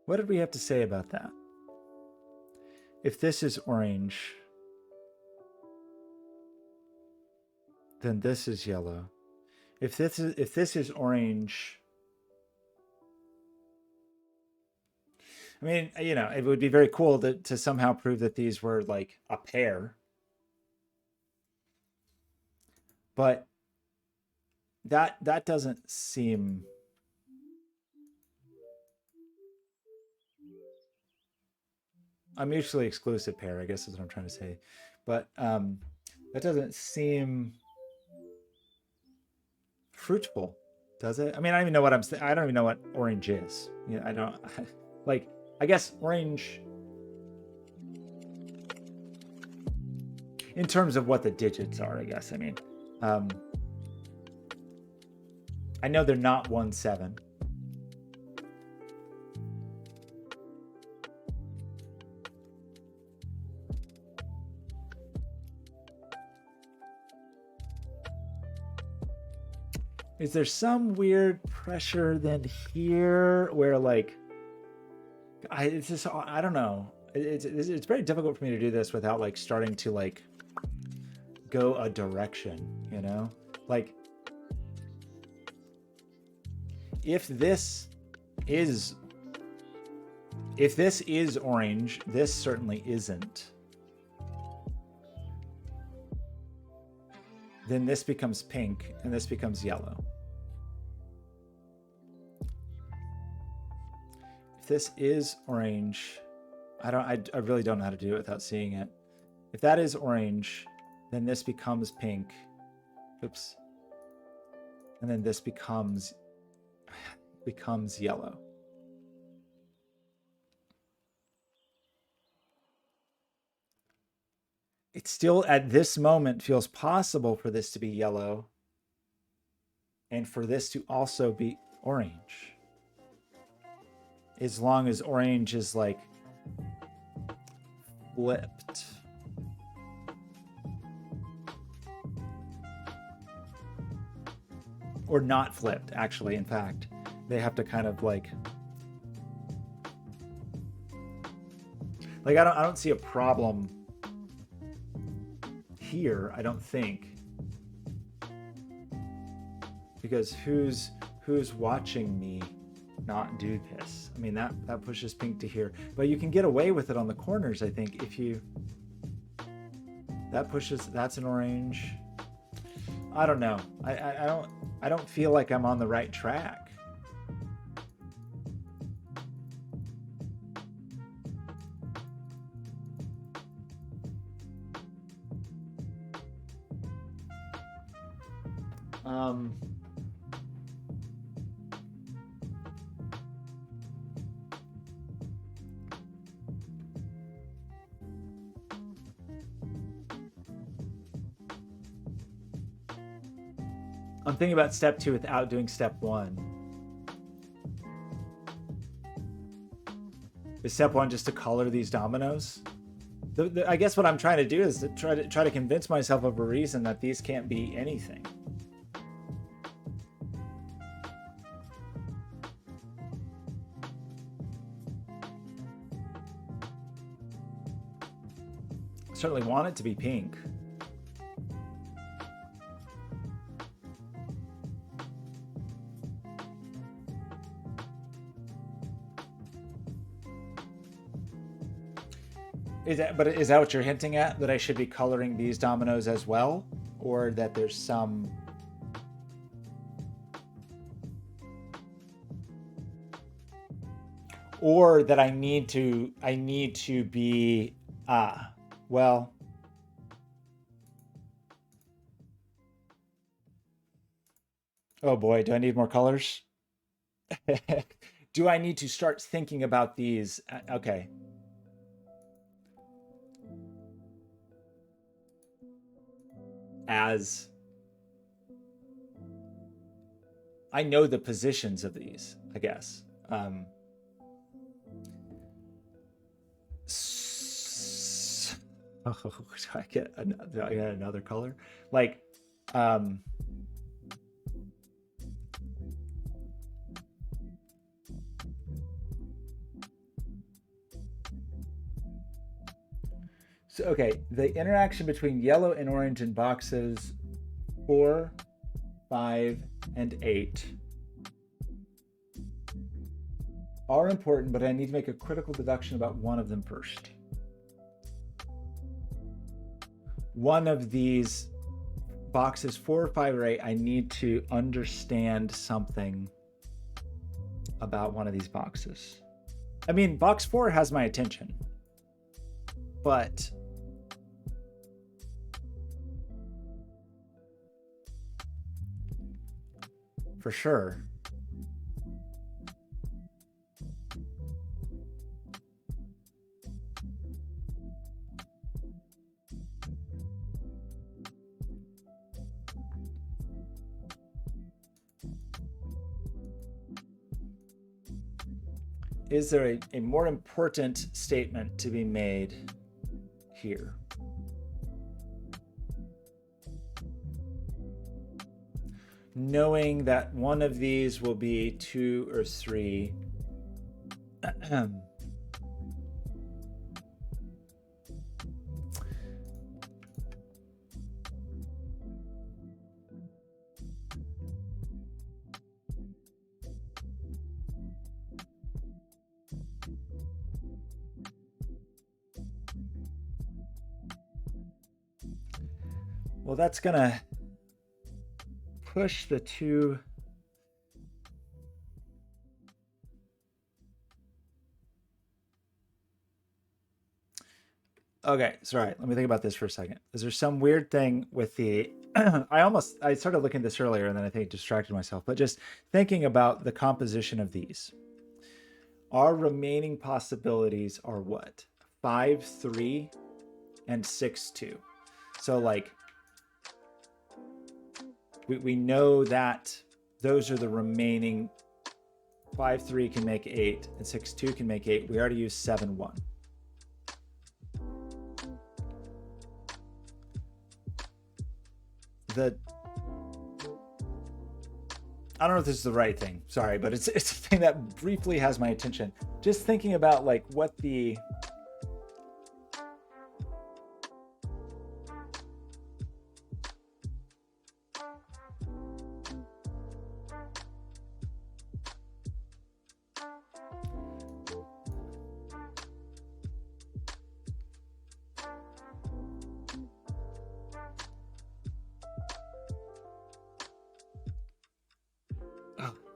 What did we have to say about that? If this is orange, then this is yellow. If this is orange, I mean, you know, it would be very cool to somehow prove that these were like a pair. But that doesn't seem. A mutually exclusive pair, I guess is what I'm trying to say. But that doesn't seem fruitful, does it? I mean, I don't even know what I don't even know what orange is. You know, I don't like. I guess orange, in terms of what the digits are. I guess. I mean, I know they're not 1, 7. Is there some weird pressure then here where like it's just, I don't know. It's very difficult for me to do this without like starting to like go a direction, you know? Like if this is orange, this certainly isn't. Then this becomes pink and this becomes yellow. If this is orange, I really don't know how to do it without seeing it. If that is orange, then this becomes pink. Oops. And then this becomes yellow. It still at this moment feels possible for this to be yellow and for this to also be orange. As long as orange is like flipped. Or not flipped, actually, in fact. They have to kind of like I don't see a problem here, I don't think, because who's watching me not do this? I mean, that pushes pink to here, but you can get away with it on the corners, I think, if you that's an orange. I don't know. I don't feel like I'm on the right track. I'm thinking about step 2 without doing step 1. Is step 1 just to color these dominoes? I guess what I'm trying to do is to try to convince myself of a reason that these can't be anything. Certainly want it to be pink. Is that what you're hinting at? That I should be coloring these dominoes as well? Or that there's some... Or that I need to be... well... Oh boy, do I need more colors? Do I need to start thinking about these? Okay. As I know the positions of these, I guess. Do I get another color? Like, so, okay, the interaction between yellow and orange in boxes 4, 5, and 8 are important, but I need to make a critical deduction about one of them first. One of these boxes 4, 5, or 8, I need to understand something about one of these boxes. I mean, box 4 has my attention, but for sure. Is there a more important statement to be made here? Knowing that one of these will be 2 or 3. Well, that's gonna push the 2. Okay, sorry. Let me think about this for a second. Is there some weird thing with the... I started looking at this earlier and then I think distracted myself, but just thinking about the composition of these. Our remaining possibilities are what? 5, 3, and 6, 2. So like, we know that those are the remaining. 5, 3 can make 8, and 6, 2 can make 8. We already used 7, 1. I don't know if this is the right thing. Sorry, but it's a thing that briefly has my attention. Just thinking about like what the...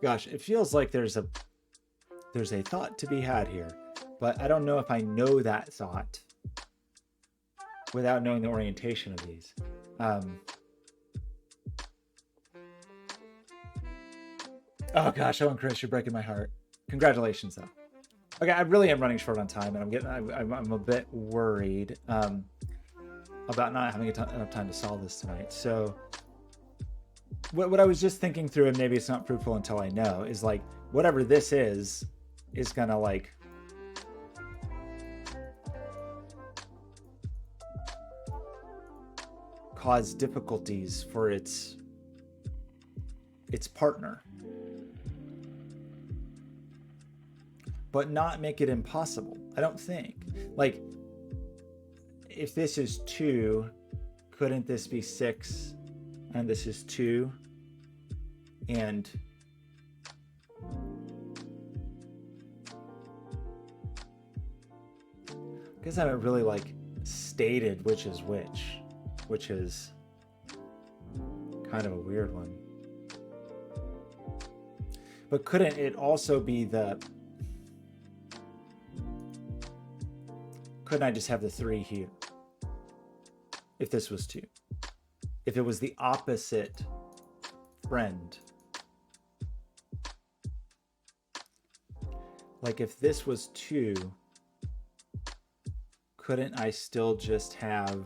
Gosh, it feels like there's a thought to be had here, but I don't know if I know that thought without knowing the orientation of these. Oh gosh, Owen Chris, you're breaking my heart. Congratulations, though. Okay, I really am running short on time, and I'm a bit worried about not having enough time to solve this tonight. So. What I was just thinking through, and maybe it's not fruitful until I know, is like whatever this is gonna like cause difficulties for its partner, but not make it impossible. I don't think. Like, if this is 2, couldn't this be 6? And this is 2. And I guess I haven't really like stated which is which is kind of a weird one. But couldn't it also be couldn't I just have the 3 here? If this was 2. If it was the opposite friend. Like if this was 2, couldn't I still just have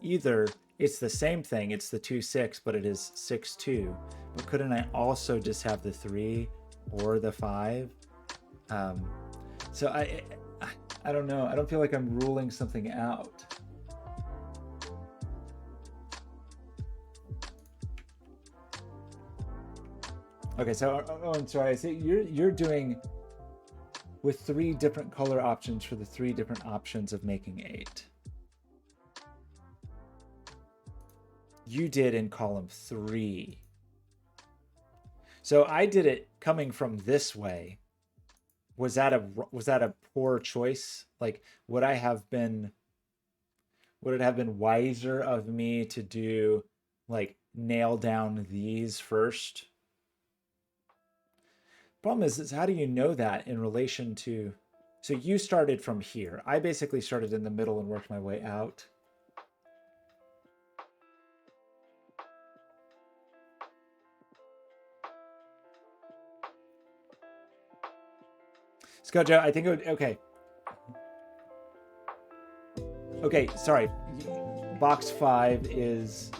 either it's the same thing, it's the 2, 6, but it is 6, 2. But couldn't I also just have the 3 or the 5? So I don't know. I don't feel like I'm ruling something out. Okay, so I'm sorry. I see you're doing with 3 different color options for the 3 different options of making 8. You did in column 3. So I did it coming from this way. Was that a poor choice? Like, would it have been wiser of me to do like nail down these first? Problem is how do you know that in relation to, so you started from here. I basically started in the middle and worked my way out. Skojo, I think it would, okay. Okay, sorry. Box 5 is,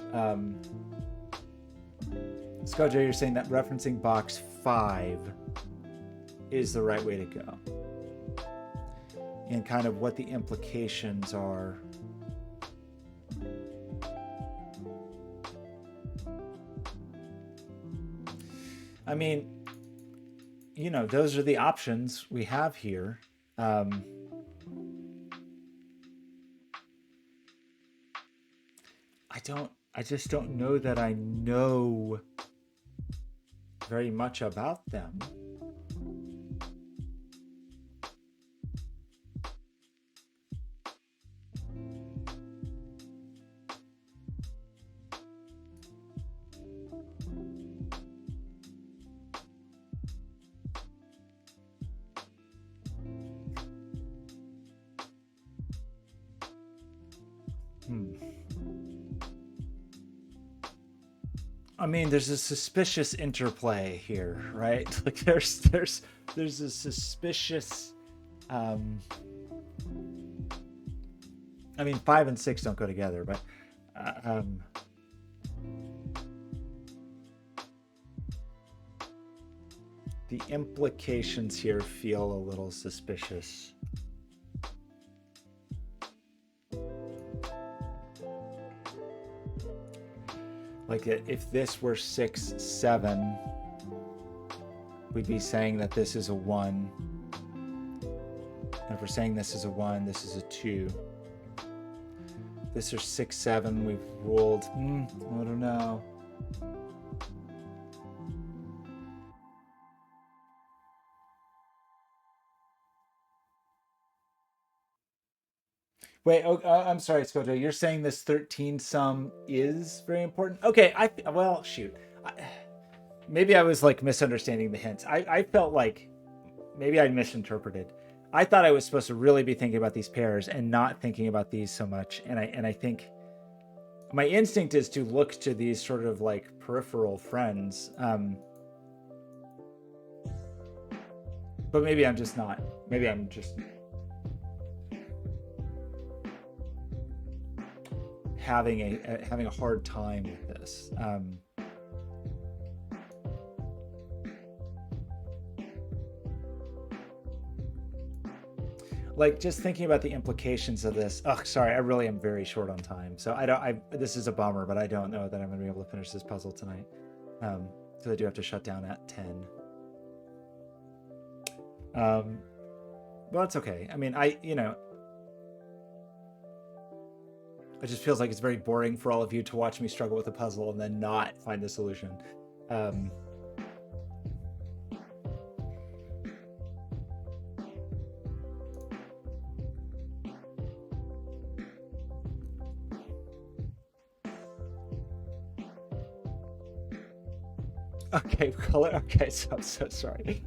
Skojo, you're saying that referencing box 5 is the right way to go. And kind of what the implications are. I mean, you know, those are the options we have here. I just don't know that I know very much about them. I mean, there's a suspicious interplay here, right? Like there's a suspicious, I mean, 5 and 6 don't go together, but, the implications here feel a little suspicious. Like if this were 6, 7, we'd be saying that this is a 1. And if we're saying this is a 1, this is a 2. This is 6, 7, we've ruled, I don't know. Wait, I'm sorry, Skojo. You're saying this 13 sum is very important? Okay, well, shoot. Maybe I was like misunderstanding the hints. I felt like maybe I misinterpreted. I thought I was supposed to really be thinking about these pairs and not thinking about these so much. And I think my instinct is to look to these sort of like peripheral friends. But maybe I'm just not. Maybe I'm just having a hard time with this. like just thinking about the implications of this. Oh, sorry, I really am very short on time. So this is a bummer, but I don't know that I'm gonna be able to finish this puzzle tonight. So I do have to shut down at 10. Well, it's okay. I mean, it just feels like it's very boring for all of you to watch me struggle with a puzzle and then not find the solution. Okay, color. Okay, so I'm so sorry.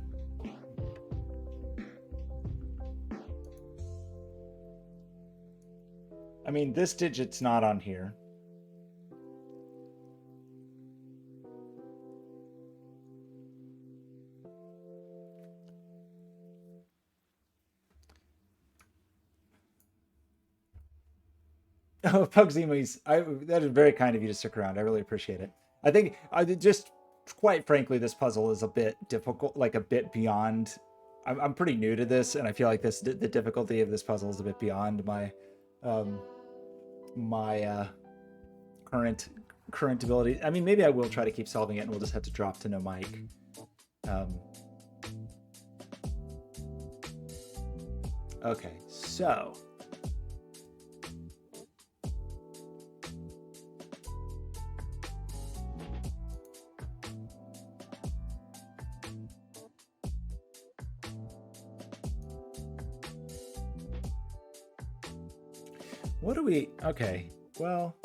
I mean, this digit's not on here. Oh, Pugzimus, that is very kind of you to stick around. I really appreciate it. I think just quite frankly, this puzzle is a bit difficult, like a bit beyond. I'm pretty new to this, and I feel like the difficulty of this puzzle is a bit beyond my current ability. I mean, maybe I will try to keep solving it, and we'll just have to drop to no mic. Okay, so. What do we, okay, well,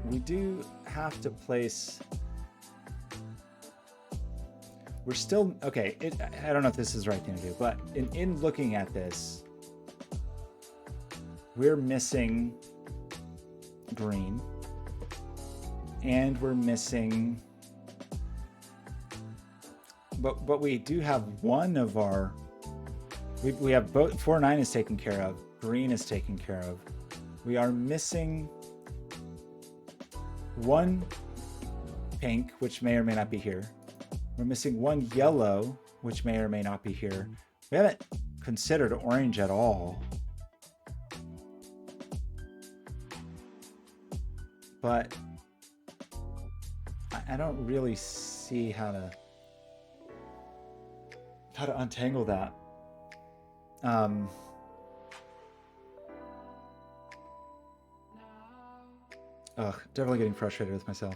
we do have to place, we're still, okay, I don't know if this is the right thing to do, but in looking at this, we're missing green, and we're missing, but we do have one of our, we have both 4-9 is taken care of, green is taken care of. We are missing one pink, which may or may not be here. We're missing one yellow, which may or may not be here. We haven't considered orange at all. But I don't really see how to untangle that. Definitely getting frustrated with myself.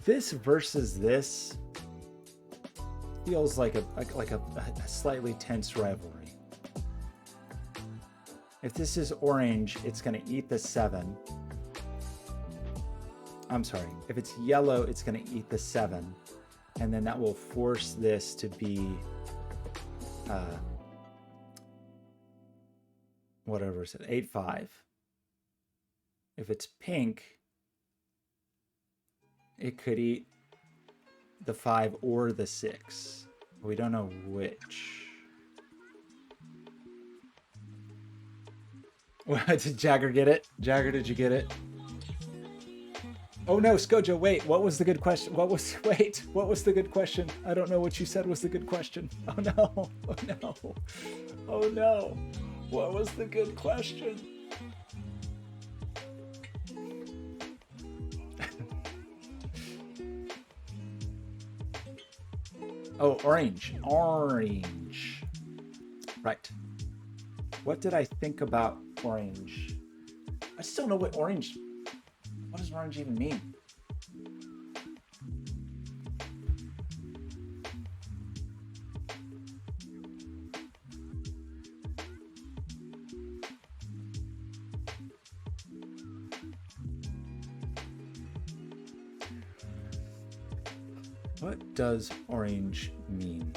This versus this feels like a slightly tense rivalry. If this is orange, it's going to eat the 7. I'm sorry. If it's yellow, it's going to eat the 7. And then that will force this to be, whatever is it, 8-5. If it's pink, it could eat the 5 or the 6. We don't know which. Did Jagger get it? Jagger, did you get it? Oh no, Skojo, wait, what was the good question? What was the good question? I don't know what you said was the good question. Oh no, oh no, oh no. What was the good question? Oh, orange, orange. Right. What did I think about orange? I just don't know what orange, what does orange even mean? What does orange mean?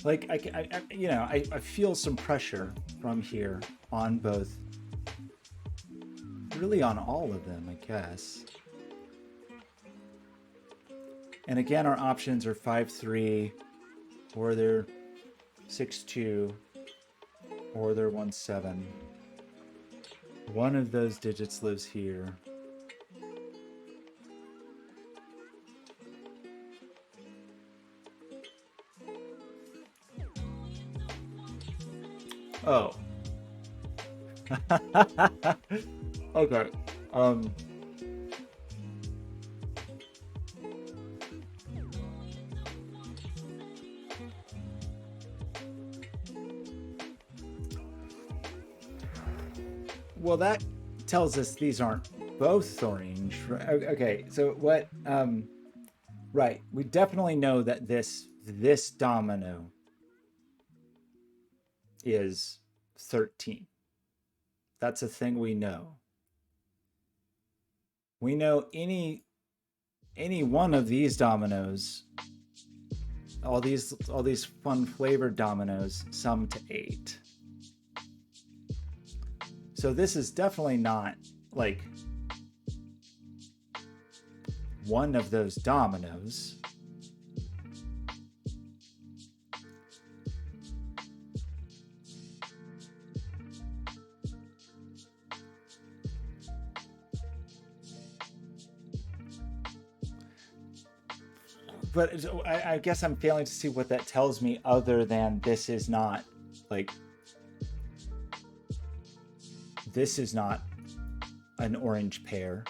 Like, I feel some pressure from here on both really on all of them, I guess. And again, our options are 5-3, or they're 6-2, or they're 1-7. One of those digits lives here. Oh. Okay. Well, that tells us these aren't both orange. Okay, so what? Right, we definitely know that this domino is 13. That's a thing we know. We know any one of these dominoes, all these fun flavored dominoes, sum to 8. So this is definitely not like one of those dominoes. But I guess I'm failing to see what that tells me other than this is not like, this is not an orange pair.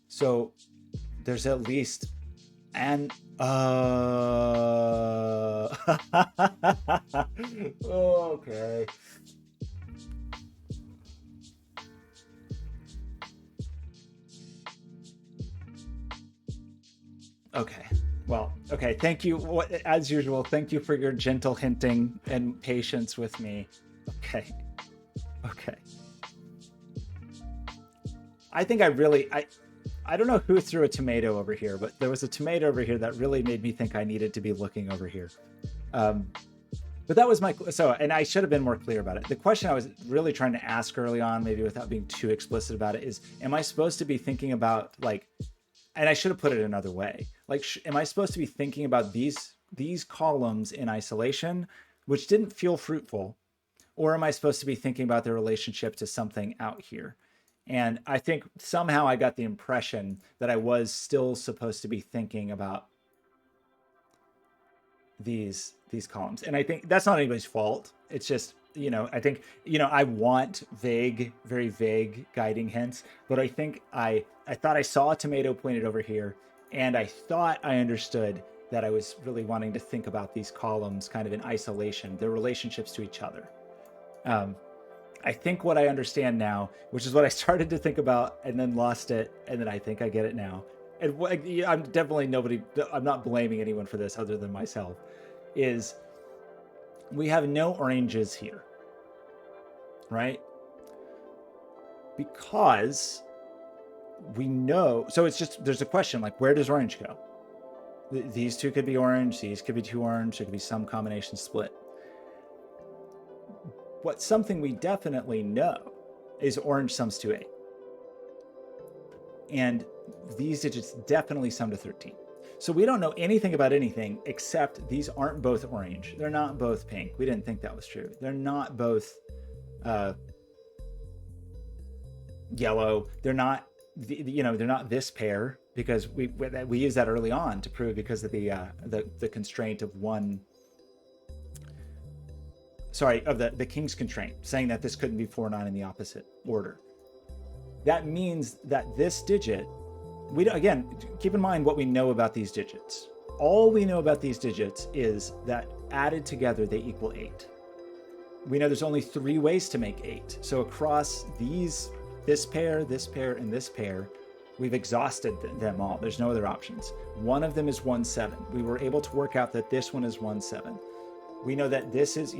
So there's at least an okay. Okay. Well, okay. Thank you. As usual, thank you for your gentle hinting and patience with me. Okay. Okay. I think I don't know who threw a tomato over here, but there was a tomato over here that really made me think I needed to be looking over here. But that was and I should have been more clear about it. The question I was really trying to ask early on, maybe without being too explicit about it, is, am I supposed to be thinking about like, and I should have put it another way. Like, am I supposed to be thinking about these columns in isolation, which didn't feel fruitful, or am I supposed to be thinking about their relationship to something out here? And I think somehow I got the impression that I was still supposed to be thinking about these columns. And I think that's not anybody's fault. It's just, I think, I want vague, very vague guiding hints, but I think I thought I saw a tomato pointed over here, and I thought I understood that I was really wanting to think about these columns kind of in isolation, their relationships to each other. I think what I understand now, which is what I started to think about and then lost it, and then I think I get it now. And I'm definitely I'm not blaming anyone for this other than myself, is we have no oranges here, right? Because we know, so it's just, there's a question like, where does orange go? These two could be orange, these could be two orange, there could be some combination split. What something we definitely know is orange sums to 8. And these digits definitely sum to 13. So we don't know anything about anything except these aren't both orange. They're not both pink. We didn't think that was true. They're not both yellow. They're not, they're not this pair, because we use that early on to prove, because of the constraint of one. Sorry, of the king's constraint, saying that this couldn't be 4-9 in the opposite order. That means that this digit, again, keep in mind what we know about these digits. All we know about these digits is that added together, they equal 8. We know there's only 3 ways to make 8. So across this pair, and this pair, we've exhausted them all. There's no other options. One of them is 1-7. We were able to work out that this one is 1-7. We know that this is,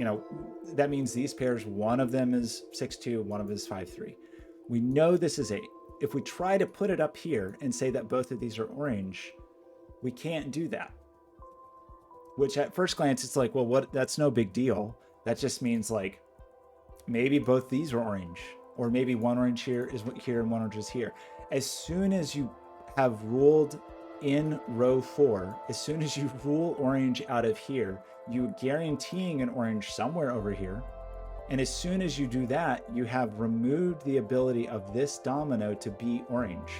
that means these pairs, one of them is 6-2, one of them is 5-3. We know this is 8. If we try to put it up here and say that both of these are orange, we can't do that. Which at first glance, it's like, well, that's no big deal. That just means like maybe both these are orange, or maybe one orange here is here and one orange is here. As soon as you have ruled in row 4, as soon as you rule orange out of here, you're guaranteeing an orange somewhere over here. And as soon as you do that, you have removed the ability of this domino to be orange.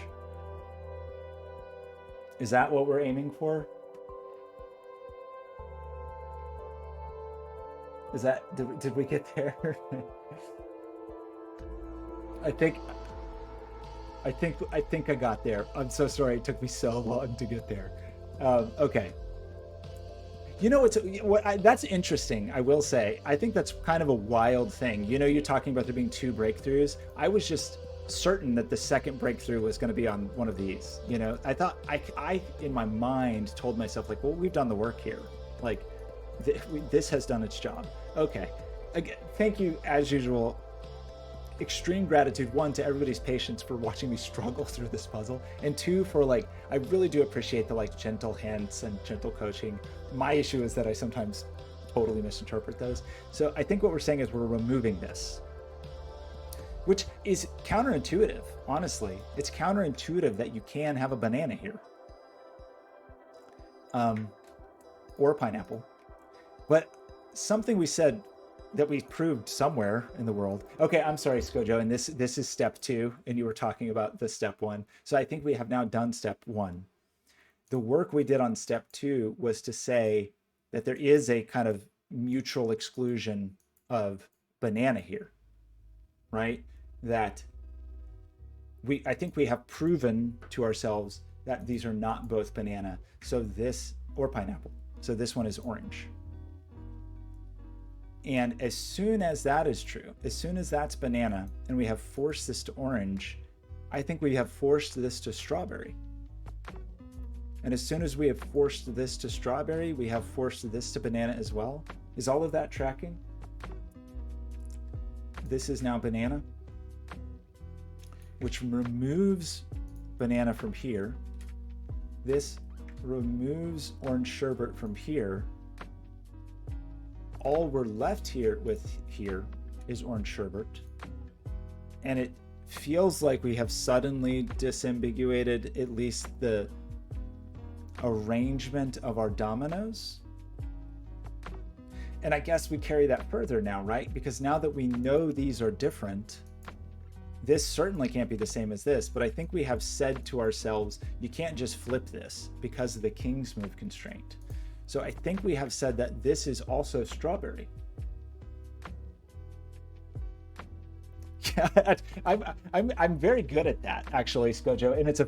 Is that what we're aiming for? Is that, did we get there? I think I got there. I'm so sorry it took me so long to get there. Okay. You know, that's interesting, I will say. I think that's kind of a wild thing. You know, you're talking about there being 2 breakthroughs. I was just certain that the second breakthrough was going to be on one of these. You know, I thought, I in my mind told myself, like, well, we've done the work here. Like, this has done its job. Okay. Again, thank you, as usual. Extreme gratitude, 1, to everybody's patience for watching me struggle through this puzzle, and 2, for like, I really do appreciate the like gentle hints and gentle coaching. My issue is that I sometimes totally misinterpret those. So I think what we're saying is we're removing this, which is counterintuitive. Honestly, it's counterintuitive that you can have a banana here, or a pineapple. But something we said that we proved somewhere in the world. Okay, I'm sorry, Skojo, and this is step 2, and you were talking about the step 1. So I think we have now done step 1. The work we did on step 2 was to say that there is a kind of mutual exclusion of banana here, right? That I think we have proven to ourselves that these are not both banana. So this, or pineapple. So this one is orange. And as soon as that is true, as soon as that's banana and we have forced this to orange, I think we have forced this to strawberry. And as soon as we have forced this to strawberry, we have forced this to banana as well. Is all of that tracking? This is now banana, which removes banana from here. This removes orange sherbet from here. All we're left here with here is orange sherbet. And it feels like we have suddenly disambiguated at least the arrangement of our dominoes. And I guess we carry that further now, right? Because now that we know these are different, this certainly can't be the same as this, but I think we have said to ourselves, you can't just flip this because of the king's move constraint. So I think we have said that this is also strawberry. Yeah, I'm very good at that, actually, Skojo. And it's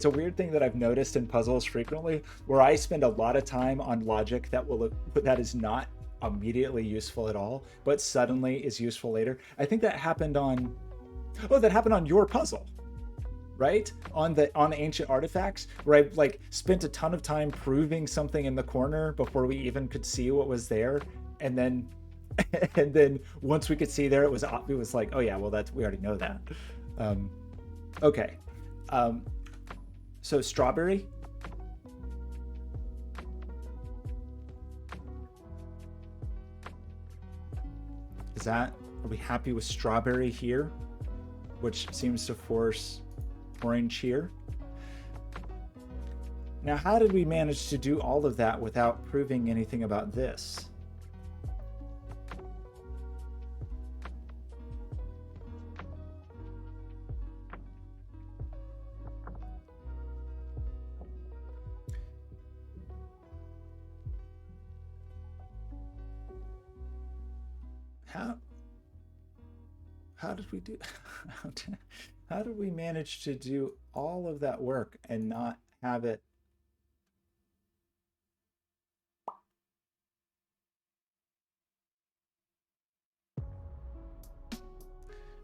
a weird thing that I've noticed in puzzles frequently, where I spend a lot of time on logic that is not immediately useful at all, but suddenly is useful later. I think that happened on your puzzle, right? On ancient artifacts, where I like spent a ton of time proving something in the corner before we even could see what was there, and then once we could see there, it was like, oh yeah, well we already know that. Okay, so strawberry. Are we happy with strawberry here, which seems to force orange here? Now, how did we manage to do all of that without proving anything about this? How did we do? How did we manage to do all of that work and not have it?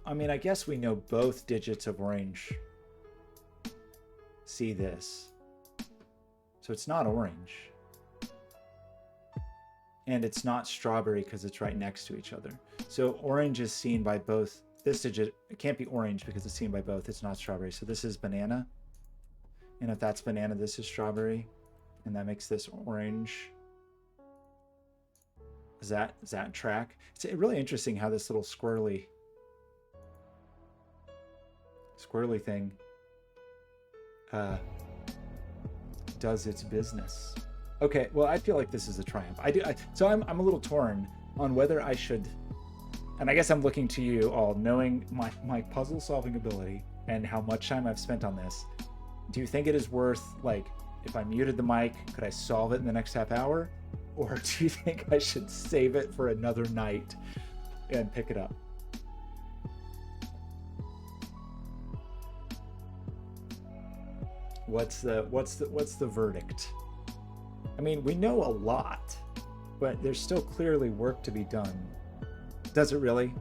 I mean, I guess we know both digits of orange see this. So it's not orange. And it's not strawberry because it's right next to each other. So orange is seen by both. This digit, it can't be orange because it's seen by both. It's not strawberry. So this is banana. And if that's banana, this is strawberry. And that makes this orange. Does that track? It's really interesting how this little squirrely thing does its business. Okay, well, I feel like this is a triumph. So I'm a little torn on whether I should, and I guess I'm looking to you all, knowing my puzzle solving ability and how much time I've spent on this. Do you think it is worth, like, if I muted the mic, could I solve it in the next half hour? Or do you think I should save it for another night and pick it up? What's the verdict? I mean, we know a lot, but there's still clearly work to be done. Does it really?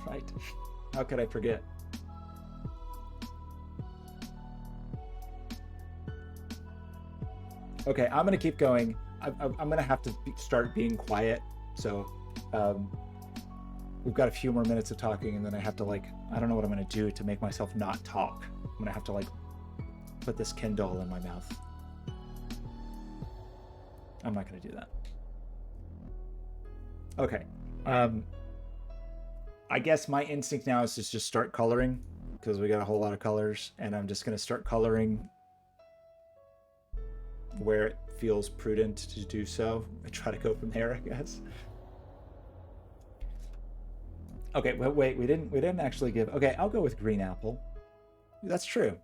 Right. How could I forget? Okay, I'm gonna keep going. I'm gonna have to start being quiet. So we've got a few more minutes of talking, and then I have to, like, I don't know what I'm gonna do to make myself not talk. I'm gonna have to, like, put this Kindle in my mouth. I'm not gonna do that. Okay. I guess my instinct now is to just start coloring, because we got a whole lot of colors, and I'm just gonna start coloring where it feels prudent to do so. I try to go from there, I guess. Okay, wait, we didn't actually give. Okay, I'll go with green apple. That's true.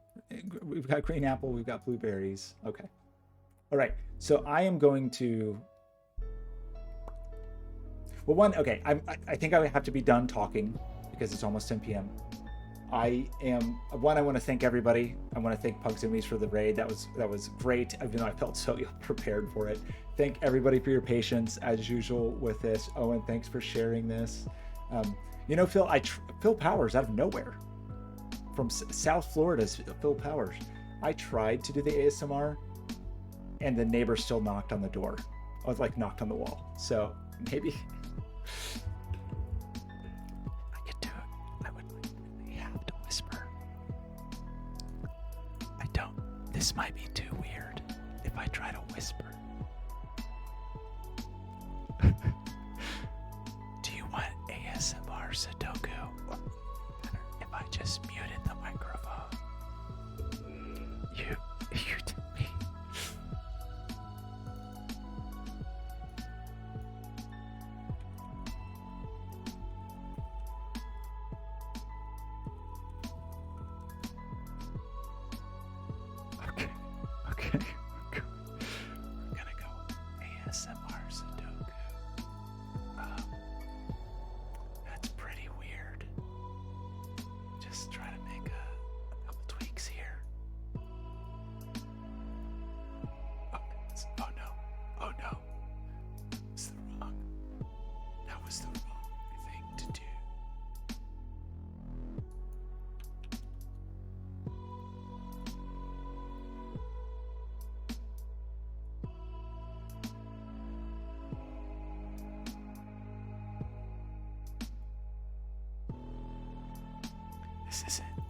We've got green apple, we've got blueberries. Okay. All right. So I am going to. Well, I think I have to be done talking because it's almost 10 p.m. I want to thank everybody. I want to thank Pugs and Me's for the raid. That was great, even though I felt so prepared for it. Thank everybody for your patience as usual with this. Owen, thanks for sharing this. You know, Phil, Phil Powers out of nowhere from South Florida's Phil Powers. I tried to do the ASMR, and the neighbor still knocked on the door. I was like knocked on the wall. So maybe I could do it. I would really have to whisper. I don't. This might be too weird if I try to whisper. Do you want ASMR Sudoku? Or better if I just muted the microphone? You tell me. Okay. We're gonna go ASMR Sudoku. That's pretty weird. Just try to make a couple tweaks here. Oh no. That was the wrong thing to do.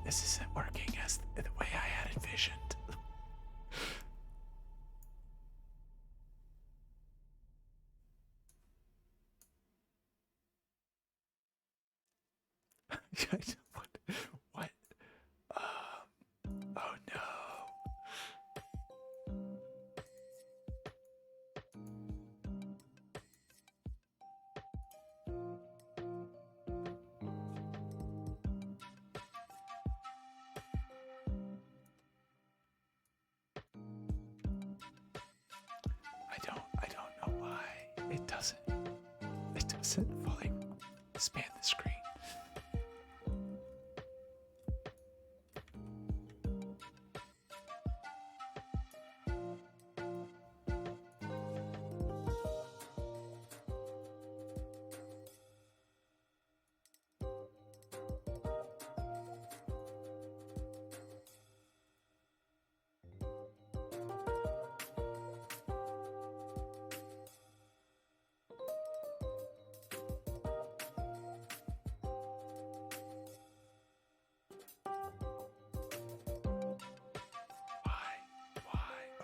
This isn't working as the way I had envisioned. What? Oh no. I don't know why it doesn't fully span the screen.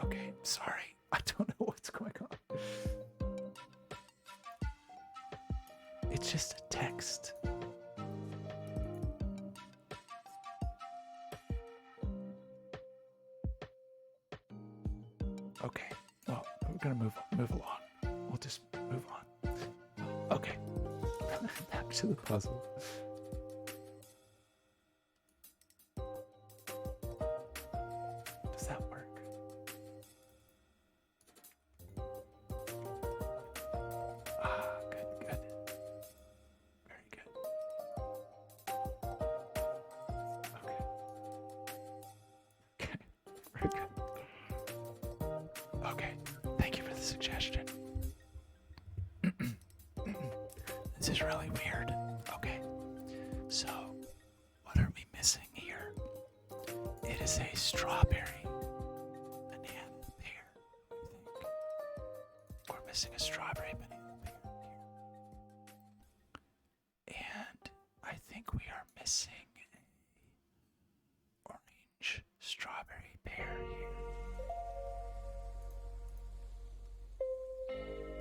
Okay, sorry. I don't know what's going on. It's just a text. Okay, well, we're gonna move along. We'll just move on. Okay, back to the puzzle. Does that work? Ah, good. Very good. Okay, very good. Okay, thank you for the suggestion. This is really weird. Okay, so what are we missing here? It is a strawberry banana pear, I think. We're missing a strawberry banana pear here. And I think we are missing a orange strawberry pear here.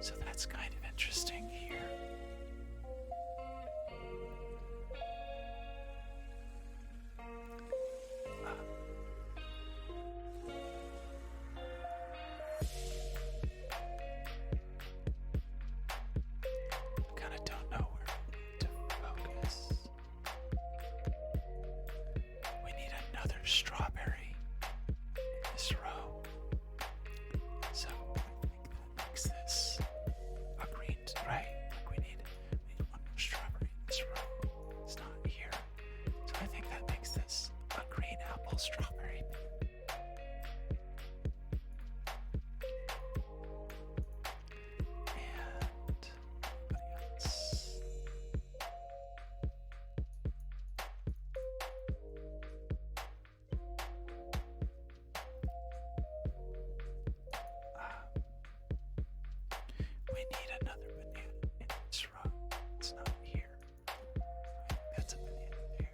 So that's kind of interesting here. Kind of don't know where to focus. We need another strawberry in this row. So I think that makes this a green, right? Like we need one more strawberry in this row. It's not here. So I think that makes this a green apple strawberry. And anybody else? We need another banana in this row. It's not here. That's a banana pear.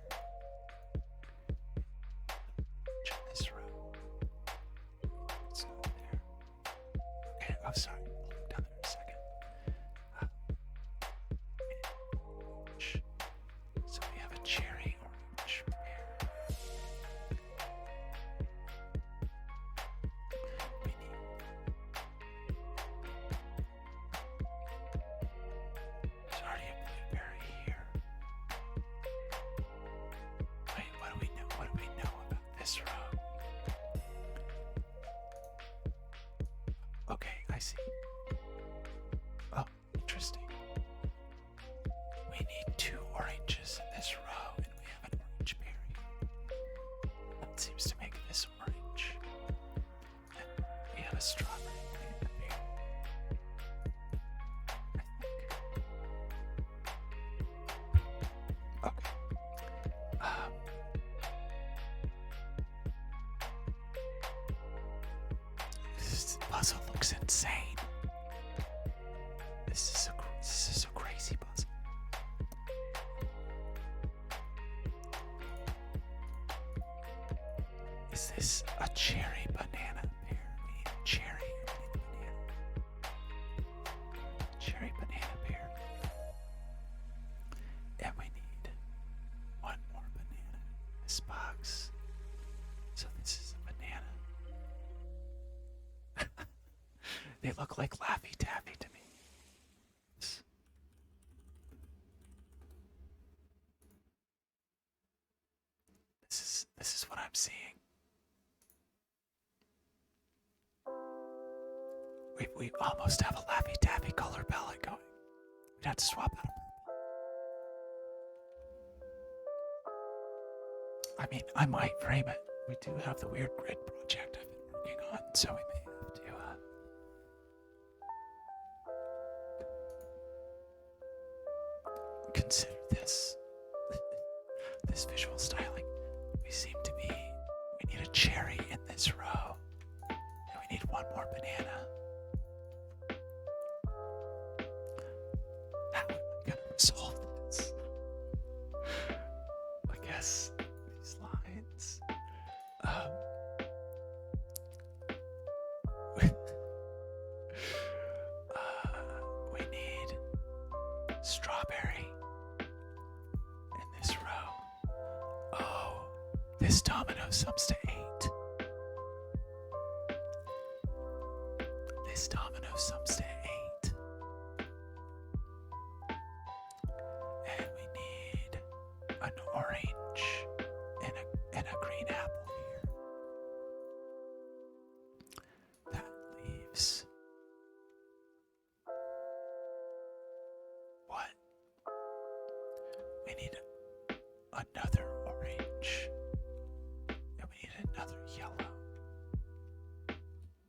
In this row. It's not there. Okay, oh sorry. I'll look down there in a second. Orange. So we have a cherry orange pear. We need there's already a blueberry here. Wait, what do we know? What do we know about this row? Okay, I see. Oh, interesting. We need 2 oranges in this row, and we have an orange pear here. That seems to make this orange. And we have a strawberry banana pear. I think. Okay. This puzzle looks insane. This is a crazy puzzle. Is this a cherry banana pear? We need a cherry. We need a banana. Cherry banana pear. And we need one more banana in this box. So this is a banana. They look like Laffy Taffy to me. This is what I'm seeing. We almost have a Laffy Taffy color palette going. We'd have to swap out. I mean, I might frame it. We do have the weird grid project I've been working on, so we may have to consider this. This visual styling. We seem to be. We need a cherry in this row. And we need one more banana. How am I gonna resolve this? I guess these lines. This domino sums to 8. This domino sums to 8. And we need an orange and a green apple here. That leaves what? We need another orange. And we need another yellow.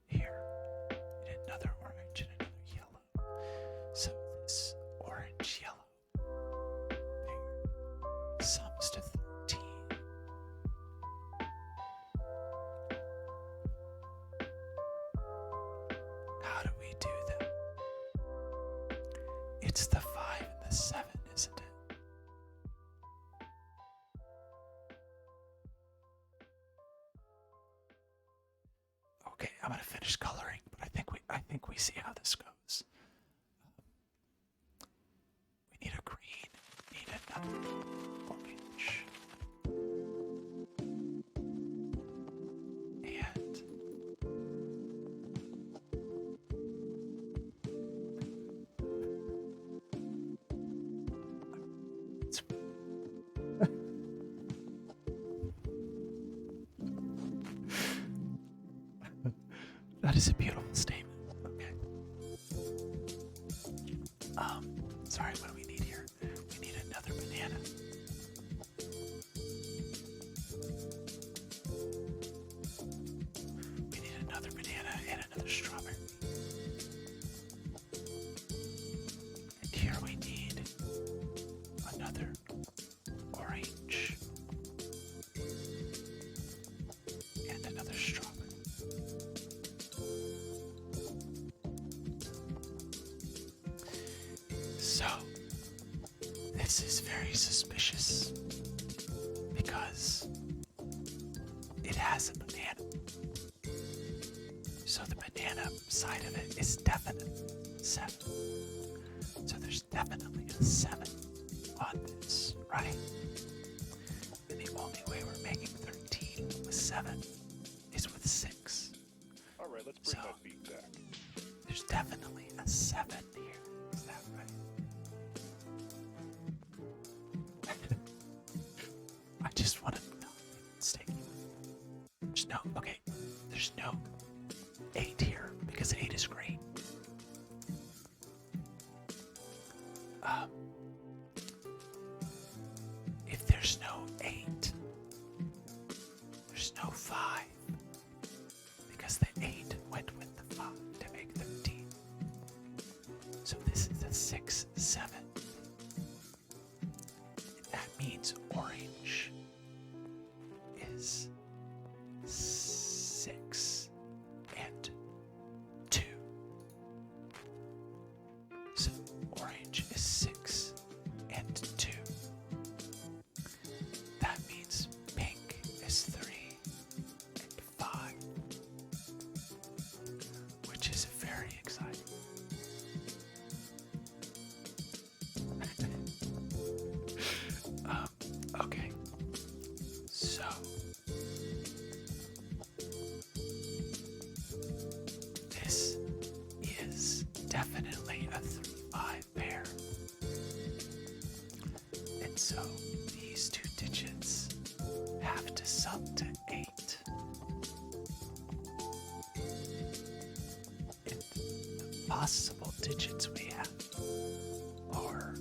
Here. We need another orange and another yellow. So this orange yellow pair sums to 13. How do we do that? It's the 5 and the 7, isn't it? Okay, I'm gonna finish coloring, but I think we see how this goes. We need a green, we need another orange. And it's that is a beautiful statement. Okay. Sorry, what do we need here? We need another banana. We need another banana and another strawberry. And here we need another orange and another strawberry. So, this is very suspicious because it has a banana. So the banana side of it is definitely 7. So there's definitely a 7 on this, right? And the only way we're making 13 with 7 is with 6. All right, let's bring that beat back. There's definitely a 7 here. Is that right? I just want to not make a mistake. There's no 8 here because 8 is green. If there's no 8, there's no 5 because the 8 went with the 5 to make 13. So this is a 6, 7. That means orange is 6 and 2. So orange is 6 and 2. That means pink is 3 and 5, which is very exciting. Okay, so this is definitely a 3-5 pair. And so these two digits have to sum to 8. And the possible digits we have are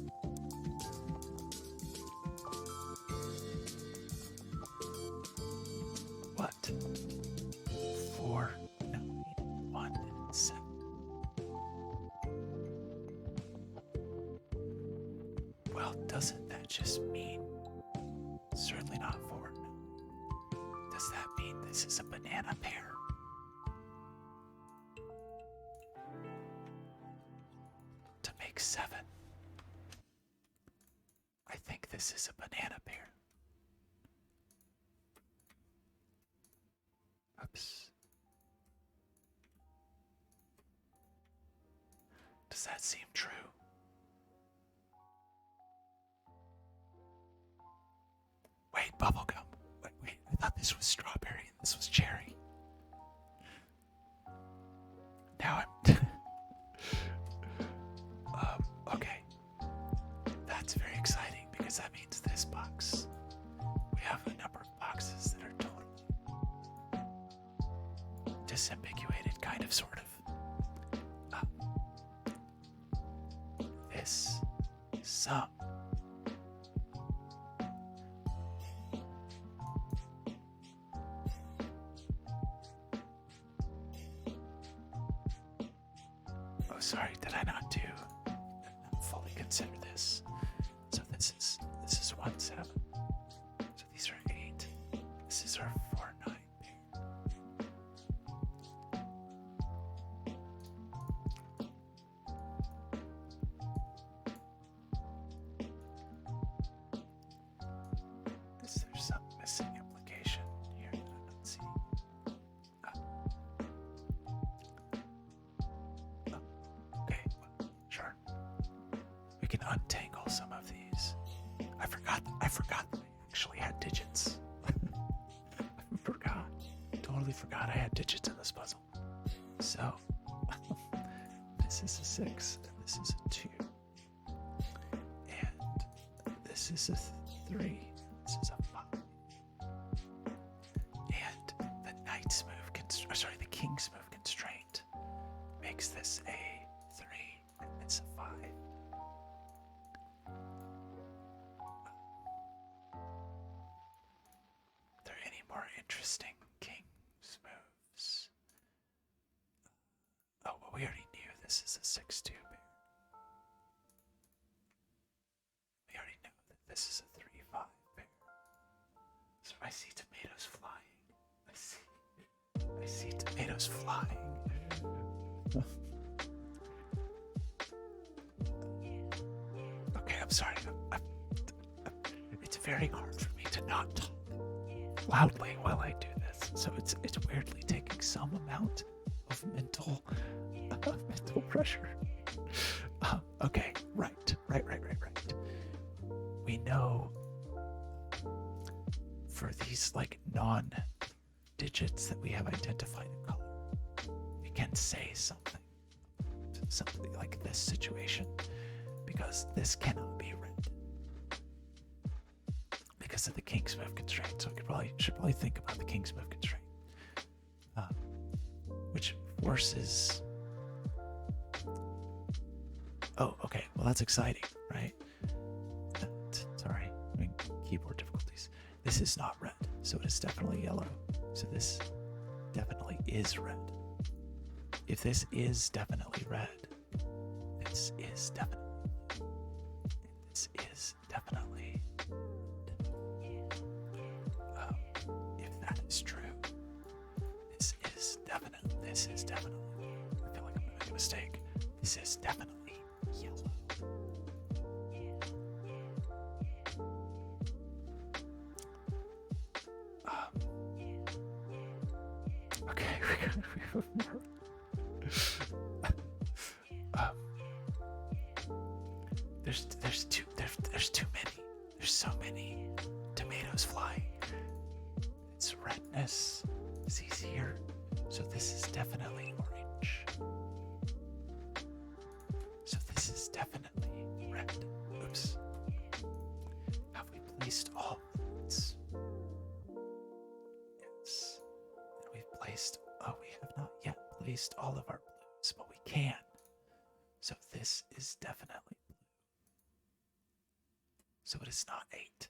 what? 4, 9, 1, and 7. Well, doesn't that just mean certainly not 4? Does that mean this is a banana pair? To make 7. I think this is a banana pair. Oops. Does that seem true? Wait, bubblegum. Wait, I thought This was strawberry and this was cherry. Now I'm... okay. That's very exciting because that means this box. We have a number of boxes that are totally disambiguated, kind of, sort of. This sum. Oh, sorry, did I not fully consider this? So this is 1 7. So these are 8. This is our 4 9 pair. There's some missing implication here that I'm not seeing. Okay, sure. We can untangle some of these. I forgot that I actually had digits. Totally forgot I had digits in this puzzle. So this is a 6, and this is a 2, and this is a 3. This is a 5, and the knight's move the king's move constraint makes this a 3, and it's a 5. Are there any more interesting king's moves? Oh, well, we already knew this is a 6-2 pair. We already know that this is a 3-5 pair. So I see tomatoes flying. I see tomatoes flying. Okay, I'm sorry. It's very hard for me to not talk loudly while I do this. So it's weirdly taking some amount of mental pressure. Okay, right. We know for these like non-digits that we have identified in color, we can say something like this situation, because this cannot be read because of the king's move constraint. So we should probably think about the king's move constraint, which forces. Oh, okay. Well, that's exciting, right? Sorry, keyboard difficulties. This is not red, so it is definitely yellow. So this definitely is red. If this is definitely red, this is definitely blue. And this is definitely red. If that is true, this is definitely, I feel like I'm gonna make a mistake. This is definitely yellow. Okay, we have more. There's too many. There's so many tomatoes flying. It's redness. It's here. So this is definitely orange. So this is definitely red. Oops. Have we placed all reds? Yes. And we've placed. Oh, we have not yet placed all of our blues, but we can. So this is definitely blue. So it is not 8.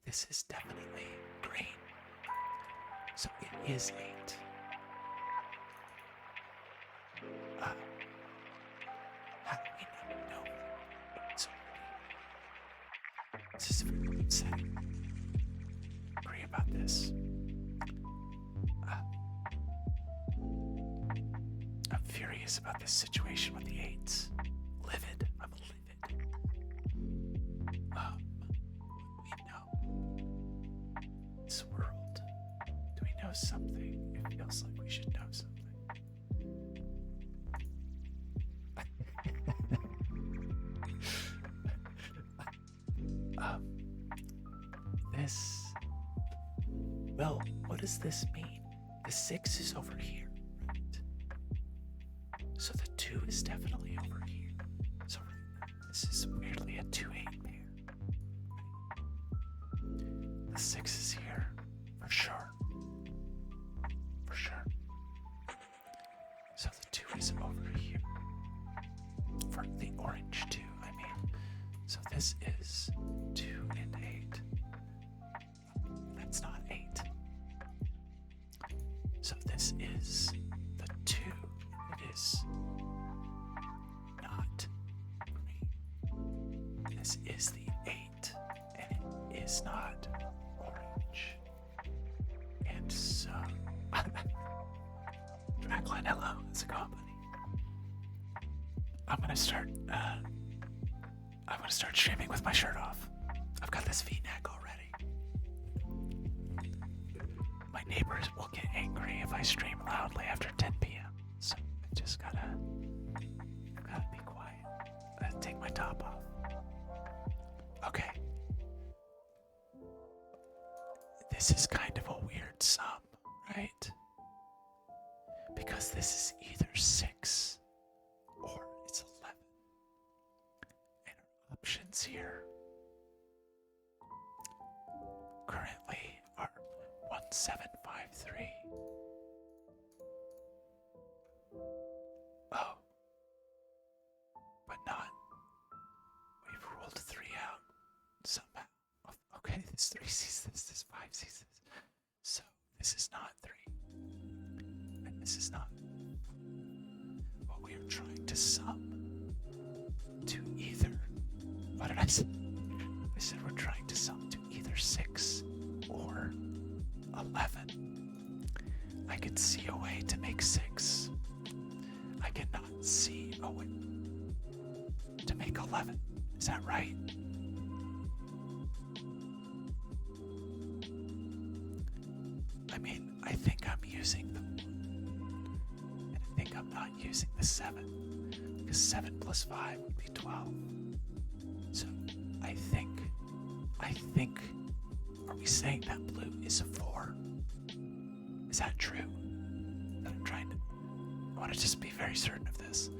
This is definitely green. So it is 8. How do we not know? It's already. This is very upsetting. Agree about this. I'm furious about this situation with the 8s. Livid. I'm livid. We know this world. Do we know something? It feels like we should know something. This what does this mean? The 6 is over here, right? So the 2 is definitely over here. So this is weirdly a 2-8 pair. The 6 is here, for sure. For sure. So the 2 is over here. For the orange 2, I mean. So this is 2 and 8. That's not 8. So this is the 2. It is not green. This is the 8. And it is not orange. And so... Dracline, hello. How's it going, buddy? I'm gonna start streaming with my shirt off. I've got this V-neck already. My neighbors will get angry if I stream loudly after 10 p.m. So I just gotta be quiet. Take my top off. Okay. This is kind of a weird sum, right? Because this is either 6 or it's 11. And our options here currently are 1753. Oh. But not. We've ruled 3 out somehow. Okay, this 3 sees this 5 sees this. So this is not 3. And this is not. What we are trying to sum to either. What did I say? I said we're trying to sum to either 6 or 11. I can see a way to make 6. I cannot see a way to make 11. Is that right? I mean, I think I'm using the 1. And I think I'm not using the 7. Because 7 plus 5 would be 12. So I think, are we saying that blue is a 4? Is that true? I want to just be very certain of this.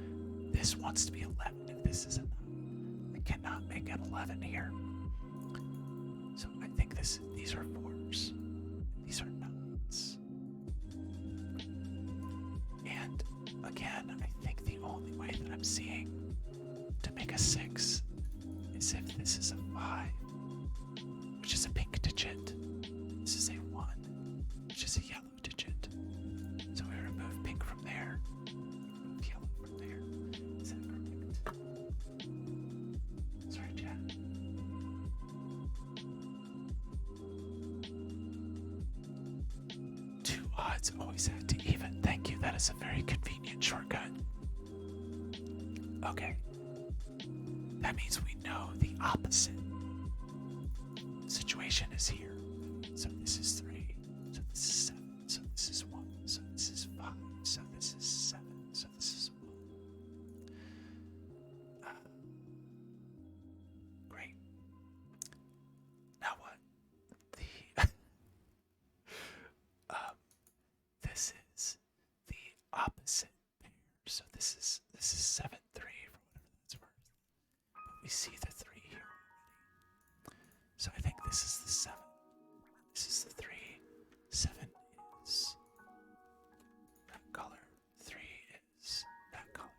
This wants to be 11 if this is a 9. I cannot make an 11 here. So I think these are 4s. These are 9s. And again, I think the only way that I'm seeing to make a 6 is if this is a 5, which is a pink digit. This is a 1, which is a yellow digit. So we remove pink from there, remove yellow from there. Is that correct? Sorry, chat. Two odds always add to even. Thank you. That is a very convenient shortcut. Okay. That means we know the opposite situation is here. So this is 3. So this is 7. So this is 1. So this is 5. So this is 7. So this is 1. Great. Now what? This is the opposite pair. So this is 7-3 for whatever that's worth. But we see the 3 here already. So I think this is the 7. This is the 3. 7 is that color. 3 is that color.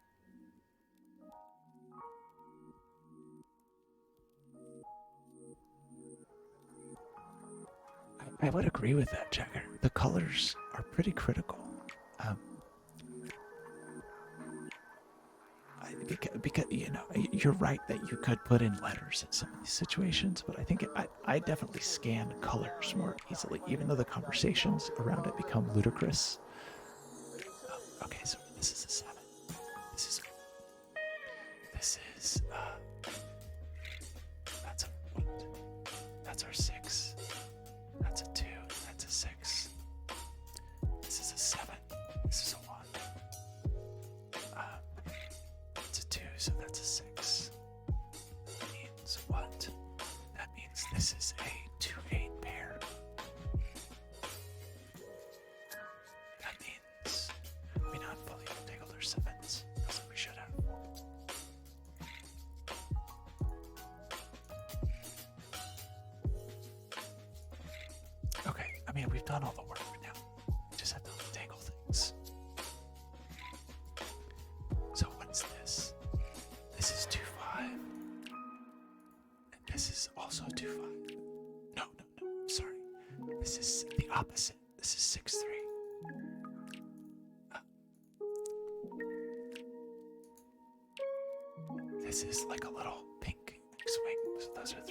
I would agree with that, Jagger. The colors are pretty critical. Because you know, you're right that you could put in letters in some of these situations, but I think I definitely scan colors more easily, even though the conversations around it become ludicrous. Okay, so this is a 7. This is that's a what? That's our 6. That's a 2. That's a 6. This is a 7. This is a 1. That's a 2, so that's a 6. That means what? That means this is a 2-8 pair. done all the work now. We just have to untangle things. So what's this? This is 2-5. And this is also 2-5. No, sorry. This is the opposite. This is 6-3. This is like a little pink swing. So those are 3-5.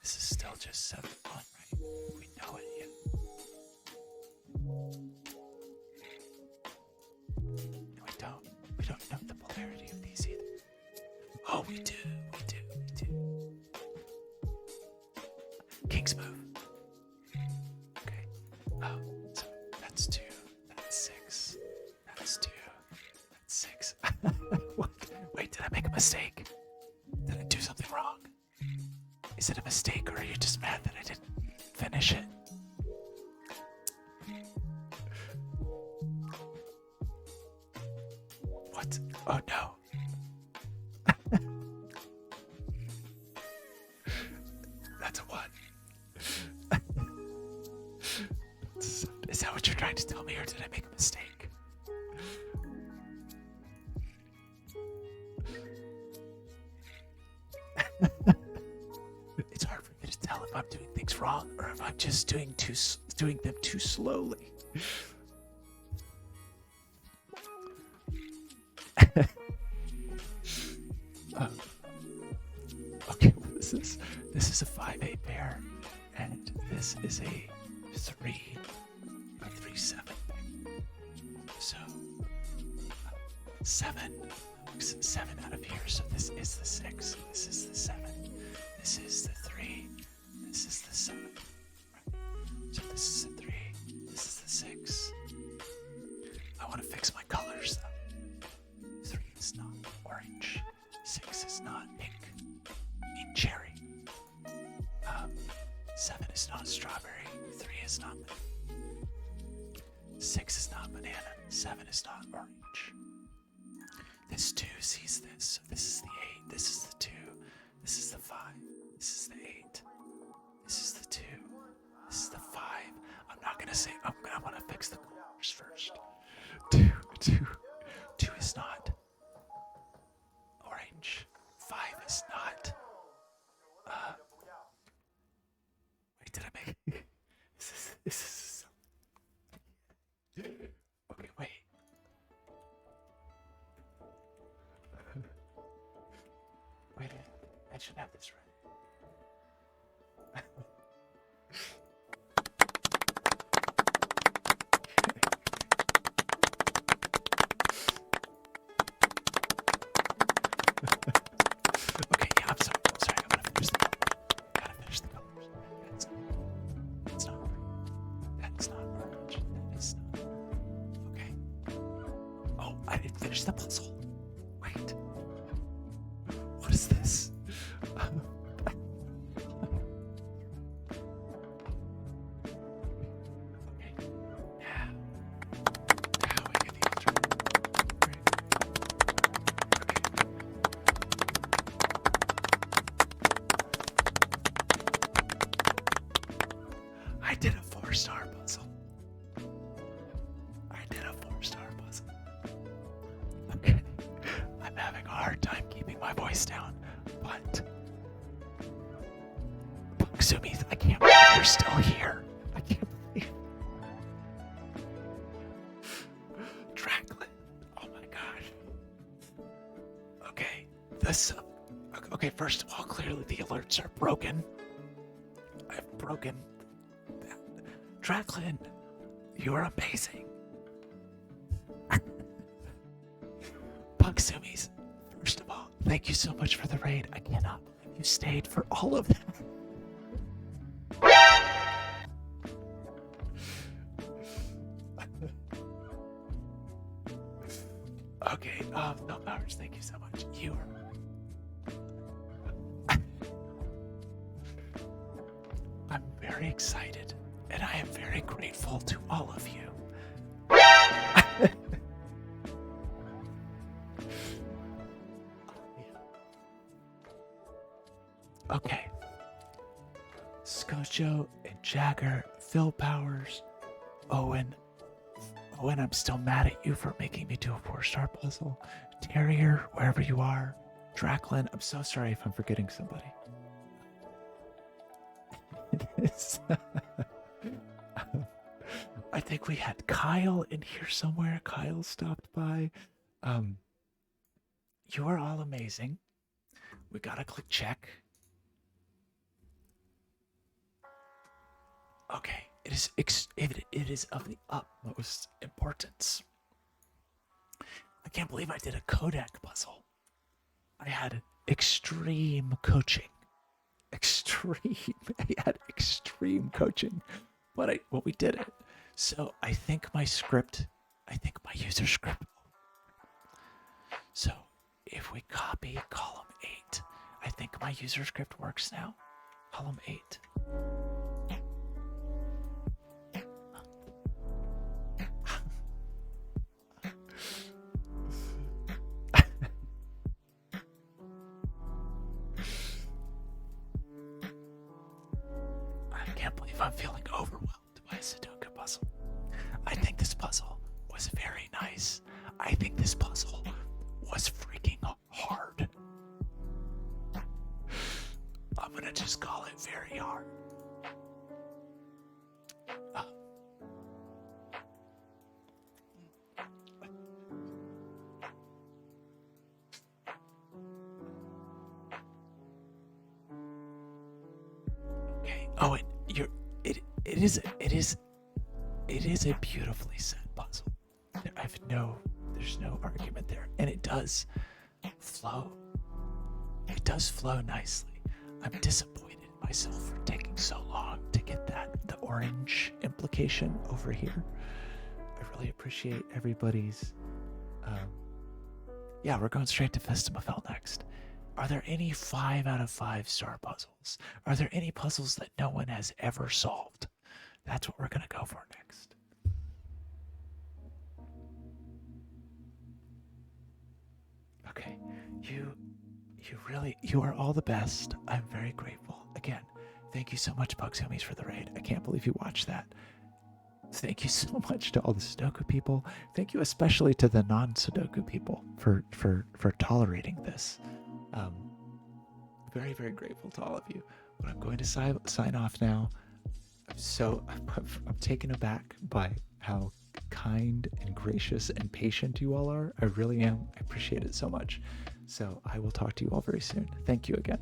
This is still just 7-1, right? We know it yet. No, we don't know the polarity of these either. Oh, we do. King's move. Okay. Oh, so that's 2. That's 6. That's 2. That's 6. What? Wait, did I make a mistake? Did I do something wrong? Is it a mistake, or are you just mad that I didn't finish it? What? Oh no. That's a 1. Is that what you're trying to tell me, or did I make a mistake? It's hard for me to tell if I'm doing things wrong or if I'm just doing them too slowly. Okay, well, this is a 5-8 pair, and this is a 3-7. So 7 out of here. So this is the 6. This is the 7. This is the 3. This is the 7. Right. So this is the 3. This is the 6. I want to fix my colors though. 3 is not orange. 6 is not pink. I mean cherry. 7 is not strawberry. 3 is not banana. 6 is not banana. 7 is not orange. This 2 sees this. So this is the 8. This is the 2. This is the 5. This is the 8. This is the 2. This is the 5. I'm not gonna say. I want to fix the colors first. 2 is not orange. 5 is not. Wait, did I make? This is. Okay, wait. Wait a minute. I should have this right. Okay, yeah, I'm sorry. I'm gonna finish the colors. That's not right. That's not orange. That is not. Okay. Oh, I didn't finish the puzzle. Wait. What is this? Okay. Now we get the alternate. Great. Okay. I did a 4-star puzzle. Okay. I'm having a hard time keeping my voice down, but Sumi, I can't believe you're still here. I can't believe. Draclin. Oh my gosh. Okay. Okay, first of all, clearly the alerts are broken. I've broken that. Draclin, you're amazing. Pugsumis, first of all, thank you so much for the raid. I cannot believe you stayed for all of that. Okay, no powers, thank you so much. You are. I'm very excited, and I am very grateful to all of you. Okay. Scojo and Jagger, Phil Powers, Owen. Owen, I'm still mad at you for making me do a 4-star puzzle. Terrier, wherever you are. Draklin, I'm so sorry if I'm forgetting somebody. I think we had Kyle in here somewhere. Kyle stopped by. You are all amazing. We gotta click check. Okay, it is of the utmost importance. I can't believe I did a Qodec puzzle. I had extreme coaching. I had extreme coaching, but we did it. So I think my user script. So if we copy column 8, I think my user script works now. Column 8. I can't believe I'm feeling overwhelmed by a Sudoku puzzle. I think this puzzle was very nice. I think this puzzle was freaking hard. I'm gonna just call it very hard. Okay. Oh, it is a beautifully set puzzle. There's no argument there, and it does flow. It does flow nicely. I'm disappointed in myself for taking so long to get the orange implication over here. I really appreciate everybody's. Yeah, we're going straight to Festimafel next. Are there any 5 out of 5 star puzzles? Are there any puzzles that no one has ever solved? That's what we're gonna go for next. Okay, you are all the best. I'm very grateful. Again, thank you so much, Bugzoomies, for the raid. I can't believe you watched that. Thank you so much to all the Sudoku people. Thank you especially to the non-Sudoku people for tolerating this. Very, very grateful to all of you. But I'm going to sign off now. I'm taken aback by how kind and gracious and patient you all are. I really am. I appreciate it so much. So I will talk to you all very soon. Thank you again.